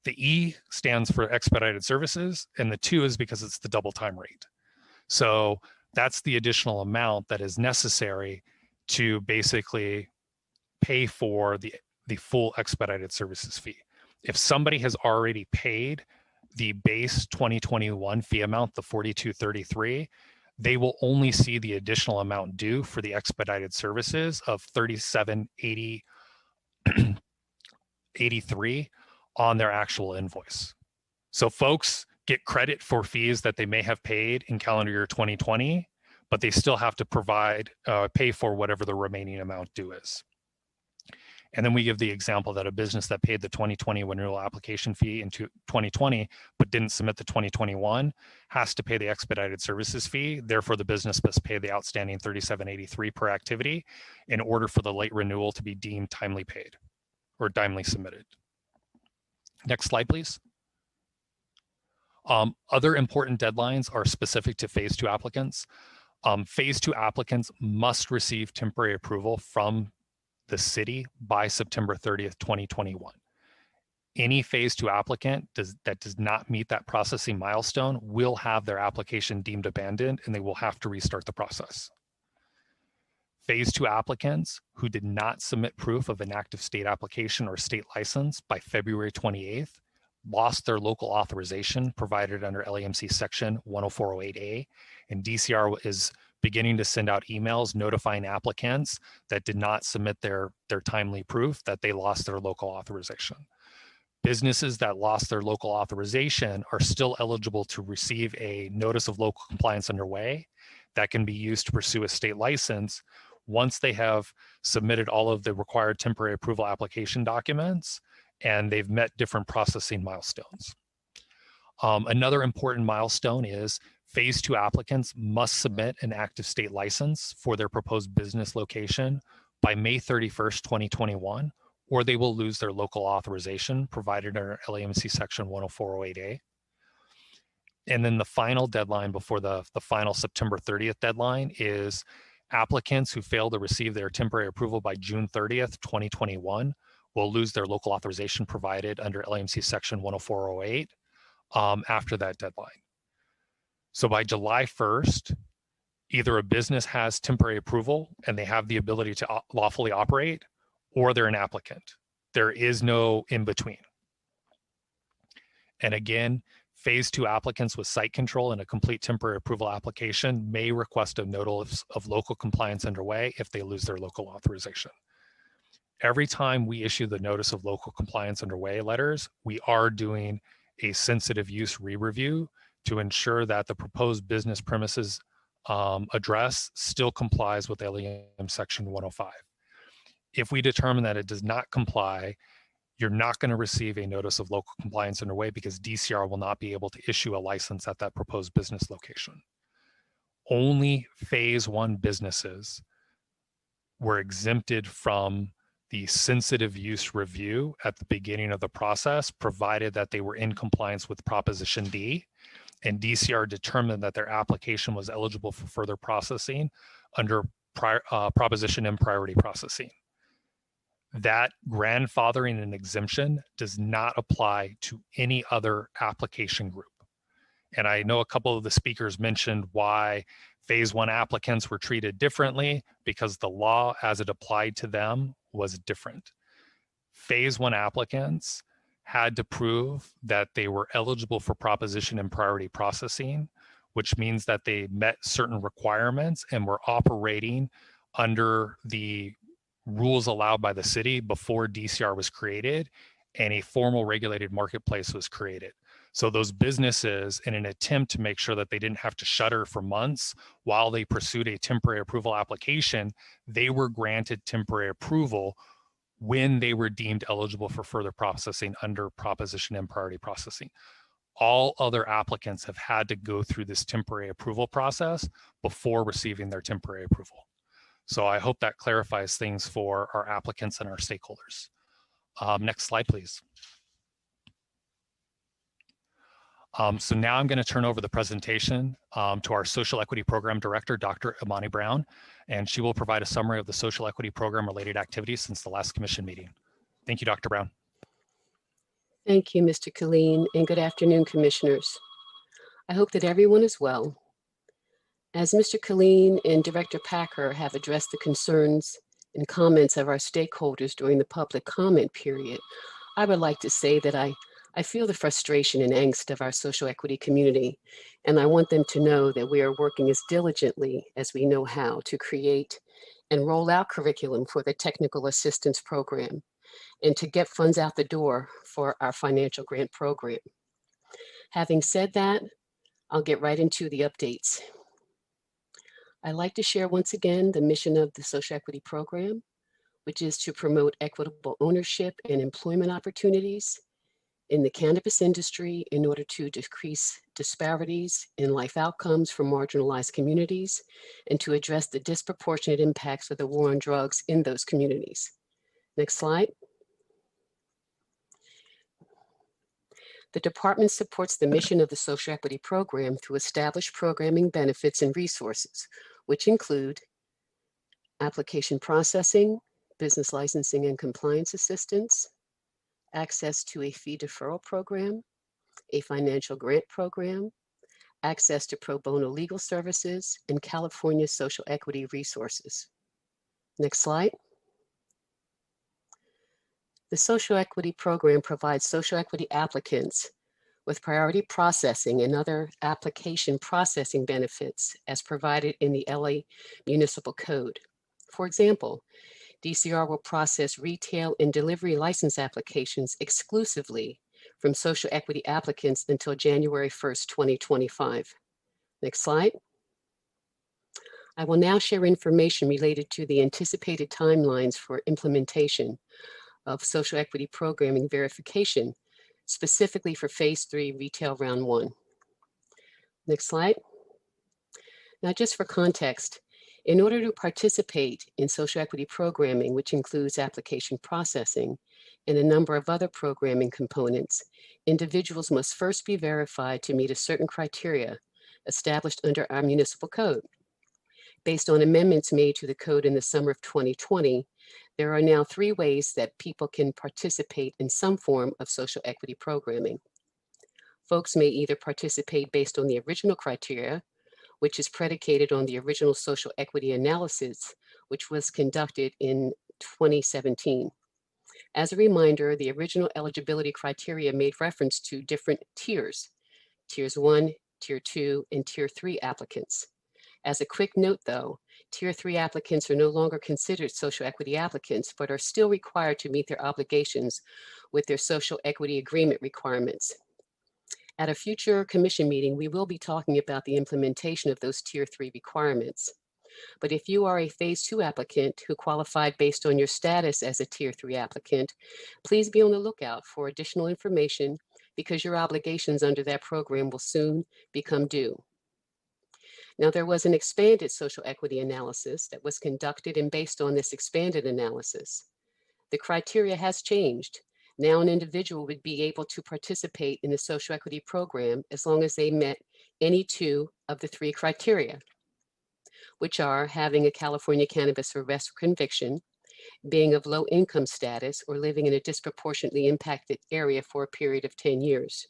The E stands for expedited services, and the 2 is because it's the double time rate. So that's the additional amount that is necessary to basically pay for the full expedited services fee. If somebody has already paid the base 2021 fee amount, the $42.33, they will only see the additional amount due for the expedited services of $37.83 on their actual invoice. So folks get credit for fees that they may have paid in calendar year 2020, but they still have to pay for whatever the remaining amount due is. And then we give the example that a business that paid the 2020 renewal application fee in 2020, but didn't submit the 2021 has to pay the expedited services fee. Therefore, the business must pay the outstanding $37.83 per activity in order for the late renewal to be deemed timely paid or timely submitted. Next slide, please. Other important deadlines are specific to phase 2 applicants. Phase 2 applicants must receive temporary approval from the city by September 30th, 2021. Any phase 2 applicant that does not meet that processing milestone will have their application deemed abandoned and they will have to restart the process. Phase 2 applicants who did not submit proof of an active state application or state license by February 28th lost their local authorization provided under LAMC section 10408A, and DCR is beginning to send out emails notifying applicants that did not submit their timely proof that they lost their local authorization. Businesses that lost their local authorization are still eligible to receive a notice of local compliance underway that can be used to pursue a state license once they have submitted all of the required temporary approval application documents and they've met different processing milestones. Another important milestone is phase 2 applicants must submit an active state license for their proposed business location by May 31st, 2021, or they will lose their local authorization provided under LAMC section 10408A. And then the final deadline before the final September 30th deadline is applicants who fail to receive their temporary approval by June 30th, 2021 will lose their local authorization provided under LAMC section 10408 after that deadline. So by July 1st, either a business has temporary approval and they have the ability to lawfully operate, or they're an applicant. There is no in between. And again, phase 2 applicants with site control and a complete temporary approval application may request a notice of local compliance underway if they lose their local authorization. Every time we issue the notice of local compliance underway letters, we are doing a sensitive use re-review to ensure that the proposed business premises address still complies with LEM section 105. If we determine that it does not comply, you're not going to receive a notice of local compliance underway because DCR will not be able to issue a license at that proposed business location. Only phase 1 businesses were exempted from the sensitive use review at the beginning of the process, provided that they were in compliance with Proposition D, and DCR determined that their application was eligible for further processing under Proposition M priority processing. That grandfathering and exemption does not apply to any other application group. And I know a couple of the speakers mentioned why phase 1 applicants were treated differently because the law as it applied to them was different. Phase 1 applicants had to prove that they were eligible for proposition and priority processing, which means that they met certain requirements and were operating under the rules allowed by the city before DCR was created and a formal regulated marketplace was created. So those businesses, in an attempt to make sure that they didn't have to shutter for months while they pursued a temporary approval application, they were granted temporary approval when they were deemed eligible for further processing under proposition and priority processing. All other applicants have had to go through this temporary approval process before receiving their temporary approval. So I hope that clarifies things for our applicants and our stakeholders. Next slide, please. So now I'm going to turn over the presentation to our Social Equity Program Director, Dr. Imani Brown, and she will provide a summary of the Social Equity Program related activities since the last commission meeting. Thank you, Dr. Brown. Thank you, Mr. Killeen, and good afternoon, commissioners. I hope that everyone is well. As Mr. Killeen and Director Packer have addressed the concerns and comments of our stakeholders during the public comment period, I would like to say that I feel the frustration and angst of our social equity community, and I want them to know that we are working as diligently as we know how to create and roll out curriculum for the technical assistance program and to get funds out the door for our financial grant program. Having said that, I'll get right into the updates. I'd like to share once again the mission of the social equity program, which is to promote equitable ownership and employment opportunities in the cannabis industry in order to decrease disparities in life outcomes for marginalized communities and to address the disproportionate impacts of the war on drugs in those communities. Next slide. The department supports the mission of the social equity program through established programming benefits and resources, which include application processing, business licensing and compliance assistance, access to a fee deferral program, a financial grant program, access to pro bono legal services, and California social equity resources. Next slide. The social equity program provides social equity applicants with priority processing and other application processing benefits as provided in the LA Municipal Code. For example, DCR will process retail and delivery license applications exclusively from social equity applicants until January 1st, 2025. Next slide. I will now share information related to the anticipated timelines for implementation of social equity programming verification, specifically for phase 3 retail round 1. Next slide. Now, just for context, in order to participate in social equity programming, which includes application processing and a number of other programming components, individuals must first be verified to meet a certain criteria established under our municipal code. Based on amendments made to the code in the summer of 2020, there are now 3 ways that people can participate in some form of social equity programming. Folks may either participate based on the original criteria, which is predicated on the original social equity analysis, which was conducted in 2017. As a reminder, the original eligibility criteria made reference to different tiers, tiers 1, tier 2, and tier 3 applicants. As a quick note though, tier 3 applicants are no longer considered social equity applicants, but are still required to meet their obligations with their social equity agreement requirements. At a future commission meeting, we will be talking about the implementation of those tier 3 requirements. But if you are a phase 2 applicant who qualified based on your status as a tier 3 applicant, please be on the lookout for additional information because your obligations under that program will soon become due. Now, there was an expanded social equity analysis that was conducted, and based on this expanded analysis, the criteria has changed. Now an individual would be able to participate in the social equity program as long as they met any 2 of the 3 criteria, which are having a California cannabis arrest or conviction, being of low income status, or living in a disproportionately impacted area for a period of 10 years.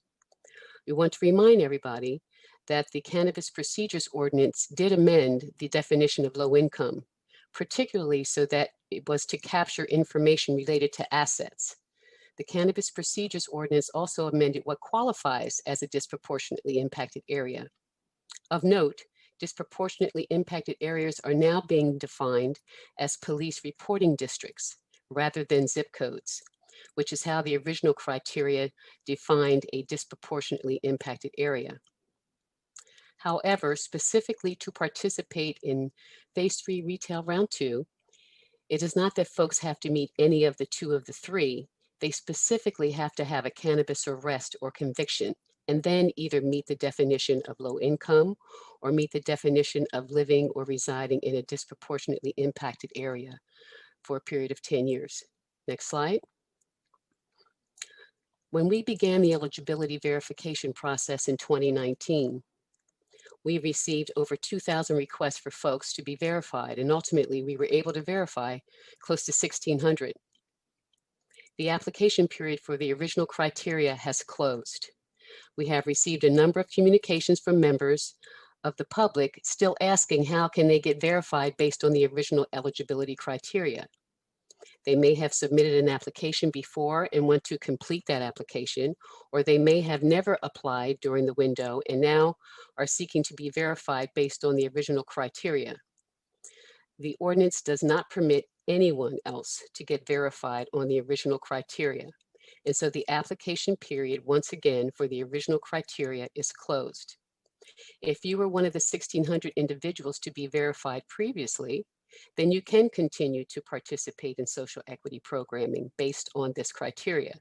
We want to remind everybody that the Cannabis Procedures Ordinance did amend the definition of low income, particularly so that it was to capture information related to assets. The Cannabis Procedures Ordinance also amended what qualifies as a disproportionately impacted area. Of note, disproportionately impacted areas are now being defined as police reporting districts rather than zip codes, which is how the original criteria defined a disproportionately impacted area. However, specifically to participate in phase 3 retail round 2, it is not that folks have to meet any of the 2 of the 3. They specifically have to have a cannabis arrest or conviction, and then either meet the definition of low income or meet the definition of living or residing in a disproportionately impacted area for a period of 10 years. Next slide. When we began the eligibility verification process in 2019, we received over 2,000 requests for folks to be verified, and ultimately we were able to verify close to 1,600. The application period for the original criteria has closed. We have received a number of communications from members of the public still asking how can they get verified based on the original eligibility criteria. They may have submitted an application before and want to complete that application, or they may have never applied during the window and now are seeking to be verified based on the original criteria. The ordinance does not permit anyone else to get verified on the original criteria. And so the application period, once again, for the original criteria is closed. If you were one of the 1,600 individuals to be verified previously, then you can continue to participate in social equity programming based on this criteria.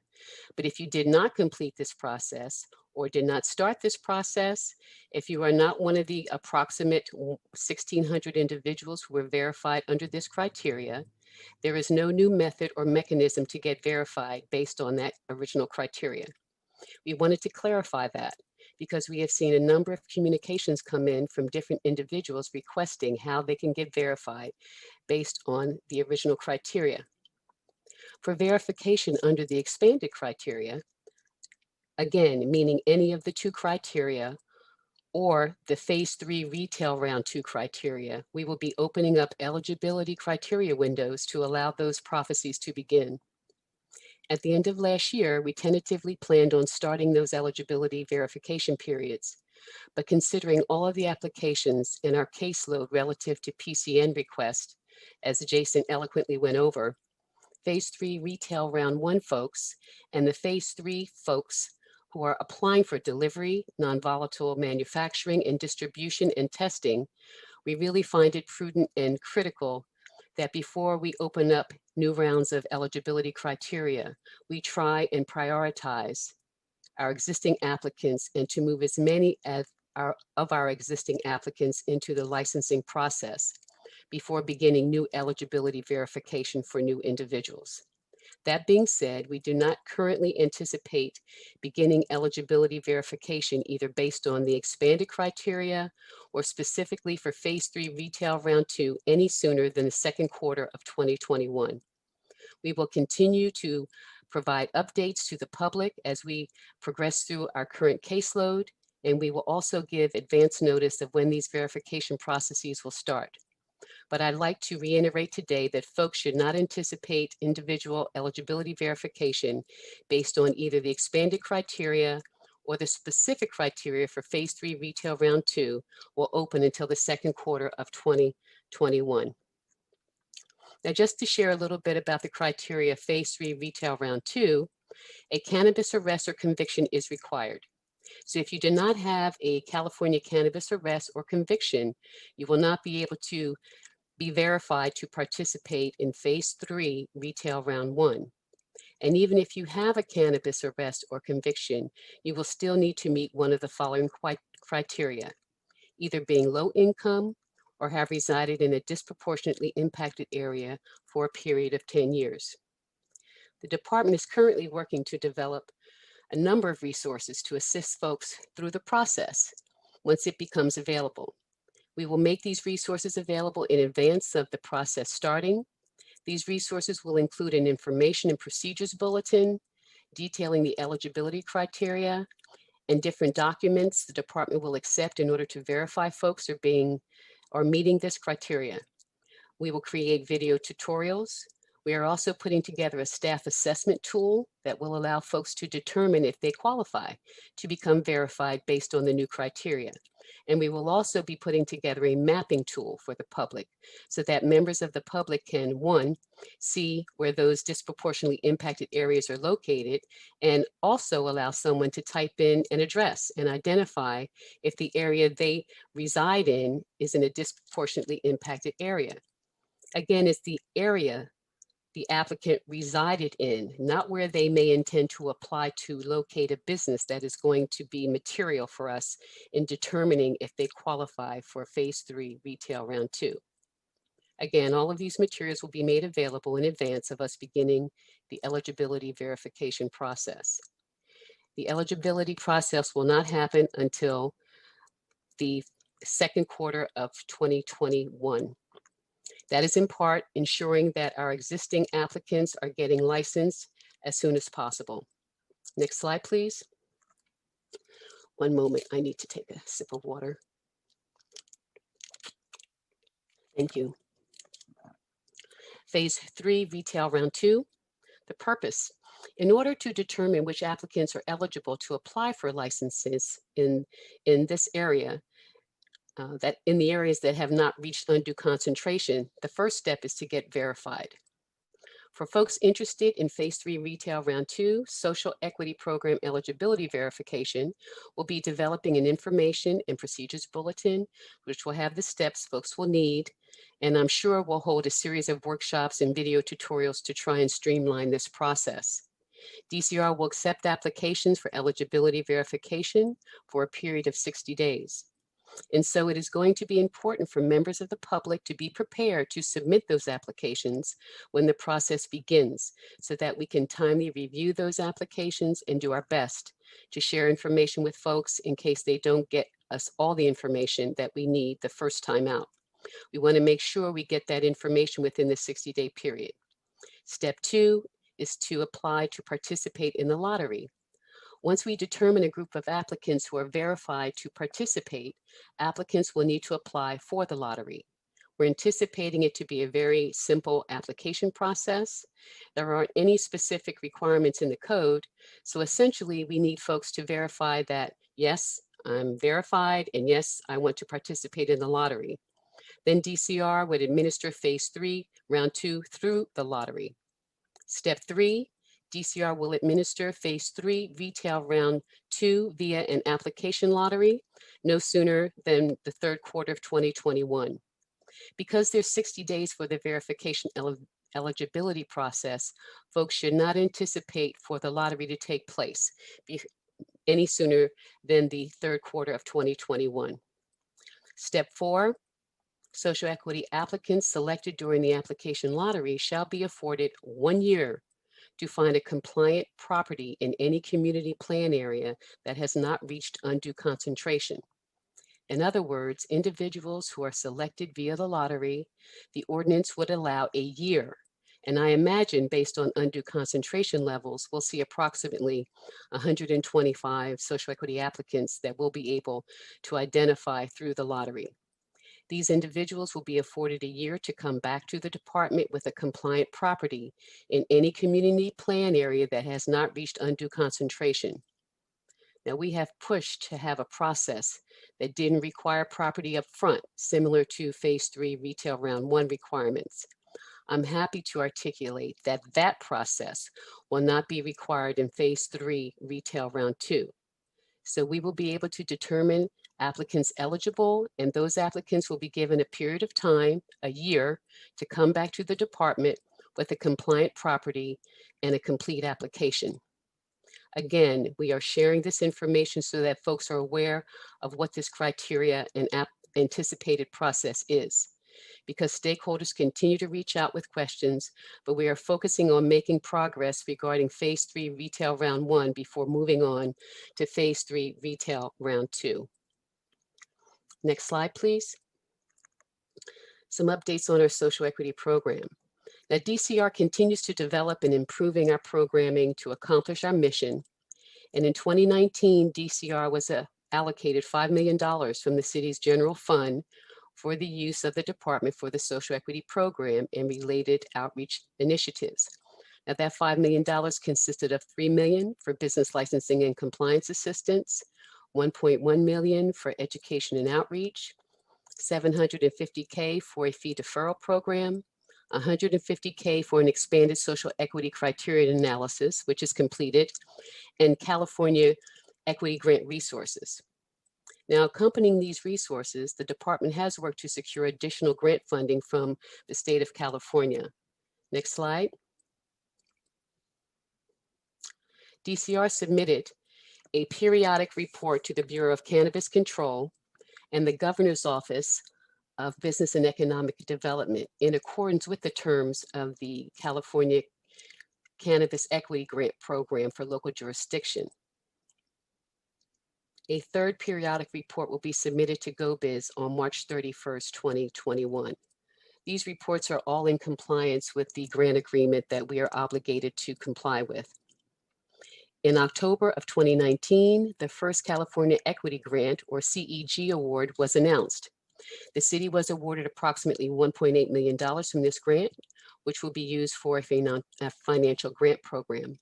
But if you did not complete this process or did not start this process, if you are not one of the approximate 1,600 individuals who were verified under this criteria, there is no new method or mechanism to get verified based on that original criteria. We wanted to clarify that because we have seen a number of communications come in from different individuals requesting how they can get verified based on the original criteria. For verification under the expanded criteria, again, meaning any of the two criteria or the phase 3 retail round 2 criteria, we will be opening up eligibility criteria windows to allow those processes to begin. At the end of last year, we tentatively planned on starting those eligibility verification periods. But considering all of the applications and our caseload relative to PCN requests, as Jason eloquently went over, phase 3 retail round 1 folks and the phase 3 folks who are applying for delivery, non-volatile manufacturing and distribution and testing, we really find it prudent and critical that before we open up new rounds of eligibility criteria, we try and prioritize our existing applicants and to move as many of our existing applicants into the licensing process before beginning new eligibility verification for new individuals. That being said, we do not currently anticipate beginning eligibility verification either based on the expanded criteria or specifically for phase 3 retail round 2 any sooner than the second quarter of 2021. We will continue to provide updates to the public as we progress through our current caseload, and we will also give advance notice of when these verification processes will start. But I'd like to reiterate today that folks should not anticipate individual eligibility verification based on either the expanded criteria or the specific criteria for phase 3 retail round 2 will open until the second quarter of 2021. Now, just to share a little bit about the criteria phase 3 retail round 2, a cannabis arrest or conviction is required. So if you do not have a California cannabis arrest or conviction, you will not be able to be verified to participate in phase 3 retail round 1. And even if you have a cannabis arrest or conviction, you will still need to meet one of the following criteria, either being low income or have resided in a disproportionately impacted area for a period of 10 years. The department is currently working to develop a number of resources to assist folks through the process once it becomes available. We will make these resources available in advance of the process starting. These resources will include an information and procedures bulletin detailing the eligibility criteria and different documents the department will accept in order to verify folks are meeting this criteria. We will create video tutorials. We are also putting together a staff assessment tool that will allow folks to determine if they qualify to become verified based on the new criteria. And we will also be putting together a mapping tool for the public so that members of the public can, one, see where those disproportionately impacted areas are located, and also allow someone to type in an address and identify if the area they reside in is in a disproportionately impacted area. Again, it's the area the applicant resided in, not where they may intend to apply to locate a business that is going to be material for us in determining if they qualify for phase 3 retail round 2. Again, all of these materials will be made available in advance of us beginning the eligibility verification process. The eligibility process will not happen until the second quarter of 2021. That is in part ensuring that our existing applicants are getting licensed as soon as possible. Next slide, please. One moment, I need to take a sip of water. Thank you. Phase 3, retail round 2. The purpose. In order to determine which applicants are eligible to apply for licenses in this area, that in the areas that have not reached undue concentration, the first step is to get verified. For folks interested in Phase 3 Retail Round 2, Social Equity Program Eligibility Verification, will be developing an information and procedures bulletin, which will have the steps folks will need, and I'm sure we'll hold a series of workshops and video tutorials to try and streamline this process. DCR will accept applications for eligibility verification for a period of 60 days. And so it is going to be important for members of the public to be prepared to submit those applications when the process begins, so that we can timely review those applications and do our best to share information with folks in case they don't get us all the information that we need the first time out. We want to make sure we get that information within the 60-day period. Step 2 is to apply to participate in the lottery. Once we determine a group of applicants who are verified to participate, applicants will need to apply for the lottery. We're anticipating it to be a very simple application process. There aren't any specific requirements in the code, so essentially we need folks to verify that, yes, I'm verified, and yes, I want to participate in the lottery. Then DCR would administer Phase 3, Round 2 through the lottery. Step 3, DCR will administer Phase 3 Retail Round 2 via an application lottery no sooner than the third quarter of 2021. Because there's 60 days for the verification eligibility process, folks should not anticipate for the lottery to take place any sooner than the third quarter of 2021. Step 4, social equity applicants selected during the application lottery shall be afforded 1 year to find a compliant property in any community plan area that has not reached undue concentration. In other words, individuals who are selected via the lottery, the ordinance would allow a year. And I imagine based on undue concentration levels, we'll see approximately 125 social equity applicants that we'll be able to identify through the lottery. These individuals will be afforded a year to come back to the department with a compliant property in any community plan area that has not reached undue concentration. Now, we have pushed to have a process that didn't require property up front, similar to Phase 3 Retail Round 1 requirements. I'm happy to articulate that that process will not be required in Phase 3 Retail Round 2. So we will be able to determine applicants eligible, and those applicants will be given a period of time, a year, to come back to the department with a compliant property and a complete application. Again, we are sharing this information so that folks are aware of what this criteria and anticipated process is, because stakeholders continue to reach out with questions, but we are focusing on making progress regarding Phase 3 Retail Round 1 before moving on to Phase 3 Retail Round 2. Next slide, please. Some updates on our social equity program. Now, DCR continues to develop and improving our programming to accomplish our mission. And in 2019, DCR was allocated $5 million from the city's general fund for the use of the department for the social equity program and related outreach initiatives. Now, that $5 million consisted of $3 million for business licensing and compliance assistance, $1.1 million for education and outreach, $750K for a fee deferral program, $150K for an expanded social equity criteria analysis, which is completed, and California Equity Grant resources. Now, accompanying these resources, the department has worked to secure additional grant funding from the state of California. Next slide. DCR submitted a periodic report to the Bureau of Cannabis Control and the Governor's Office of Business and Economic Development in accordance with the terms of the California Cannabis Equity Grant Program for local jurisdiction. A third periodic report will be submitted to GoBiz on March 31st, 2021. These reports are all in compliance with the grant agreement that we are obligated to comply with. In October of 2019, the first California Equity Grant, or CEG award, was announced. The city was awarded approximately $1.8 million from this grant, which will be used for a financial grant program.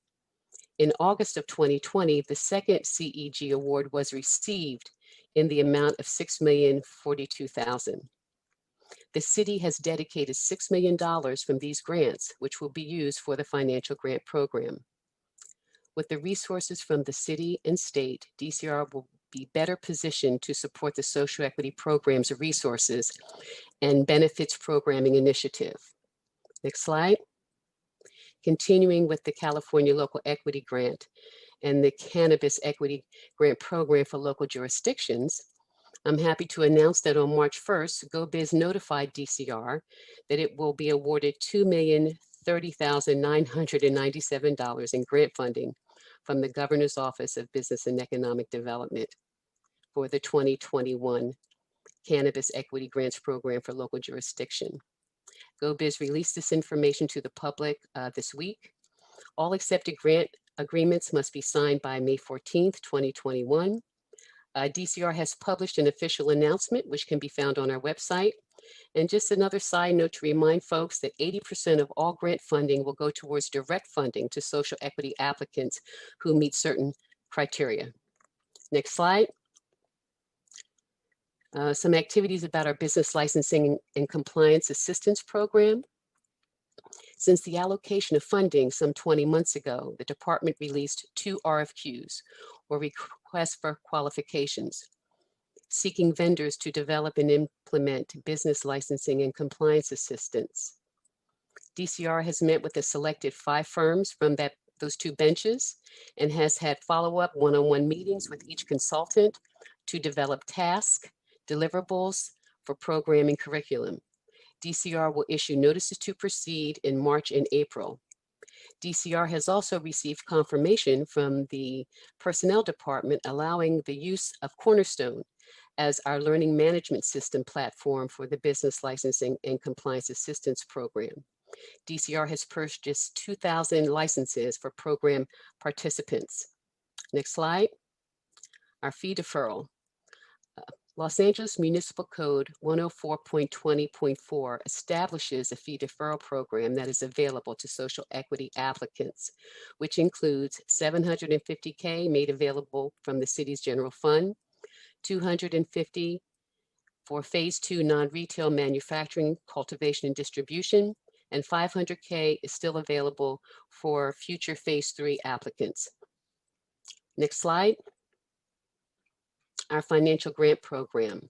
In August of 2020, the second CEG award was received in the amount of $6,042,000. The city has dedicated $6 million from these grants, which will be used for the financial grant program. With the resources from the city and state, DCR will be better positioned to support the social equity program's resources and benefits programming initiative. Next slide. Continuing with the California Local Equity Grant and the Cannabis Equity Grant Program for local jurisdictions, I'm happy to announce that on March 1st, GoBiz notified DCR that it will be awarded $2,030,997 in grant funding from the Governor's Office of Business and Economic Development for the 2021 Cannabis Equity Grants Program for local jurisdiction. GoBiz released this information to the public this week. All accepted grant agreements must be signed by May 14th, 2021. DCR has published an official announcement, which can be found on our website. And just another side note to remind folks that 80% of all grant funding will go towards direct funding to social equity applicants who meet certain criteria. Next slide. Some activities about our business licensing and compliance assistance program. Since the allocation of funding some 20 months ago, the department released 2 RFQs, or requests for qualifications, seeking vendors to develop and implement business licensing and compliance assistance. DCR has met with the selected 5 firms from those 2 benches and has had follow-up one-on-one meetings with each consultant to develop tasks, deliverables for programming curriculum. DCR will issue notices to proceed in March and April. DCR has also received confirmation from the Personnel Department allowing the use of Cornerstone as our learning management system platform for the Business Licensing and Compliance Assistance Program. DCR has purchased 2,000 licenses for program participants. Next slide. Our fee deferral. Los Angeles Municipal Code 104.20.4 establishes a fee deferral program that is available to social equity applicants, which includes $750K made available from the city's general fund, $250 for phase 2 non-retail manufacturing, cultivation, and distribution, and $500K is still available for future phase 3 applicants. Next slide. Our financial grant program.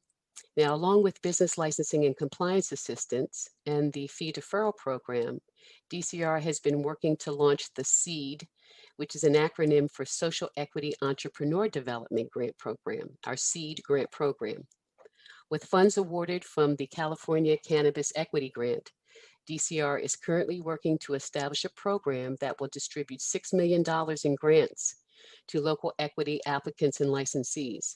Now, along with business licensing and compliance assistance and the fee deferral program, DCR has been working to launch the SEED, which is an acronym for Social Equity Entrepreneur Development Grant Program, our SEED grant program. With funds awarded from the California Cannabis Equity Grant, DCR is currently working to establish a program that will distribute $6 million in grants to local equity applicants and licensees.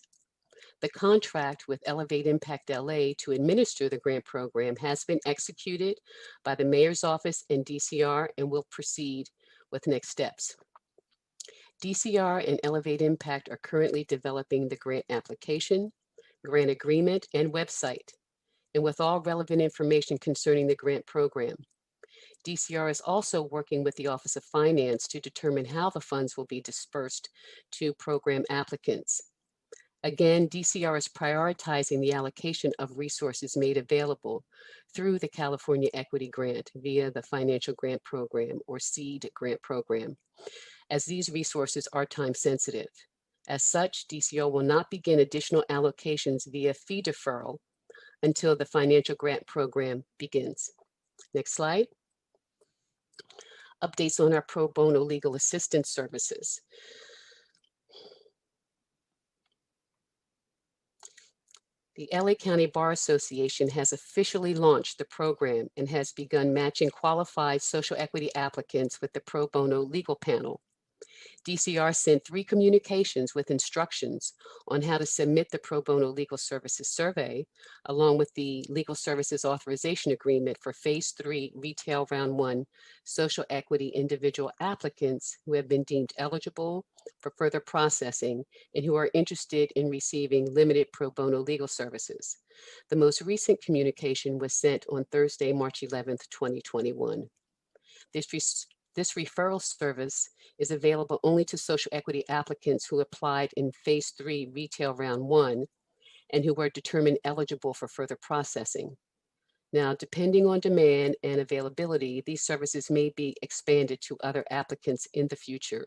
The contract with Elevate Impact LA to administer the grant program has been executed by the Mayor's Office and DCR and will proceed with next steps. DCR and Elevate Impact are currently developing the grant application, grant agreement, and website, and with all relevant information concerning the grant program. DCR is also working with the Office of Finance to determine how the funds will be dispersed to program applicants. Again, DCR is prioritizing the allocation of resources made available through the California Equity Grant via the Financial Grant Program or SEED grant program, as these resources are time sensitive. As such, DCR will not begin additional allocations via fee deferral until the Financial Grant Program begins. Next slide. Updates on our pro bono legal assistance services. The LA County Bar Association has officially launched the program and has begun matching qualified social equity applicants with the pro bono legal panel. DCR sent 3 communications with instructions on how to submit the pro bono legal services survey, along with the legal services authorization agreement for Phase 3 Retail Round 1 social equity individual applicants who have been deemed eligible for further processing and who are interested in receiving limited pro bono legal services. The most recent communication was sent on Thursday, March 11th, 2021. This referral service is available only to social equity applicants who applied in Phase 3 Retail Round 1 and who were determined eligible for further processing. Now, depending on demand and availability, these services may be expanded to other applicants in the future.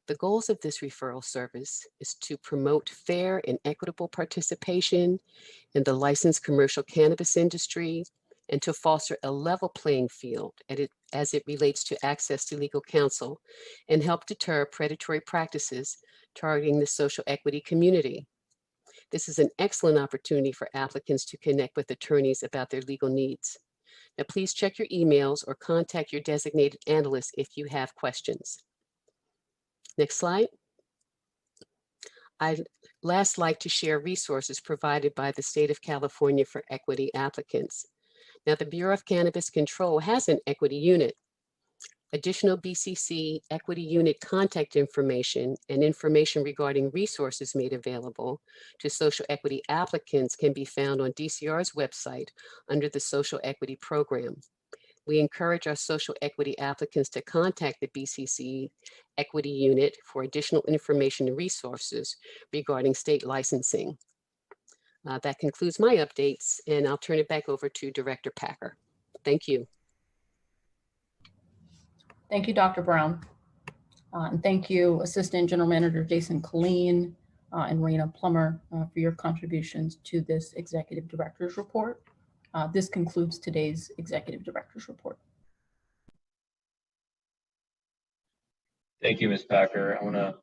The goals of this referral service is to promote fair and equitable participation in the licensed commercial cannabis industry and to foster a level playing field as it relates to access to legal counsel and help deter predatory practices targeting the social equity community. This is an excellent opportunity for applicants to connect with attorneys about their legal needs. Now, please check your emails or contact your designated analyst if you have questions. Next slide. I'd last like to share resources provided by the state of California for equity applicants. Now, the Bureau of Cannabis Control has an equity unit. Additional BCC equity unit contact information and information regarding resources made available to social equity applicants can be found on DCR's website under the Social Equity Program. We encourage our social equity applicants to contact the BCC equity unit for additional information and resources regarding state licensing. That concludes my updates, and I'll turn it back over to Director Packer. Thank you. Thank you, Dr. Brown. And thank you, Assistant General Manager Jason Colleen and Raina Plummer for your contributions to this Executive Director's Report. This concludes today's Executive Director's Report. Thank you, Ms. Packer. I want to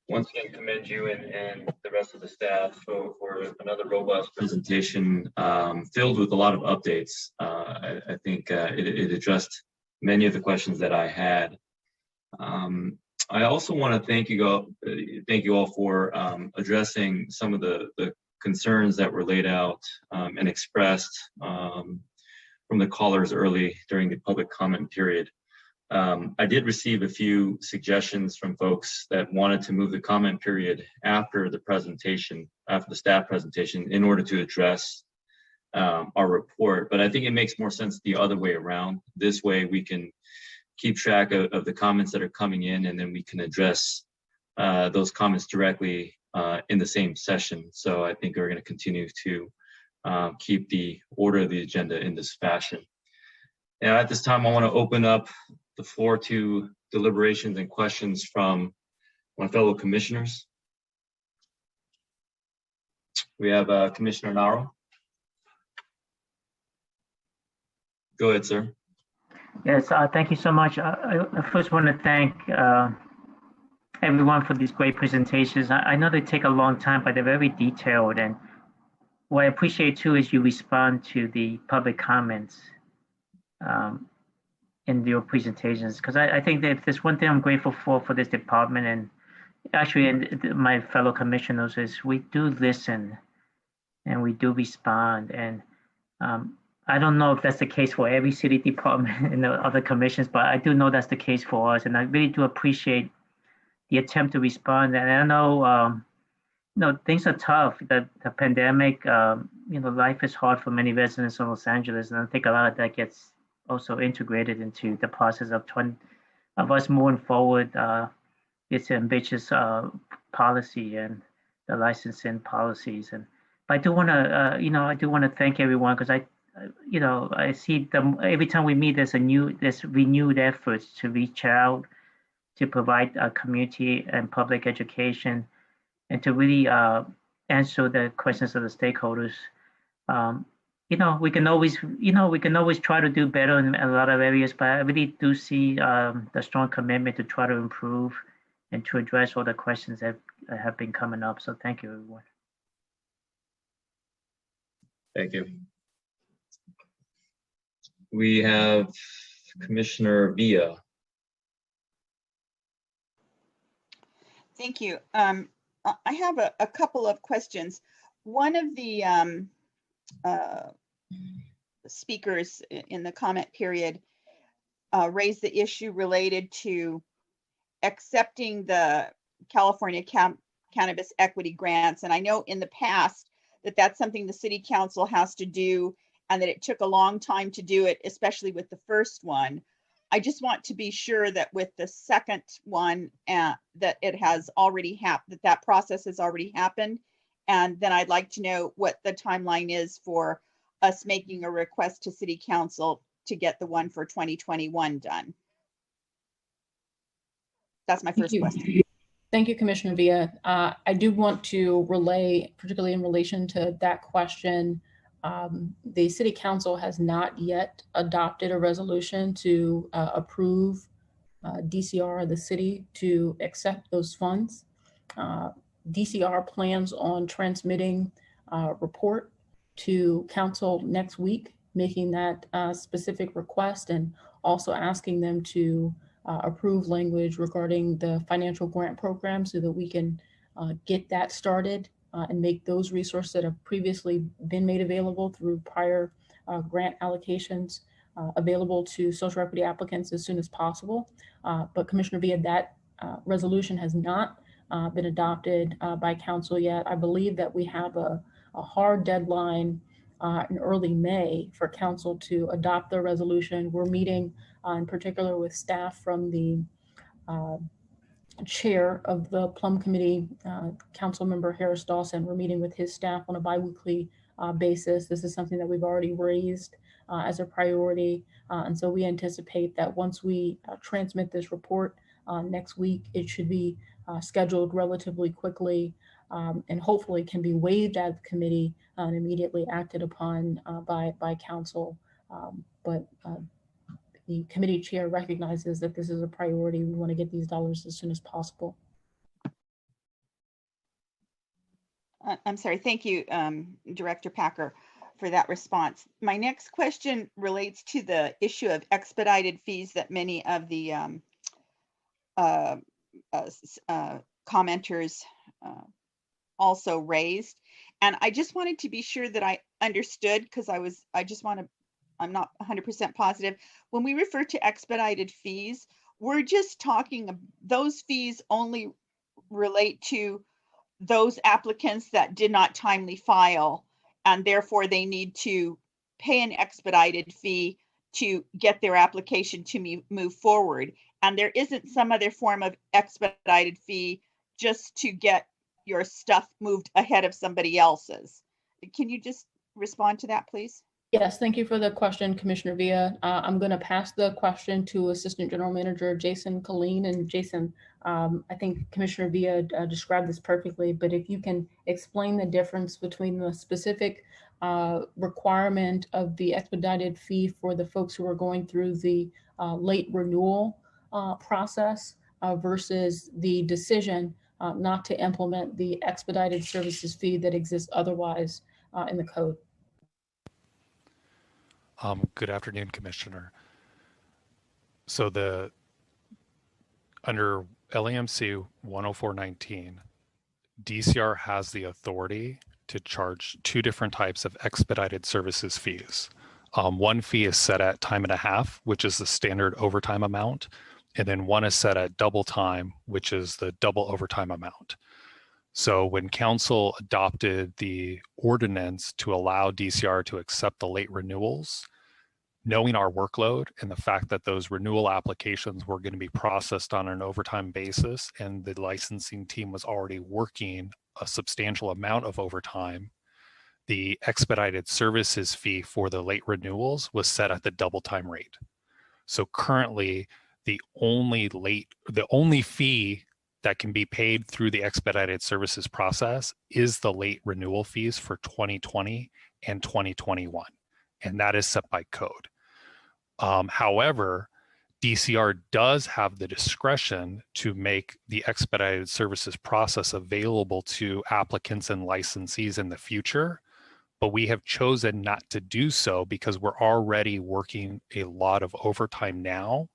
once again commend you and the rest of the staff for another robust presentation filled with a lot of updates. I think it addressed many of the questions that I had. I also want to thank you all for addressing some of the concerns that were laid out and expressed from the callers early during the public comment period. I did receive a few suggestions from folks that wanted to move the comment period after the presentation, after the staff presentation, in order to address our report. But I think it makes more sense the other way around. This way we can keep track of the comments that are coming in, and then we can address those comments directly in the same session. So I think we're going to continue to keep the order of the agenda in this fashion. Now, at this time, I want to open up the floor to deliberations and questions from my fellow commissioners. We have Commissioner Naro. Go ahead, sir. Yes, thank you so much. I first want to thank everyone for these great presentations. I know they take a long time, but they're very detailed. And what I appreciate too is you respond to the public comments in your presentations, because I think that if there's one thing I'm grateful for this department and actually and my fellow commissioners is we do listen and we do respond. And I don't know if that's the case for every city department and the other commissions, but I do know that's the case for us. And I really do appreciate the attempt to respond. And I know, things are tough. The pandemic, life is hard for many residents of Los Angeles. And I think a lot of that gets also integrated into the process of us moving forward. It's ambitious policy and the licensing policies. But I do want to, thank everyone, because I see them every time we meet. There's renewed efforts to reach out, to provide community and public education, and to really answer the questions of the stakeholders. We can always try to do better in a lot of areas, but I really do see the strong commitment to try to improve and to address all the questions that have been coming up. So thank you, everyone. Thank you. We have Commissioner Villa. Thank you. I have a couple of questions. One of the speakers in the comment period raised the issue related to accepting the California Cannabis Equity Grants. And I know in the past that that's something the city council has to do and that it took a long time to do it, especially with the first one. I just want to be sure that with the second one, that it has already happened, that process has already happened. And then I'd like to know what the timeline is for us making a request to city council to get the one for 2021 done. That's my first question. Thank you, Commissioner Villa. I do want to relay, particularly in relation to that question, the City Council has not yet adopted a resolution to approve DCR, the city, to accept those funds. DCR plans on transmitting a report to council next week, making that specific request and also asking them to approve language regarding the financial grant program so that we can get that started and make those resources that have previously been made available through prior grant allocations available to social equity applicants as soon as possible. But Commissioner Villa, that resolution has not been adopted by council yet. I believe that we have a hard deadline in early May for council to adopt the resolution. We're meeting in particular with staff from the chair of the Plum Committee, Council Member Harris Dawson. We're meeting with his staff on a biweekly basis. This is something that we've already raised as a priority. And so we anticipate that once we transmit this report next week, it should be scheduled relatively quickly and hopefully can be waived at the committee and immediately acted upon by council. But the committee chair recognizes that this is a priority. We want to get these dollars as soon as possible. I'm sorry. Thank you, Director Packer, for that response. My next question relates to the issue of expedited fees that many of the commenters also raised. And I just wanted to be sure that I understood, because I'm not 100% positive. When we refer to expedited fees, we're just talking, those fees only relate to those applicants that did not timely file, and therefore they need to pay an expedited fee to get their application to move forward. And there isn't some other form of expedited fee just to get your stuff moved ahead of somebody else's. Can you just respond to that, please? Yes, thank you for the question, Commissioner Villa. I'm going to pass the question to Assistant General Manager Jason Colleen. And Jason, I think Commissioner Villa described this perfectly, but if you can explain the difference between the specific requirement of the expedited fee for the folks who are going through the late renewal process versus the decision not to implement the expedited services fee that exists otherwise in the code. Good afternoon, Commissioner. So under LAMC 10419, DCR has the authority to charge two different types of expedited services fees. One fee is set at time and a half, which is the standard overtime amount, and then one is set at double time, which is the double overtime amount. So when council adopted the ordinance to allow DCR to accept the late renewals, knowing our workload and the fact that those renewal applications were going to be processed on an overtime basis, and the licensing team was already working a substantial amount of overtime, the expedited services fee for the late renewals was set at the double time rate. So currently, the only fee that can be paid through the expedited services process is the late renewal fees for 2020 and 2021. And that is set by code. However, DCR does have the discretion to make the expedited services process available to applicants and licensees in the future, but we have chosen not to do so because we're already working a lot of overtime now.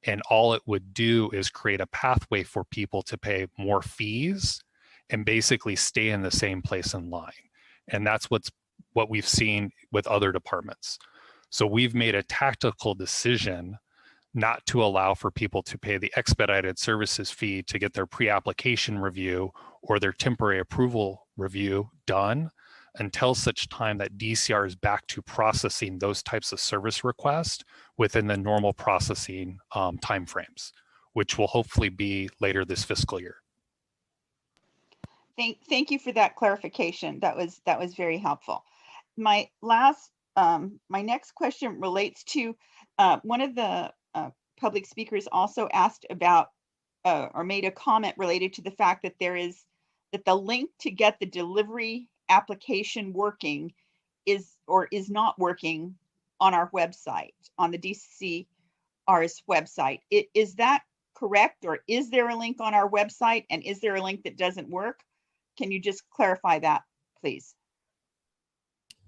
And all it would do is create a pathway for people to pay more fees and basically stay in the same place in line. And that's what we've seen with other departments. So we've made a tactical decision not to allow for people to pay the expedited services fee to get their pre-application review or their temporary approval review done until such time that DCR is back to processing those types of service requests within the normal processing timeframes, which will hopefully be later this fiscal year. Thank you for that clarification. That was very helpful. My next question relates to one of the public speakers also asked about or made a comment related to the fact that that the link to get the delivery application working is not working on our website, on the DCR's website. Is that correct, or is there a link on our website, and is there a link that doesn't work? Can you just clarify that, please?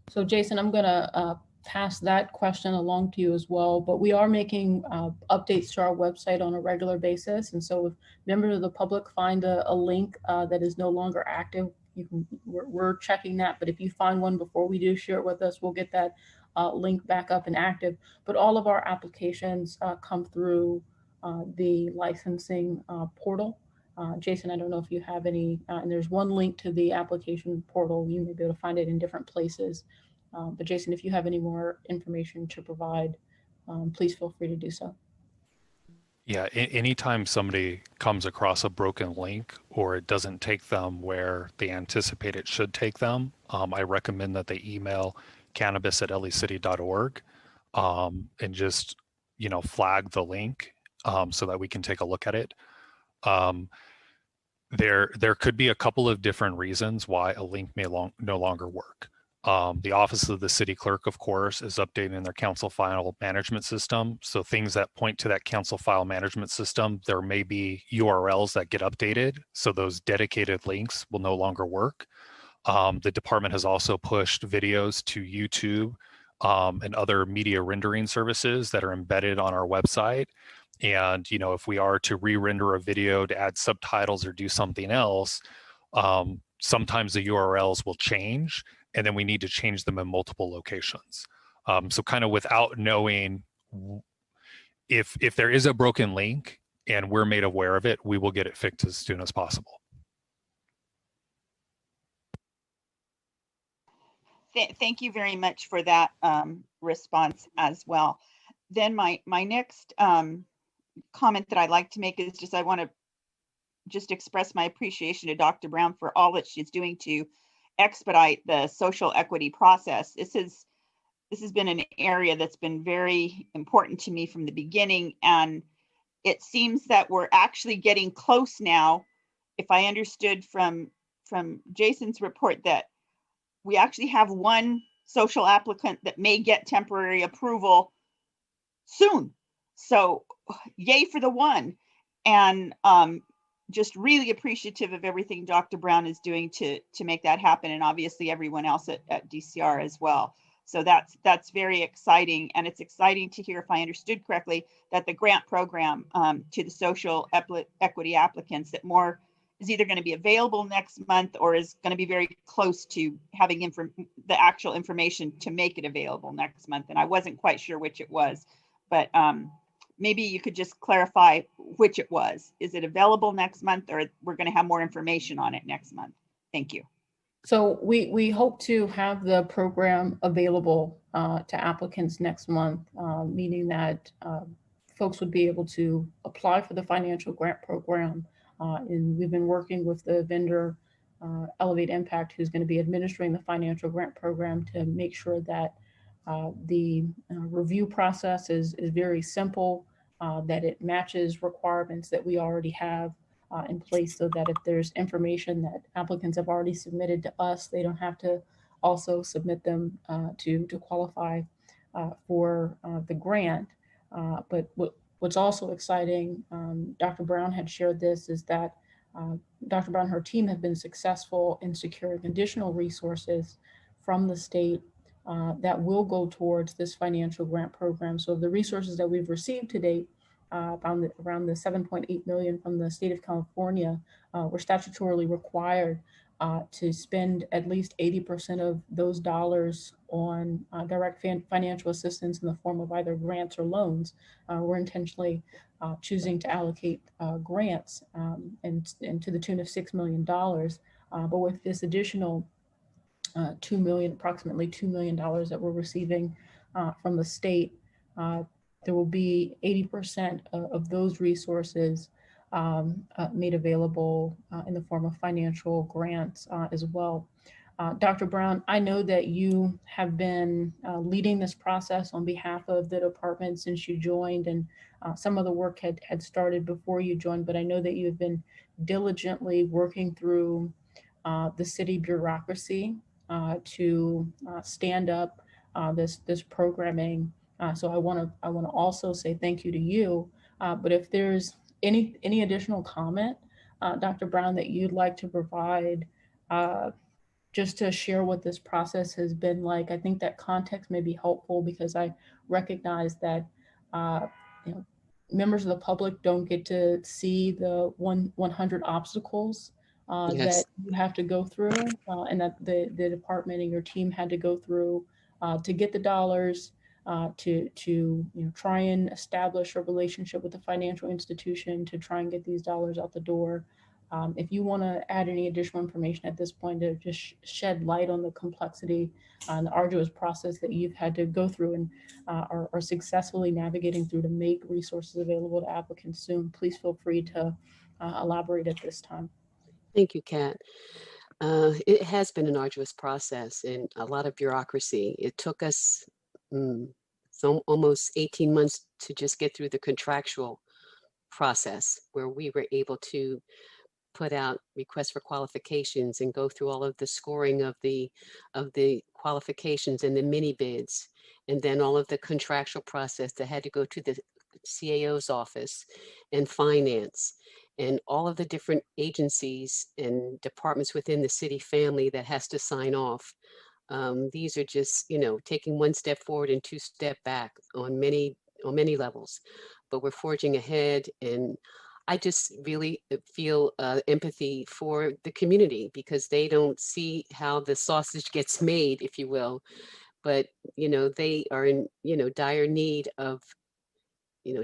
So Jason, I'm going to pass that question along to you as well, but we are making updates to our website on a regular basis. And so if members of the public find a link that is no longer active, we're checking that. But if you find one before we do, share it with us. We'll get that link back up and active. But all of our applications come through the licensing portal. Jason, I don't know if you have any, and there's one link to the application portal. You may be able to find it in different places. But Jason, if you have any more information to provide, please feel free to do so. Yeah, anytime somebody comes across a broken link or it doesn't take them where they anticipate it should take them, I recommend that they email cannabis@lacity.org and just, flag the link so that we can take a look at it. There could be a couple of different reasons why a link may no longer work. The Office of the City Clerk, of course, is updating their council file management system. So things that point to that council file management system, there may be URLs that get updated. So those dedicated links will no longer work. The department has also pushed videos to YouTube and other media rendering services that are embedded on our website. And, if we are to re-render a video to add subtitles or do something else, sometimes the URLs will change, and then we need to change them in multiple locations. So kind of without knowing if there is a broken link and we're made aware of it, we will get it fixed as soon as possible. Thank you very much for that response as well. Then my next comment that I'd like to make is I want to just express my appreciation to Dr. Brown for all that she's doing to expedite the social equity process. This has been an area that's been very important to me from the beginning, and it seems that we're actually getting close now. If I understood from Jason's report that we actually have one social applicant that may get temporary approval soon. So yay for the one. And just really appreciative of everything Dr. Brown is doing to make that happen, and obviously everyone else at DCR as well. So that's very exciting, and it's exciting to hear, if I understood correctly, that the grant program to the social equity applicants, that more is either going to be available next month or is going to be very close to having the actual information to make it available next month. And I wasn't quite sure which it was, but maybe you could just clarify which it was. Is it available next month, or we're going to have more information on it next month? Thank you. So we hope to have the program available to applicants next month, meaning that folks would be able to apply for the financial grant program. And we've been working with the vendor, Elevate Impact, who's going to be administering the financial grant program, to make sure that the review process is very simple, that it matches requirements that we already have in place, so that if there's information that applicants have already submitted to us, they don't have to also submit them to qualify for the grant. But what's also exciting, Dr. Brown had shared this, is that Dr. Brown and her team have been successful in securing additional resources from the state that will go towards this financial grant program. So the resources that we've received to date around the 7.8 million from the state of California, we're statutorily required to spend at least 80% of those dollars on direct financial assistance in the form of either grants or loans. We're intentionally choosing to allocate grants and to the tune of $6 million. But with this additional approximately $2 million that we're receiving from the state, there will be 80% of those resources made available in the form of financial grants as well. Dr. Brown, I know that you have been leading this process on behalf of the department since you joined, and some of the work had started before you joined, but I know that you've been diligently working through the city bureaucracy to stand up this programming. So I want to also say thank you to you. But if there's any additional comment, Dr. Brown, that you'd like to provide, just to share what this process has been like, I think that context may be helpful because I recognize that members of the public don't get to see the 100 obstacles that you have to go through, and that the department and your team had to go through to get the dollars, to try and establish a relationship with the financial institution to try and get these dollars out the door. If you want to add any additional information at this point to just shed light on the complexity and the arduous process that you've had to go through and are successfully navigating through to make resources available to applicants soon, please feel free to elaborate at this time. Thank you, Kat. It has been an arduous process and a lot of bureaucracy. It took us almost 18 months to just get through the contractual process where we were able to put out requests for qualifications and go through all of the scoring of the qualifications and the mini bids, and then all of the contractual process that had to go to the CAO's office and finance and all of the different agencies and departments within the city family that has to sign off. These are just, taking one step forward and two step back on many levels, but we're forging ahead. And I just really feel empathy for the community because they don't see how the sausage gets made, if you will, but, they are in, dire need of,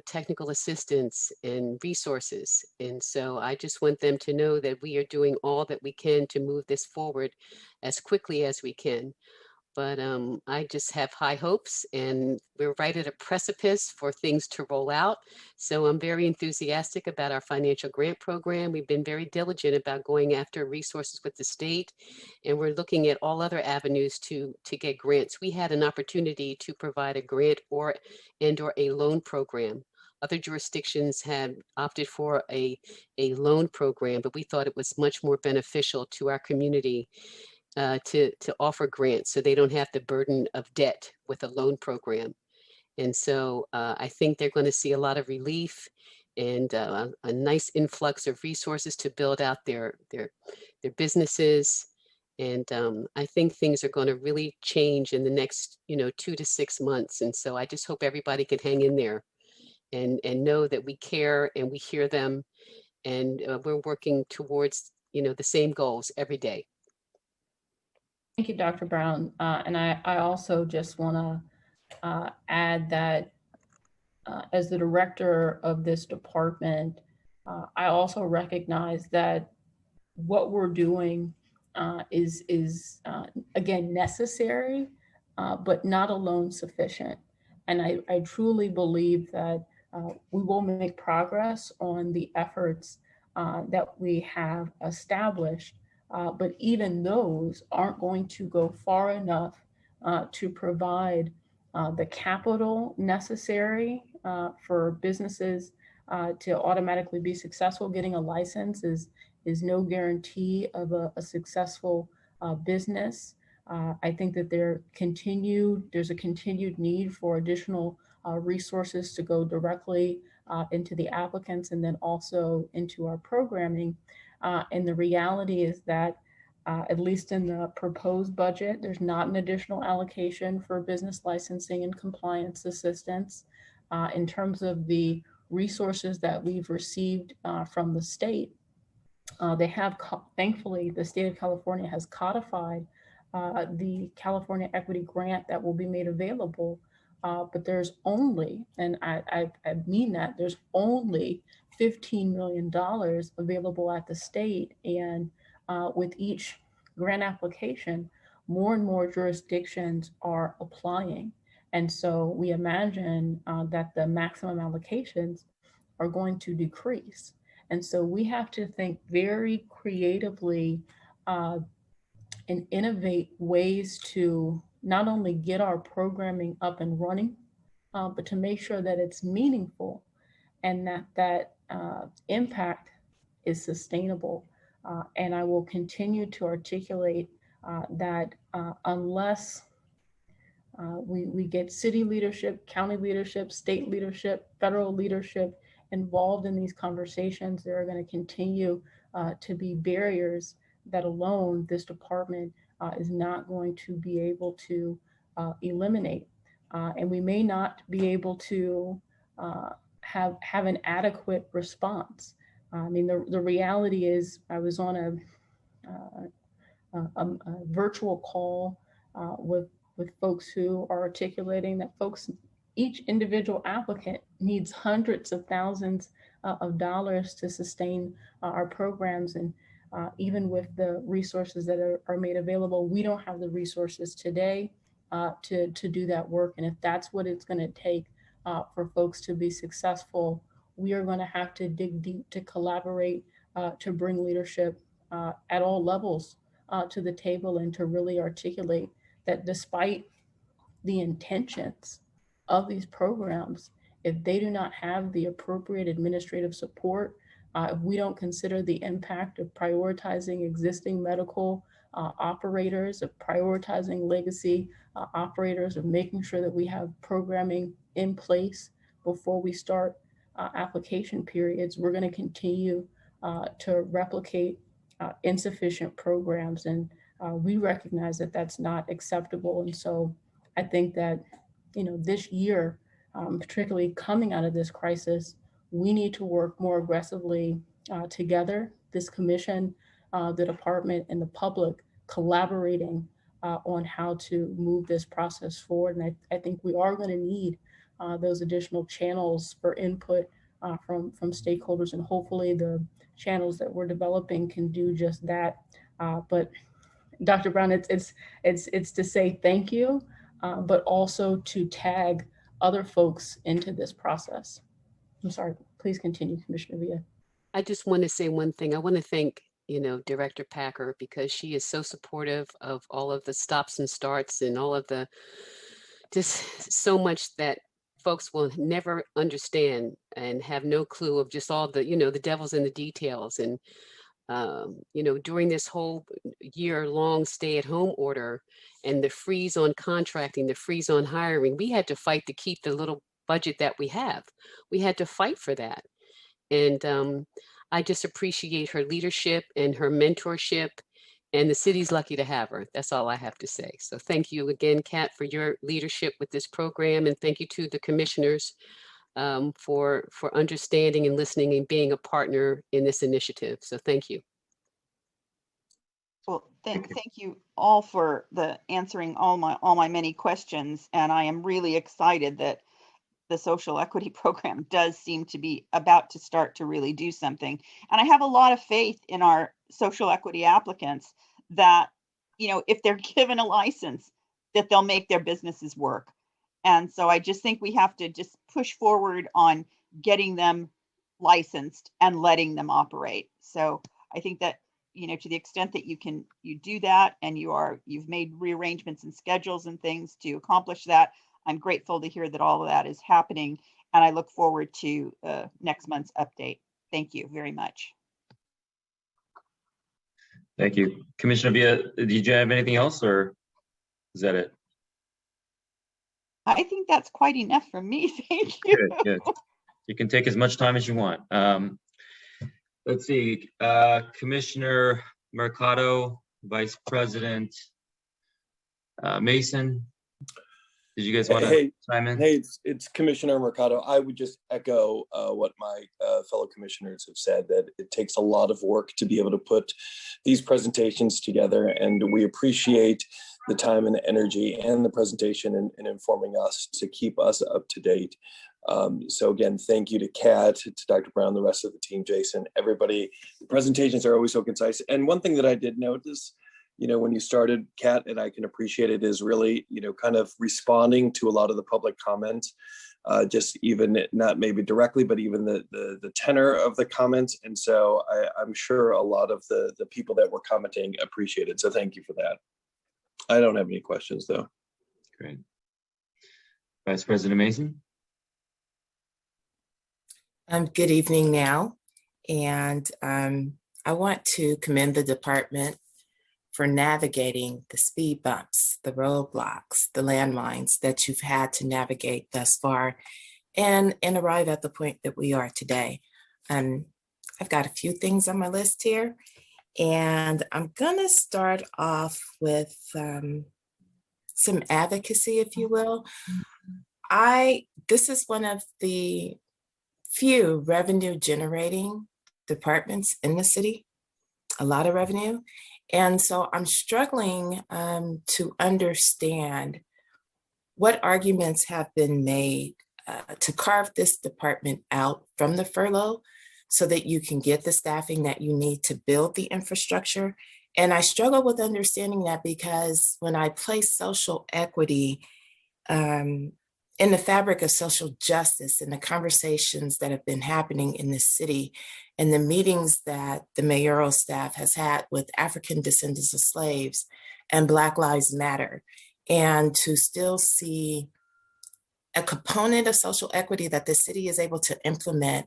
technical assistance and resources. And so I just want them to know that we are doing all that we can to move this forward as quickly as we can. But I just have high hopes, and we're right at a precipice for things to roll out. So I'm very enthusiastic about our financial grant program. We've been very diligent about going after resources with the state, and we're looking at all other avenues to get grants. We had an opportunity to provide a grant or a loan program. Other jurisdictions had opted for a loan program, but we thought it was much more beneficial to our community to offer grants so they don't have the burden of debt with a loan program. And so I think they're going to see a lot of relief and a nice influx of resources to build out their businesses. And I think things are going to really change in the next 2 to 6 months. And so I just hope everybody can hang in there and know that we care and we hear them, and we're working towards the same goals every day. Thank you, Dr. Brown. And I also just want to add that as the director of this department, I also recognize that what we're doing is again, necessary, but not alone sufficient. And I truly believe that we will make progress on the efforts that we have established. But even those aren't going to go far enough to provide the capital necessary for businesses to automatically be successful. Getting a license is no guarantee of a successful business. I think that there's a continued need for additional resources to go directly into the applicants and then also into our programming. And the reality is that, at least in the proposed budget, there's not an additional allocation for business licensing and compliance assistance. In terms of the resources that we've received from the state, they have, thankfully, the state of California has codified the California Equity Grant that will be made available. But there's only, and I mean that, there's only $15 million available at the state. And with each grant application, more and more jurisdictions are applying. And so we imagine that the maximum allocations are going to decrease. And so we have to think very creatively and innovate ways to not only get our programming up and running, but to make sure that it's meaningful and that impact is sustainable. And I will continue to articulate that unless we get city leadership, county leadership, state leadership, federal leadership involved in these conversations, there are going to continue to be barriers that alone this department is not going to be able to eliminate. And we may not be able to have an adequate response. I mean, the reality is I was on a virtual call with folks who are articulating that each individual applicant needs hundreds of thousands of dollars to sustain our programs. And even with the resources that are made available, we don't have the resources today to do that work. And if that's what it's going to take for folks to be successful, we are going to have to dig deep to collaborate, to bring leadership at all levels to the table, and to really articulate that despite the intentions of these programs, if they do not have the appropriate administrative support, if we don't consider the impact of prioritizing existing medical operators, of prioritizing legacy operators, of making sure that we have programming in place before we start application periods, we're going to continue to replicate insufficient programs. And we recognize that that's not acceptable. And so I think that, this year, particularly coming out of this crisis, we need to work more aggressively together, this commission, the department, and the public collaborating on how to move this process forward. And I think we are going to need those additional channels for input from stakeholders, and hopefully the channels that we're developing can do just that. But Dr. Brown, it's to say thank you, but also to tag other folks into this process. I'm sorry, please continue, Commissioner Villa. I just want to say one thing. I want to thank, Director Packer, because she is so supportive of all of the stops and starts and all of the, just so much that folks will never understand and have no clue of just all the, the devil's in the details. And, during this whole year-long stay-at-home order and the freeze on contracting, the freeze on hiring, we had to fight to keep the little budget that we have. We had to fight for that. And I just appreciate her leadership and her mentorship, and the city's lucky to have her. That's all I have to say. So thank you again, Kat, for your leadership with this program, and thank you to the commissioners for understanding and listening and being a partner in this initiative. So thank you. Well, thank you all for answering all my many questions. And I am really excited that the social equity program does seem to be about to start to really do something. And I have a lot of faith in our social equity applicants that, if they're given a license, that they'll make their businesses work. And so I just think we have to just push forward on getting them licensed and letting them operate. So I think that, to the extent that you do that, and you've made rearrangements and schedules and things to accomplish that, I'm grateful to hear that all of that is happening. And I look forward to next month's update. Thank you very much. Thank you. Commissioner Villa, did you have anything else, or is that it? I think that's quite enough from me. Thank you. Good. You can take as much time as you want. Let's see, Commissioner Mercado, Vice President Mason. Did you guys want to Hey, chime in? hey, it's Commissioner Mercado. I would just echo what my fellow commissioners have said, that it takes a lot of work to be able to put these presentations together, and we appreciate the time and energy and the presentation and informing us to keep us up to date. So again, thank you to Kat, to Dr. Brown, the rest of the team, Jason, everybody. The presentations are always so concise. And one thing that I did notice, when you started, Kat, and I can appreciate it, is really, kind of responding to a lot of the public comments, just even not maybe directly, but even the tenor of the comments. And so I'm sure a lot of the people that were commenting appreciated. So thank you for that. I don't have any questions though. Great. Vice President Mason. Good evening now. And I want to commend the department for navigating the speed bumps, the roadblocks, the landmines that you've had to navigate thus far and arrive at the point that we are today. I've got a few things on my list here, and I'm gonna start off with some advocacy, if you will. This is one of the few revenue generating departments in the city, a lot of revenue. And so I'm struggling to understand what arguments have been made to carve this department out from the furlough so that you can get the staffing that you need to build the infrastructure. And I struggle with understanding that because when I place social equity in the fabric of social justice and the conversations that have been happening in this city and the meetings that the mayoral staff has had with African descendants of slaves and Black Lives Matter, and to still see a component of social equity that the city is able to implement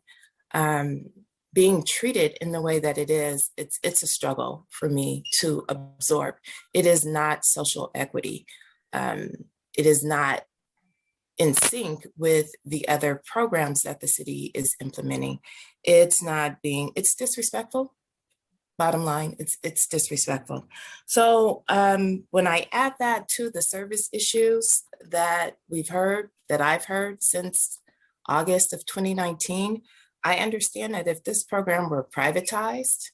being treated in the way that it is, it's a struggle for me to absorb. It is not social equity. It is not in sync with the other programs that the city is implementing. It's disrespectful. Bottom line, it's disrespectful. So when I add that to the service issues that I've heard since August of 2019, I understand that if this program were privatized,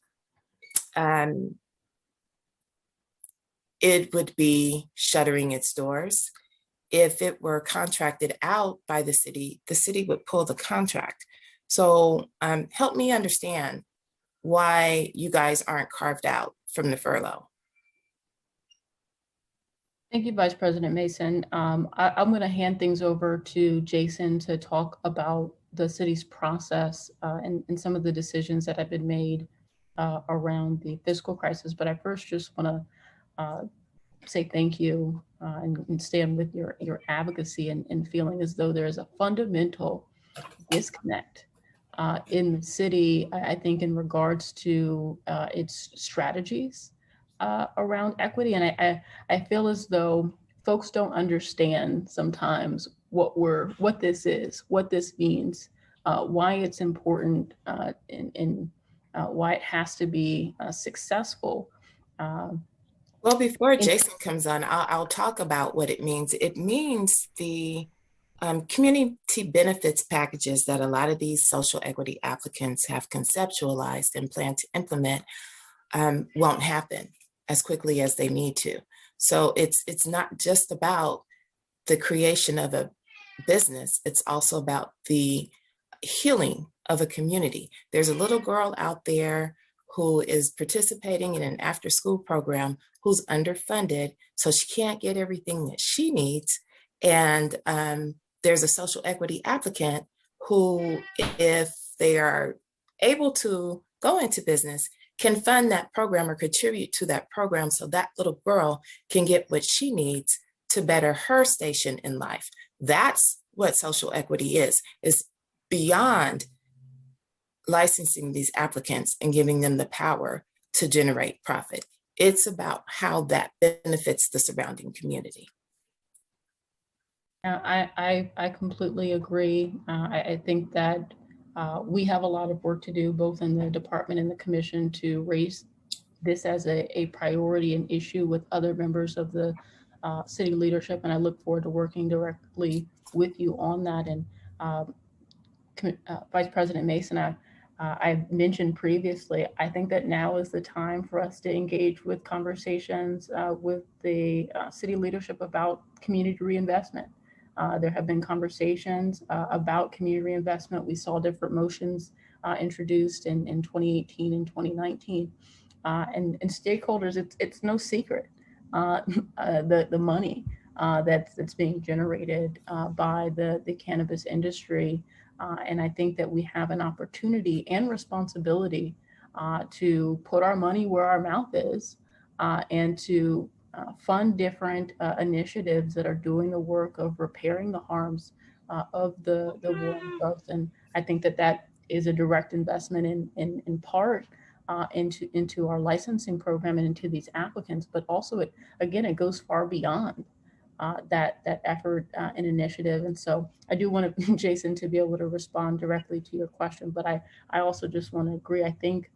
it would be shuttering its doors. If it were contracted out by the city would pull the contract. So help me understand why you guys aren't carved out from the furlough. Thank you, Vice President Mason. I'm going to hand things over to Jason to talk about the city's process and some of the decisions that have been made around the fiscal crisis. But I first just want to say thank you and stand with your advocacy and feeling as though there is a fundamental disconnect in the city, I think, in regards to its strategies around equity. And I feel as though folks don't understand sometimes what this is, what this means, why it's important, and why it has to be successful. Well, before Jason comes on, I'll talk about what it means. It means the community benefits packages that a lot of these social equity applicants have conceptualized and plan to implement won't happen as quickly as they need to. So it's not just about the creation of a business, it's also about the healing of a community. There's a little girl out there who is participating in an after-school program who's underfunded, so she can't get everything that she needs. And there's a social equity applicant who, if they are able to go into business, can fund that program or contribute to that program so that little girl can get what she needs to better her station in life. That's what social equity is beyond licensing these applicants and giving them the power to generate profit. It's about how that benefits the surrounding community. I completely agree. I think that we have a lot of work to do, both in the department and the commission, to raise this as a priority and issue with other members of the city leadership, and I look forward to working directly with you on that. And Vice President Mason, I mentioned previously, I think that now is the time for us to engage with conversations with the city leadership about community reinvestment. There have been conversations about community reinvestment. We saw different motions introduced in 2018 and 2019. And stakeholders, it's no secret the money that's being generated by the cannabis industry. And I think that we have an opportunity and responsibility to put our money where our mouth is and to fund different initiatives that are doing the work of repairing the harms of the war on drugs. And I think that that is a direct investment in part into our licensing program and into these applicants, but also it goes far beyond that effort and initiative. And so I do want to, Jason, to be able to respond directly to your question, but I also just want to agree. I think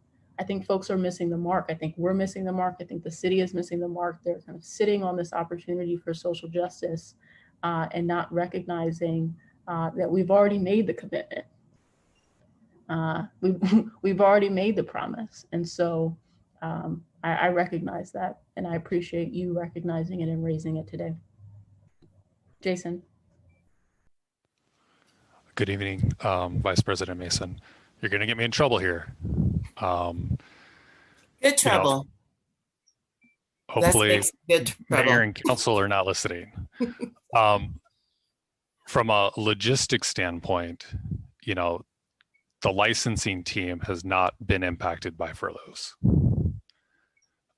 folks are missing the mark. I think we're missing the mark. I think the city is missing the mark. They're kind of sitting on this opportunity for social justice and not recognizing that we've already made the commitment. We've already made the promise. And so I recognize that, and I appreciate you recognizing it and raising it today. Jason. Good evening, Vice President Mason. You're going to get me in trouble here. Good trouble. Hopefully, Mayor and Council are not listening. From a logistics standpoint, the licensing team has not been impacted by furloughs.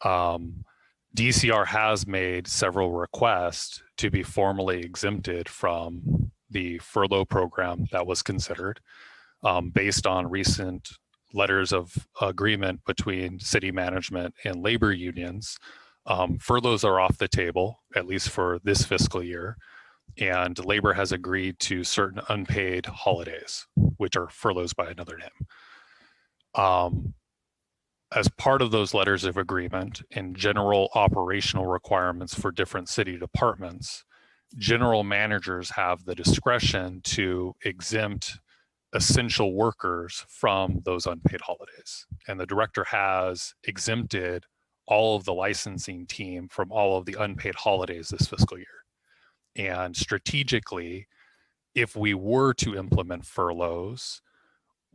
DCR has made several requests to be formally exempted from the furlough program that was considered based on recent letters of agreement between city management and labor unions. Furloughs are off the table, at least for this fiscal year, and labor has agreed to certain unpaid holidays, which are furloughs by another name. As part of those letters of agreement and general operational requirements for different city departments, general managers have the discretion to exempt essential workers from those unpaid holidays. And the director has exempted all of the licensing team from all of the unpaid holidays this fiscal year. And strategically, if we were to implement furloughs,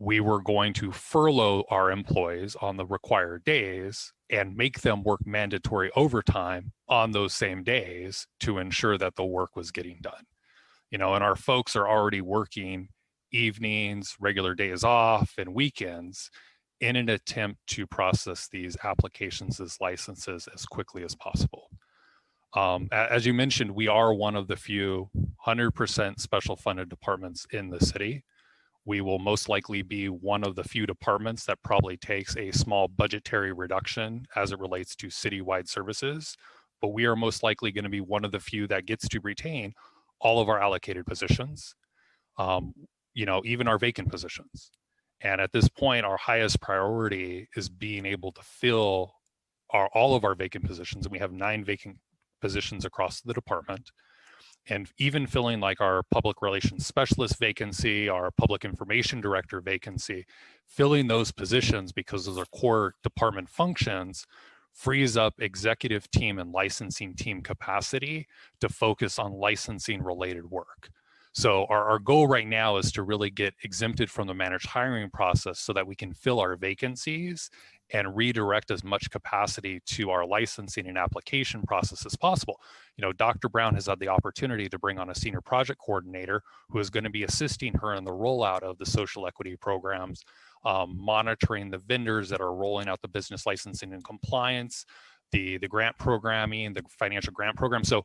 we were going to furlough our employees on the required days and make them work mandatory overtime on those same days to ensure that the work was getting done. And our folks are already working evenings, regular days off, and weekends in an attempt to process these applications as licenses as quickly as possible. As you mentioned, we are one of the few 100% special funded departments in the city. We will most likely be one of the few departments that probably takes a small budgetary reduction as it relates to citywide services, but we are most likely going to be one of the few that gets to retain all of our allocated positions, even our vacant positions. And at this point, our highest priority is being able to fill all of our vacant positions, and we have 9 vacant positions across the department. And even filling like our public relations specialist vacancy, our public information director vacancy, filling those positions because those are core department functions frees up executive team and licensing team capacity to focus on licensing related work. So our goal right now is to really get exempted from the managed hiring process so that we can fill our vacancies and redirect as much capacity to our licensing and application process as possible. Dr. Brown has had the opportunity to bring on a senior project coordinator who is going to be assisting her in the rollout of the social equity programs, monitoring the vendors that are rolling out the business licensing and compliance, the grant programming, the financial grant program. So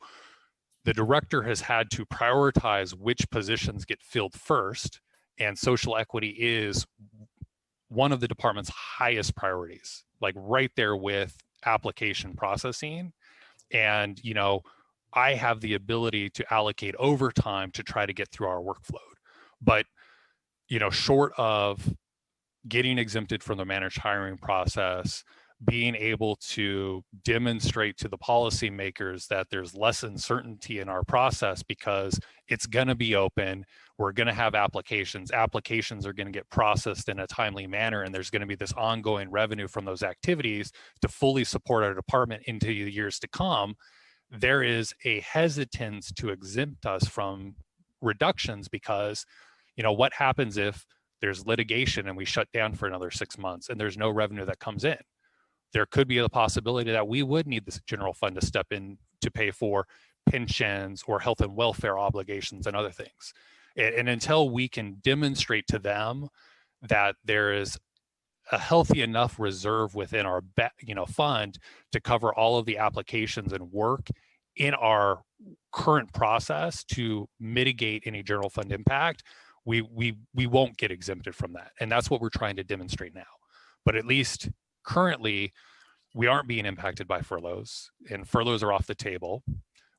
the director has had to prioritize which positions get filled first, and social equity is one of the department's highest priorities, like right there with application processing. And, I have the ability to allocate overtime to try to get through our workflow. But, short of getting exempted from the managed hiring process, being able to demonstrate to the policymakers that there's less uncertainty in our process because it's going to be open. We're going to have applications. Applications are going to get processed in a timely manner, and there's going to be this ongoing revenue from those activities to fully support our department into the years to come. There is a hesitance to exempt us from reductions because, what happens if there's litigation and we shut down for another 6 months and there's no revenue that comes in? There could be a possibility that we would need this general fund to step in to pay for pensions or health and welfare obligations and other things. And until we can demonstrate to them that there is a healthy enough reserve within our fund to cover all of the applications and work in our current process to mitigate any general fund impact, we won't get exempted from that. And that's what we're trying to demonstrate now. But at least currently, we aren't being impacted by furloughs, and furloughs are off the table.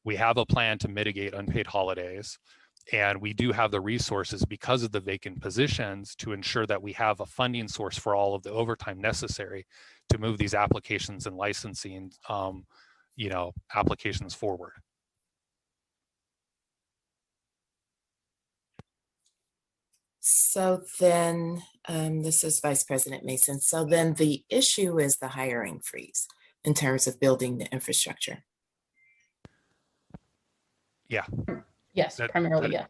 We have a plan to mitigate unpaid holidays, and we do have the resources because of the vacant positions to ensure that we have a funding source for all of the overtime necessary to move these applications and licensing, applications forward. So then, this is Vice President Mason. So then the issue is the hiring freeze in terms of building the infrastructure. Yeah. Yes, primarily, yes.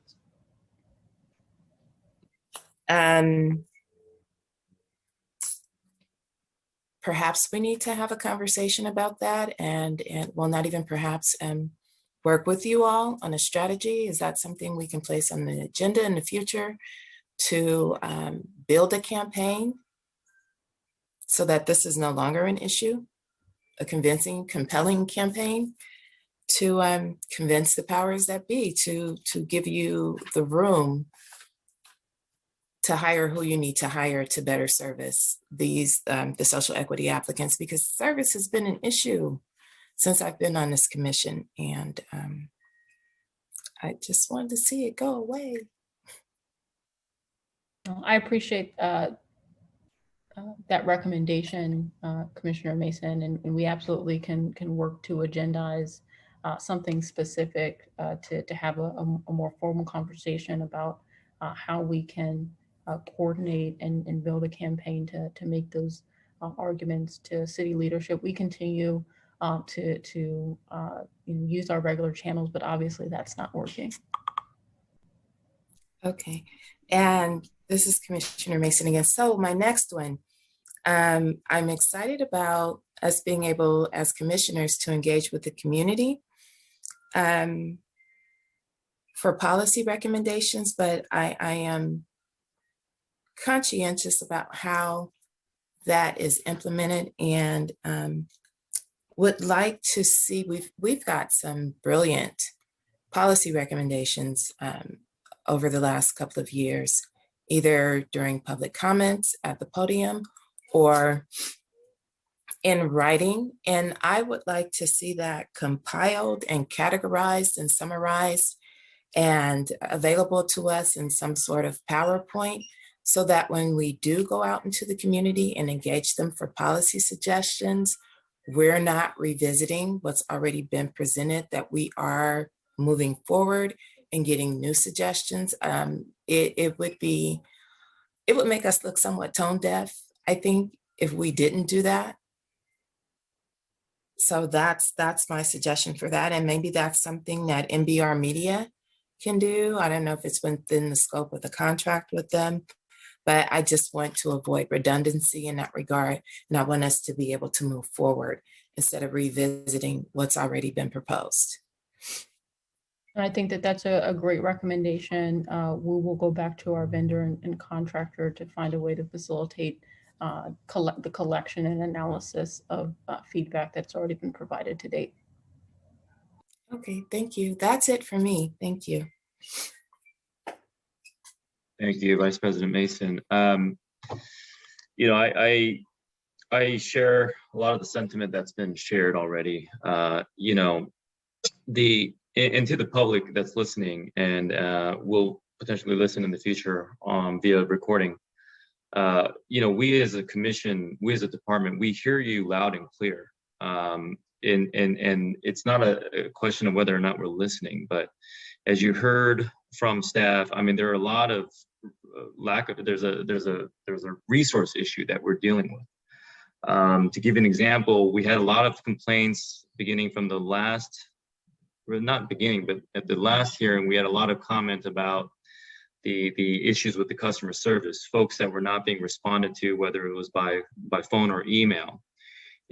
Perhaps we need to have a conversation about that and well, not even perhaps, work with you all on a strategy. Is that something we can place on the agenda in the future to build a campaign so that this is no longer an issue, a convincing, compelling campaign to convince the powers that be to give you the room to hire who you need to hire to better service these the social equity applicants, because service has been an issue since I've been on this commission, and I just wanted to see it go away. I appreciate that recommendation, Commissioner Mason, and we absolutely can work to agendize something specific to have a more formal conversation about how we can coordinate and build a campaign to make those arguments to city leadership. We continue to use our regular channels, but obviously that's not working. Okay, and this is Commissioner Mason again. So my next one, I'm excited about us being able as commissioners to engage with the community for policy recommendations, but I am conscientious about how that is implemented, and would like to see, we've got some brilliant policy recommendations over the last couple of years, either during public comments at the podium or in writing. And I would like to see that compiled and categorized and summarized and available to us in some sort of PowerPoint, so that when we do go out into the community and engage them for policy suggestions, we're not revisiting what's already been presented, that we are moving forward and getting new suggestions. It would make us look somewhat tone deaf, I think, if we didn't do that. So that's my suggestion for that. And maybe that's something that NBR Media can do. I don't know if it's within the scope of the contract with them, but I just want to avoid redundancy in that regard. And I want us to be able to move forward instead of revisiting what's already been proposed. And I think that that's a great recommendation. We will go back to our vendor and contractor to find a way to facilitate the collection and analysis of feedback that's already been provided to date. Okay, thank you. That's it for me. Thank you. Thank you, Vice President Mason. I share a lot of the sentiment that's been shared already. And to the public that's listening and will potentially listen in the future via recording, we as a commission, we as a department, we hear you loud and clear. And it's not a question of whether or not we're listening, but as you heard from staff, I mean, there are a lot of there's a resource issue that we're dealing with. To give you an example, we had a lot of complaints beginning from the last, or not beginning, but at the last hearing, we had a lot of comment about the issues with the customer service, folks that were not being responded to, whether it was by phone or email.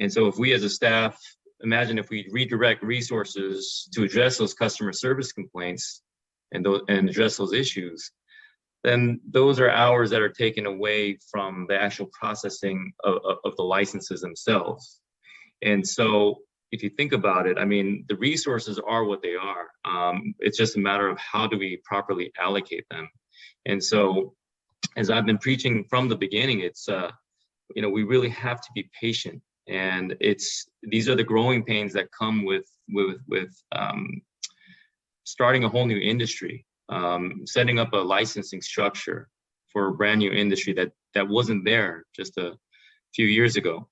And so if we as a staff, imagine if we redirect resources to address those customer service complaints and address those issues, then those are hours that are taken away from the actual processing of the licenses themselves. And so if you think about it, I mean, the resources are what they are. It's just a matter of how do we properly allocate them. And so as I've been preaching from the beginning, it's, we really have to be patient. And these are the growing pains that come with starting a whole new industry, setting up a licensing structure for a brand new industry that wasn't there just a few years ago.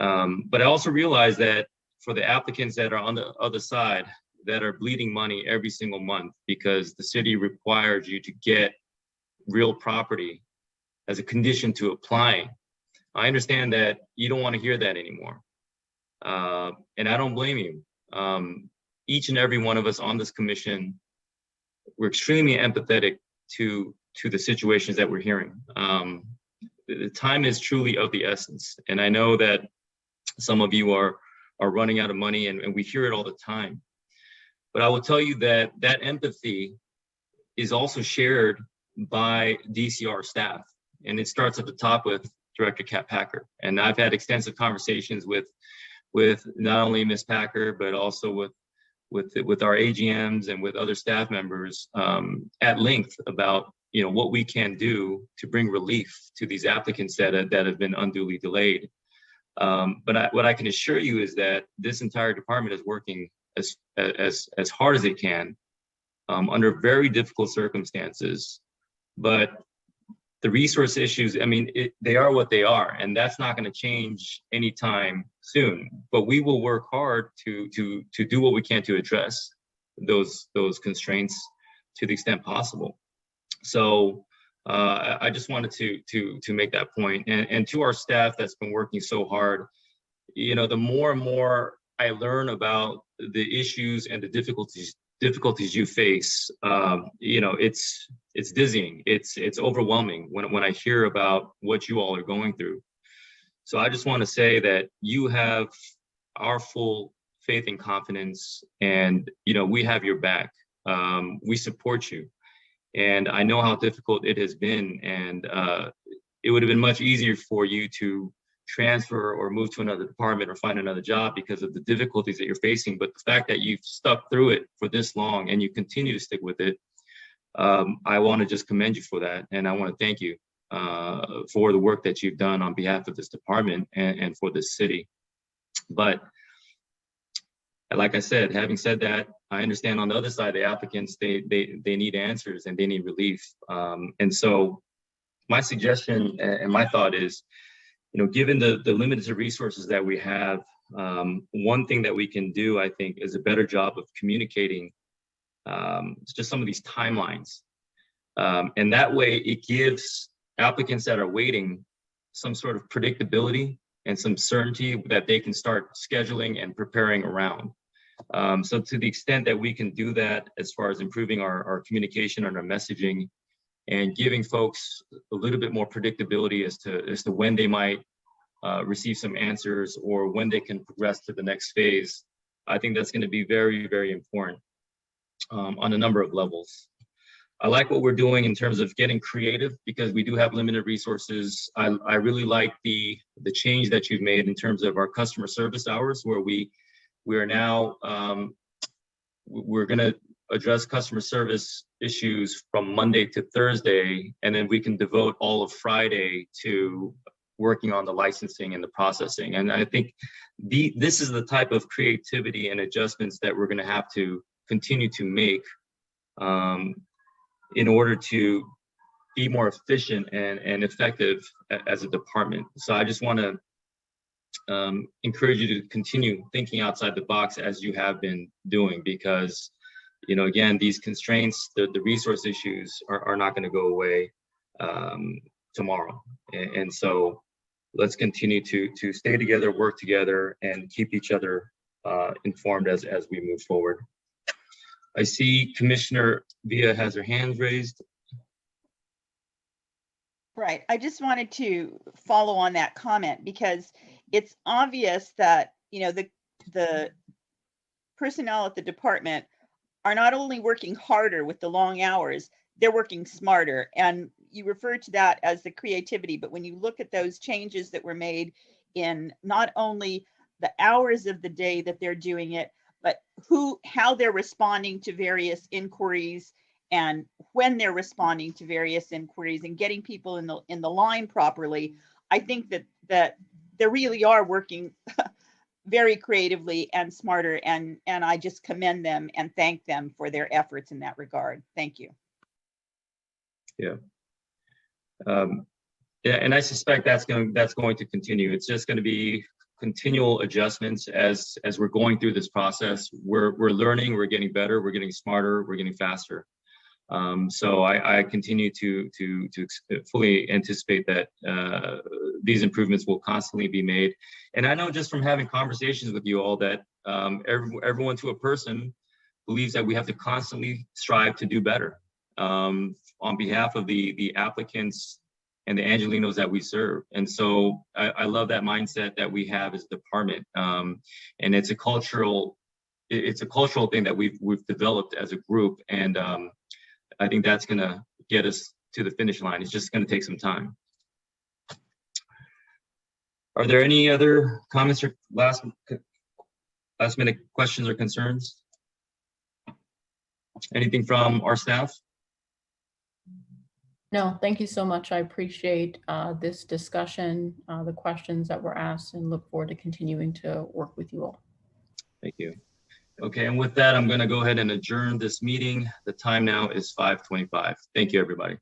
But I also realized that for the applicants that are on the other side that are bleeding money every single month because the city requires you to get real property as a condition to applying, I understand that you don't want to hear that anymore. And I don't blame you. Each and every one of us on this commission, we're extremely empathetic to the situations that we're hearing. The time is truly of the essence. And I know that some of you are running out of money and we hear it all the time. But I will tell you that empathy is also shared by DCR staff. And it starts at the top with Director Kat Packer. And I've had extensive conversations with not only Ms. Packer, but also with our AGMs and with other staff members at length about what we can do to bring relief to these applicants that have been unduly delayed. But what I can assure you is that this entire department is working as hard as it can under very difficult circumstances. But the resource issues, I mean, they are what they are, and that's not going to change anytime soon. But we will work hard to do what we can to address those constraints to the extent possible. So I just wanted to make that point. And to our staff that's been working so hard, the more and more I learn about the issues and the difficulties you face, it's dizzying. It's overwhelming when I hear about what you all are going through. So I just want to say that you have our full faith and confidence, and we have your back. We support you, and I know how difficult it has been, and it would have been much easier for you to transfer or move to another department or find another job because of the difficulties that you're facing. But the fact that you've stuck through it for this long and you continue to stick with it, I want to just commend you for that. And I want to thank you for the work that you've done on behalf of this department and for this city. But like I said, having said that, I understand on the other side, the applicants, they need answers and they need relief. And so my suggestion and my thought is, given the limited resources that we have, one thing that we can do, I think, is a better job of communicating just some of these timelines. And that way it gives applicants that are waiting some sort of predictability and some certainty that they can start scheduling and preparing around. So to the extent that we can do that as far as improving our communication and our messaging, and giving folks a little bit more predictability as to when they might receive some answers or when they can progress to the next phase, I think that's going to be very, very important on a number of levels. I like what we're doing in terms of getting creative because we do have limited resources. I really like the change that you've made in terms of our customer service hours, where we are now we're going to address customer service issues from Monday to Thursday, and then we can devote all of Friday to working on the licensing and the processing. And I think this is the type of creativity and adjustments that we're going to have to continue to make in order to be more efficient and effective as a department. So I just want to encourage you to continue thinking outside the box as you have been doing, because, you know, again, these constraints, the resource issues are not going to go away tomorrow. And so let's continue to stay together, work together, and keep each other informed as we move forward. I see Commissioner Villa has her hands raised. Right. I just wanted to follow on that comment because it's obvious that, you know, the personnel at the department are not only working harder with the long hours, they're working smarter. And you refer to that as the creativity, but when you look at those changes that were made in not only the hours of the day that they're doing it, but how they're responding to various inquiries and when they're responding to various inquiries and getting people in the line properly, I think that they really are working very creatively and smarter, and I just commend them and thank them for their efforts in that regard. Thank you. Yeah. Yeah, and I suspect that's going to continue. It's just going to be continual adjustments as we're going through this process. We're learning, we're getting better, we're getting smarter, we're getting faster. So I continue to fully anticipate that these improvements will constantly be made. And I know just from having conversations with you all that everyone to a person believes that we have to constantly strive to do better on behalf of the applicants and the Angelinos that we serve. And so I love that mindset that we have as a department. And it's a cultural thing that we've developed as a group. And I think that's going to get us to the finish line. It's just going to take some time. Are there any other comments or last minute questions or concerns? Anything from our staff? No, thank you so much. I appreciate this discussion, the questions that were asked, and look forward to continuing to work with you all. Thank you. Okay, and with that, I'm going to go ahead and adjourn this meeting. The time now is 5:25. Thank you, everybody.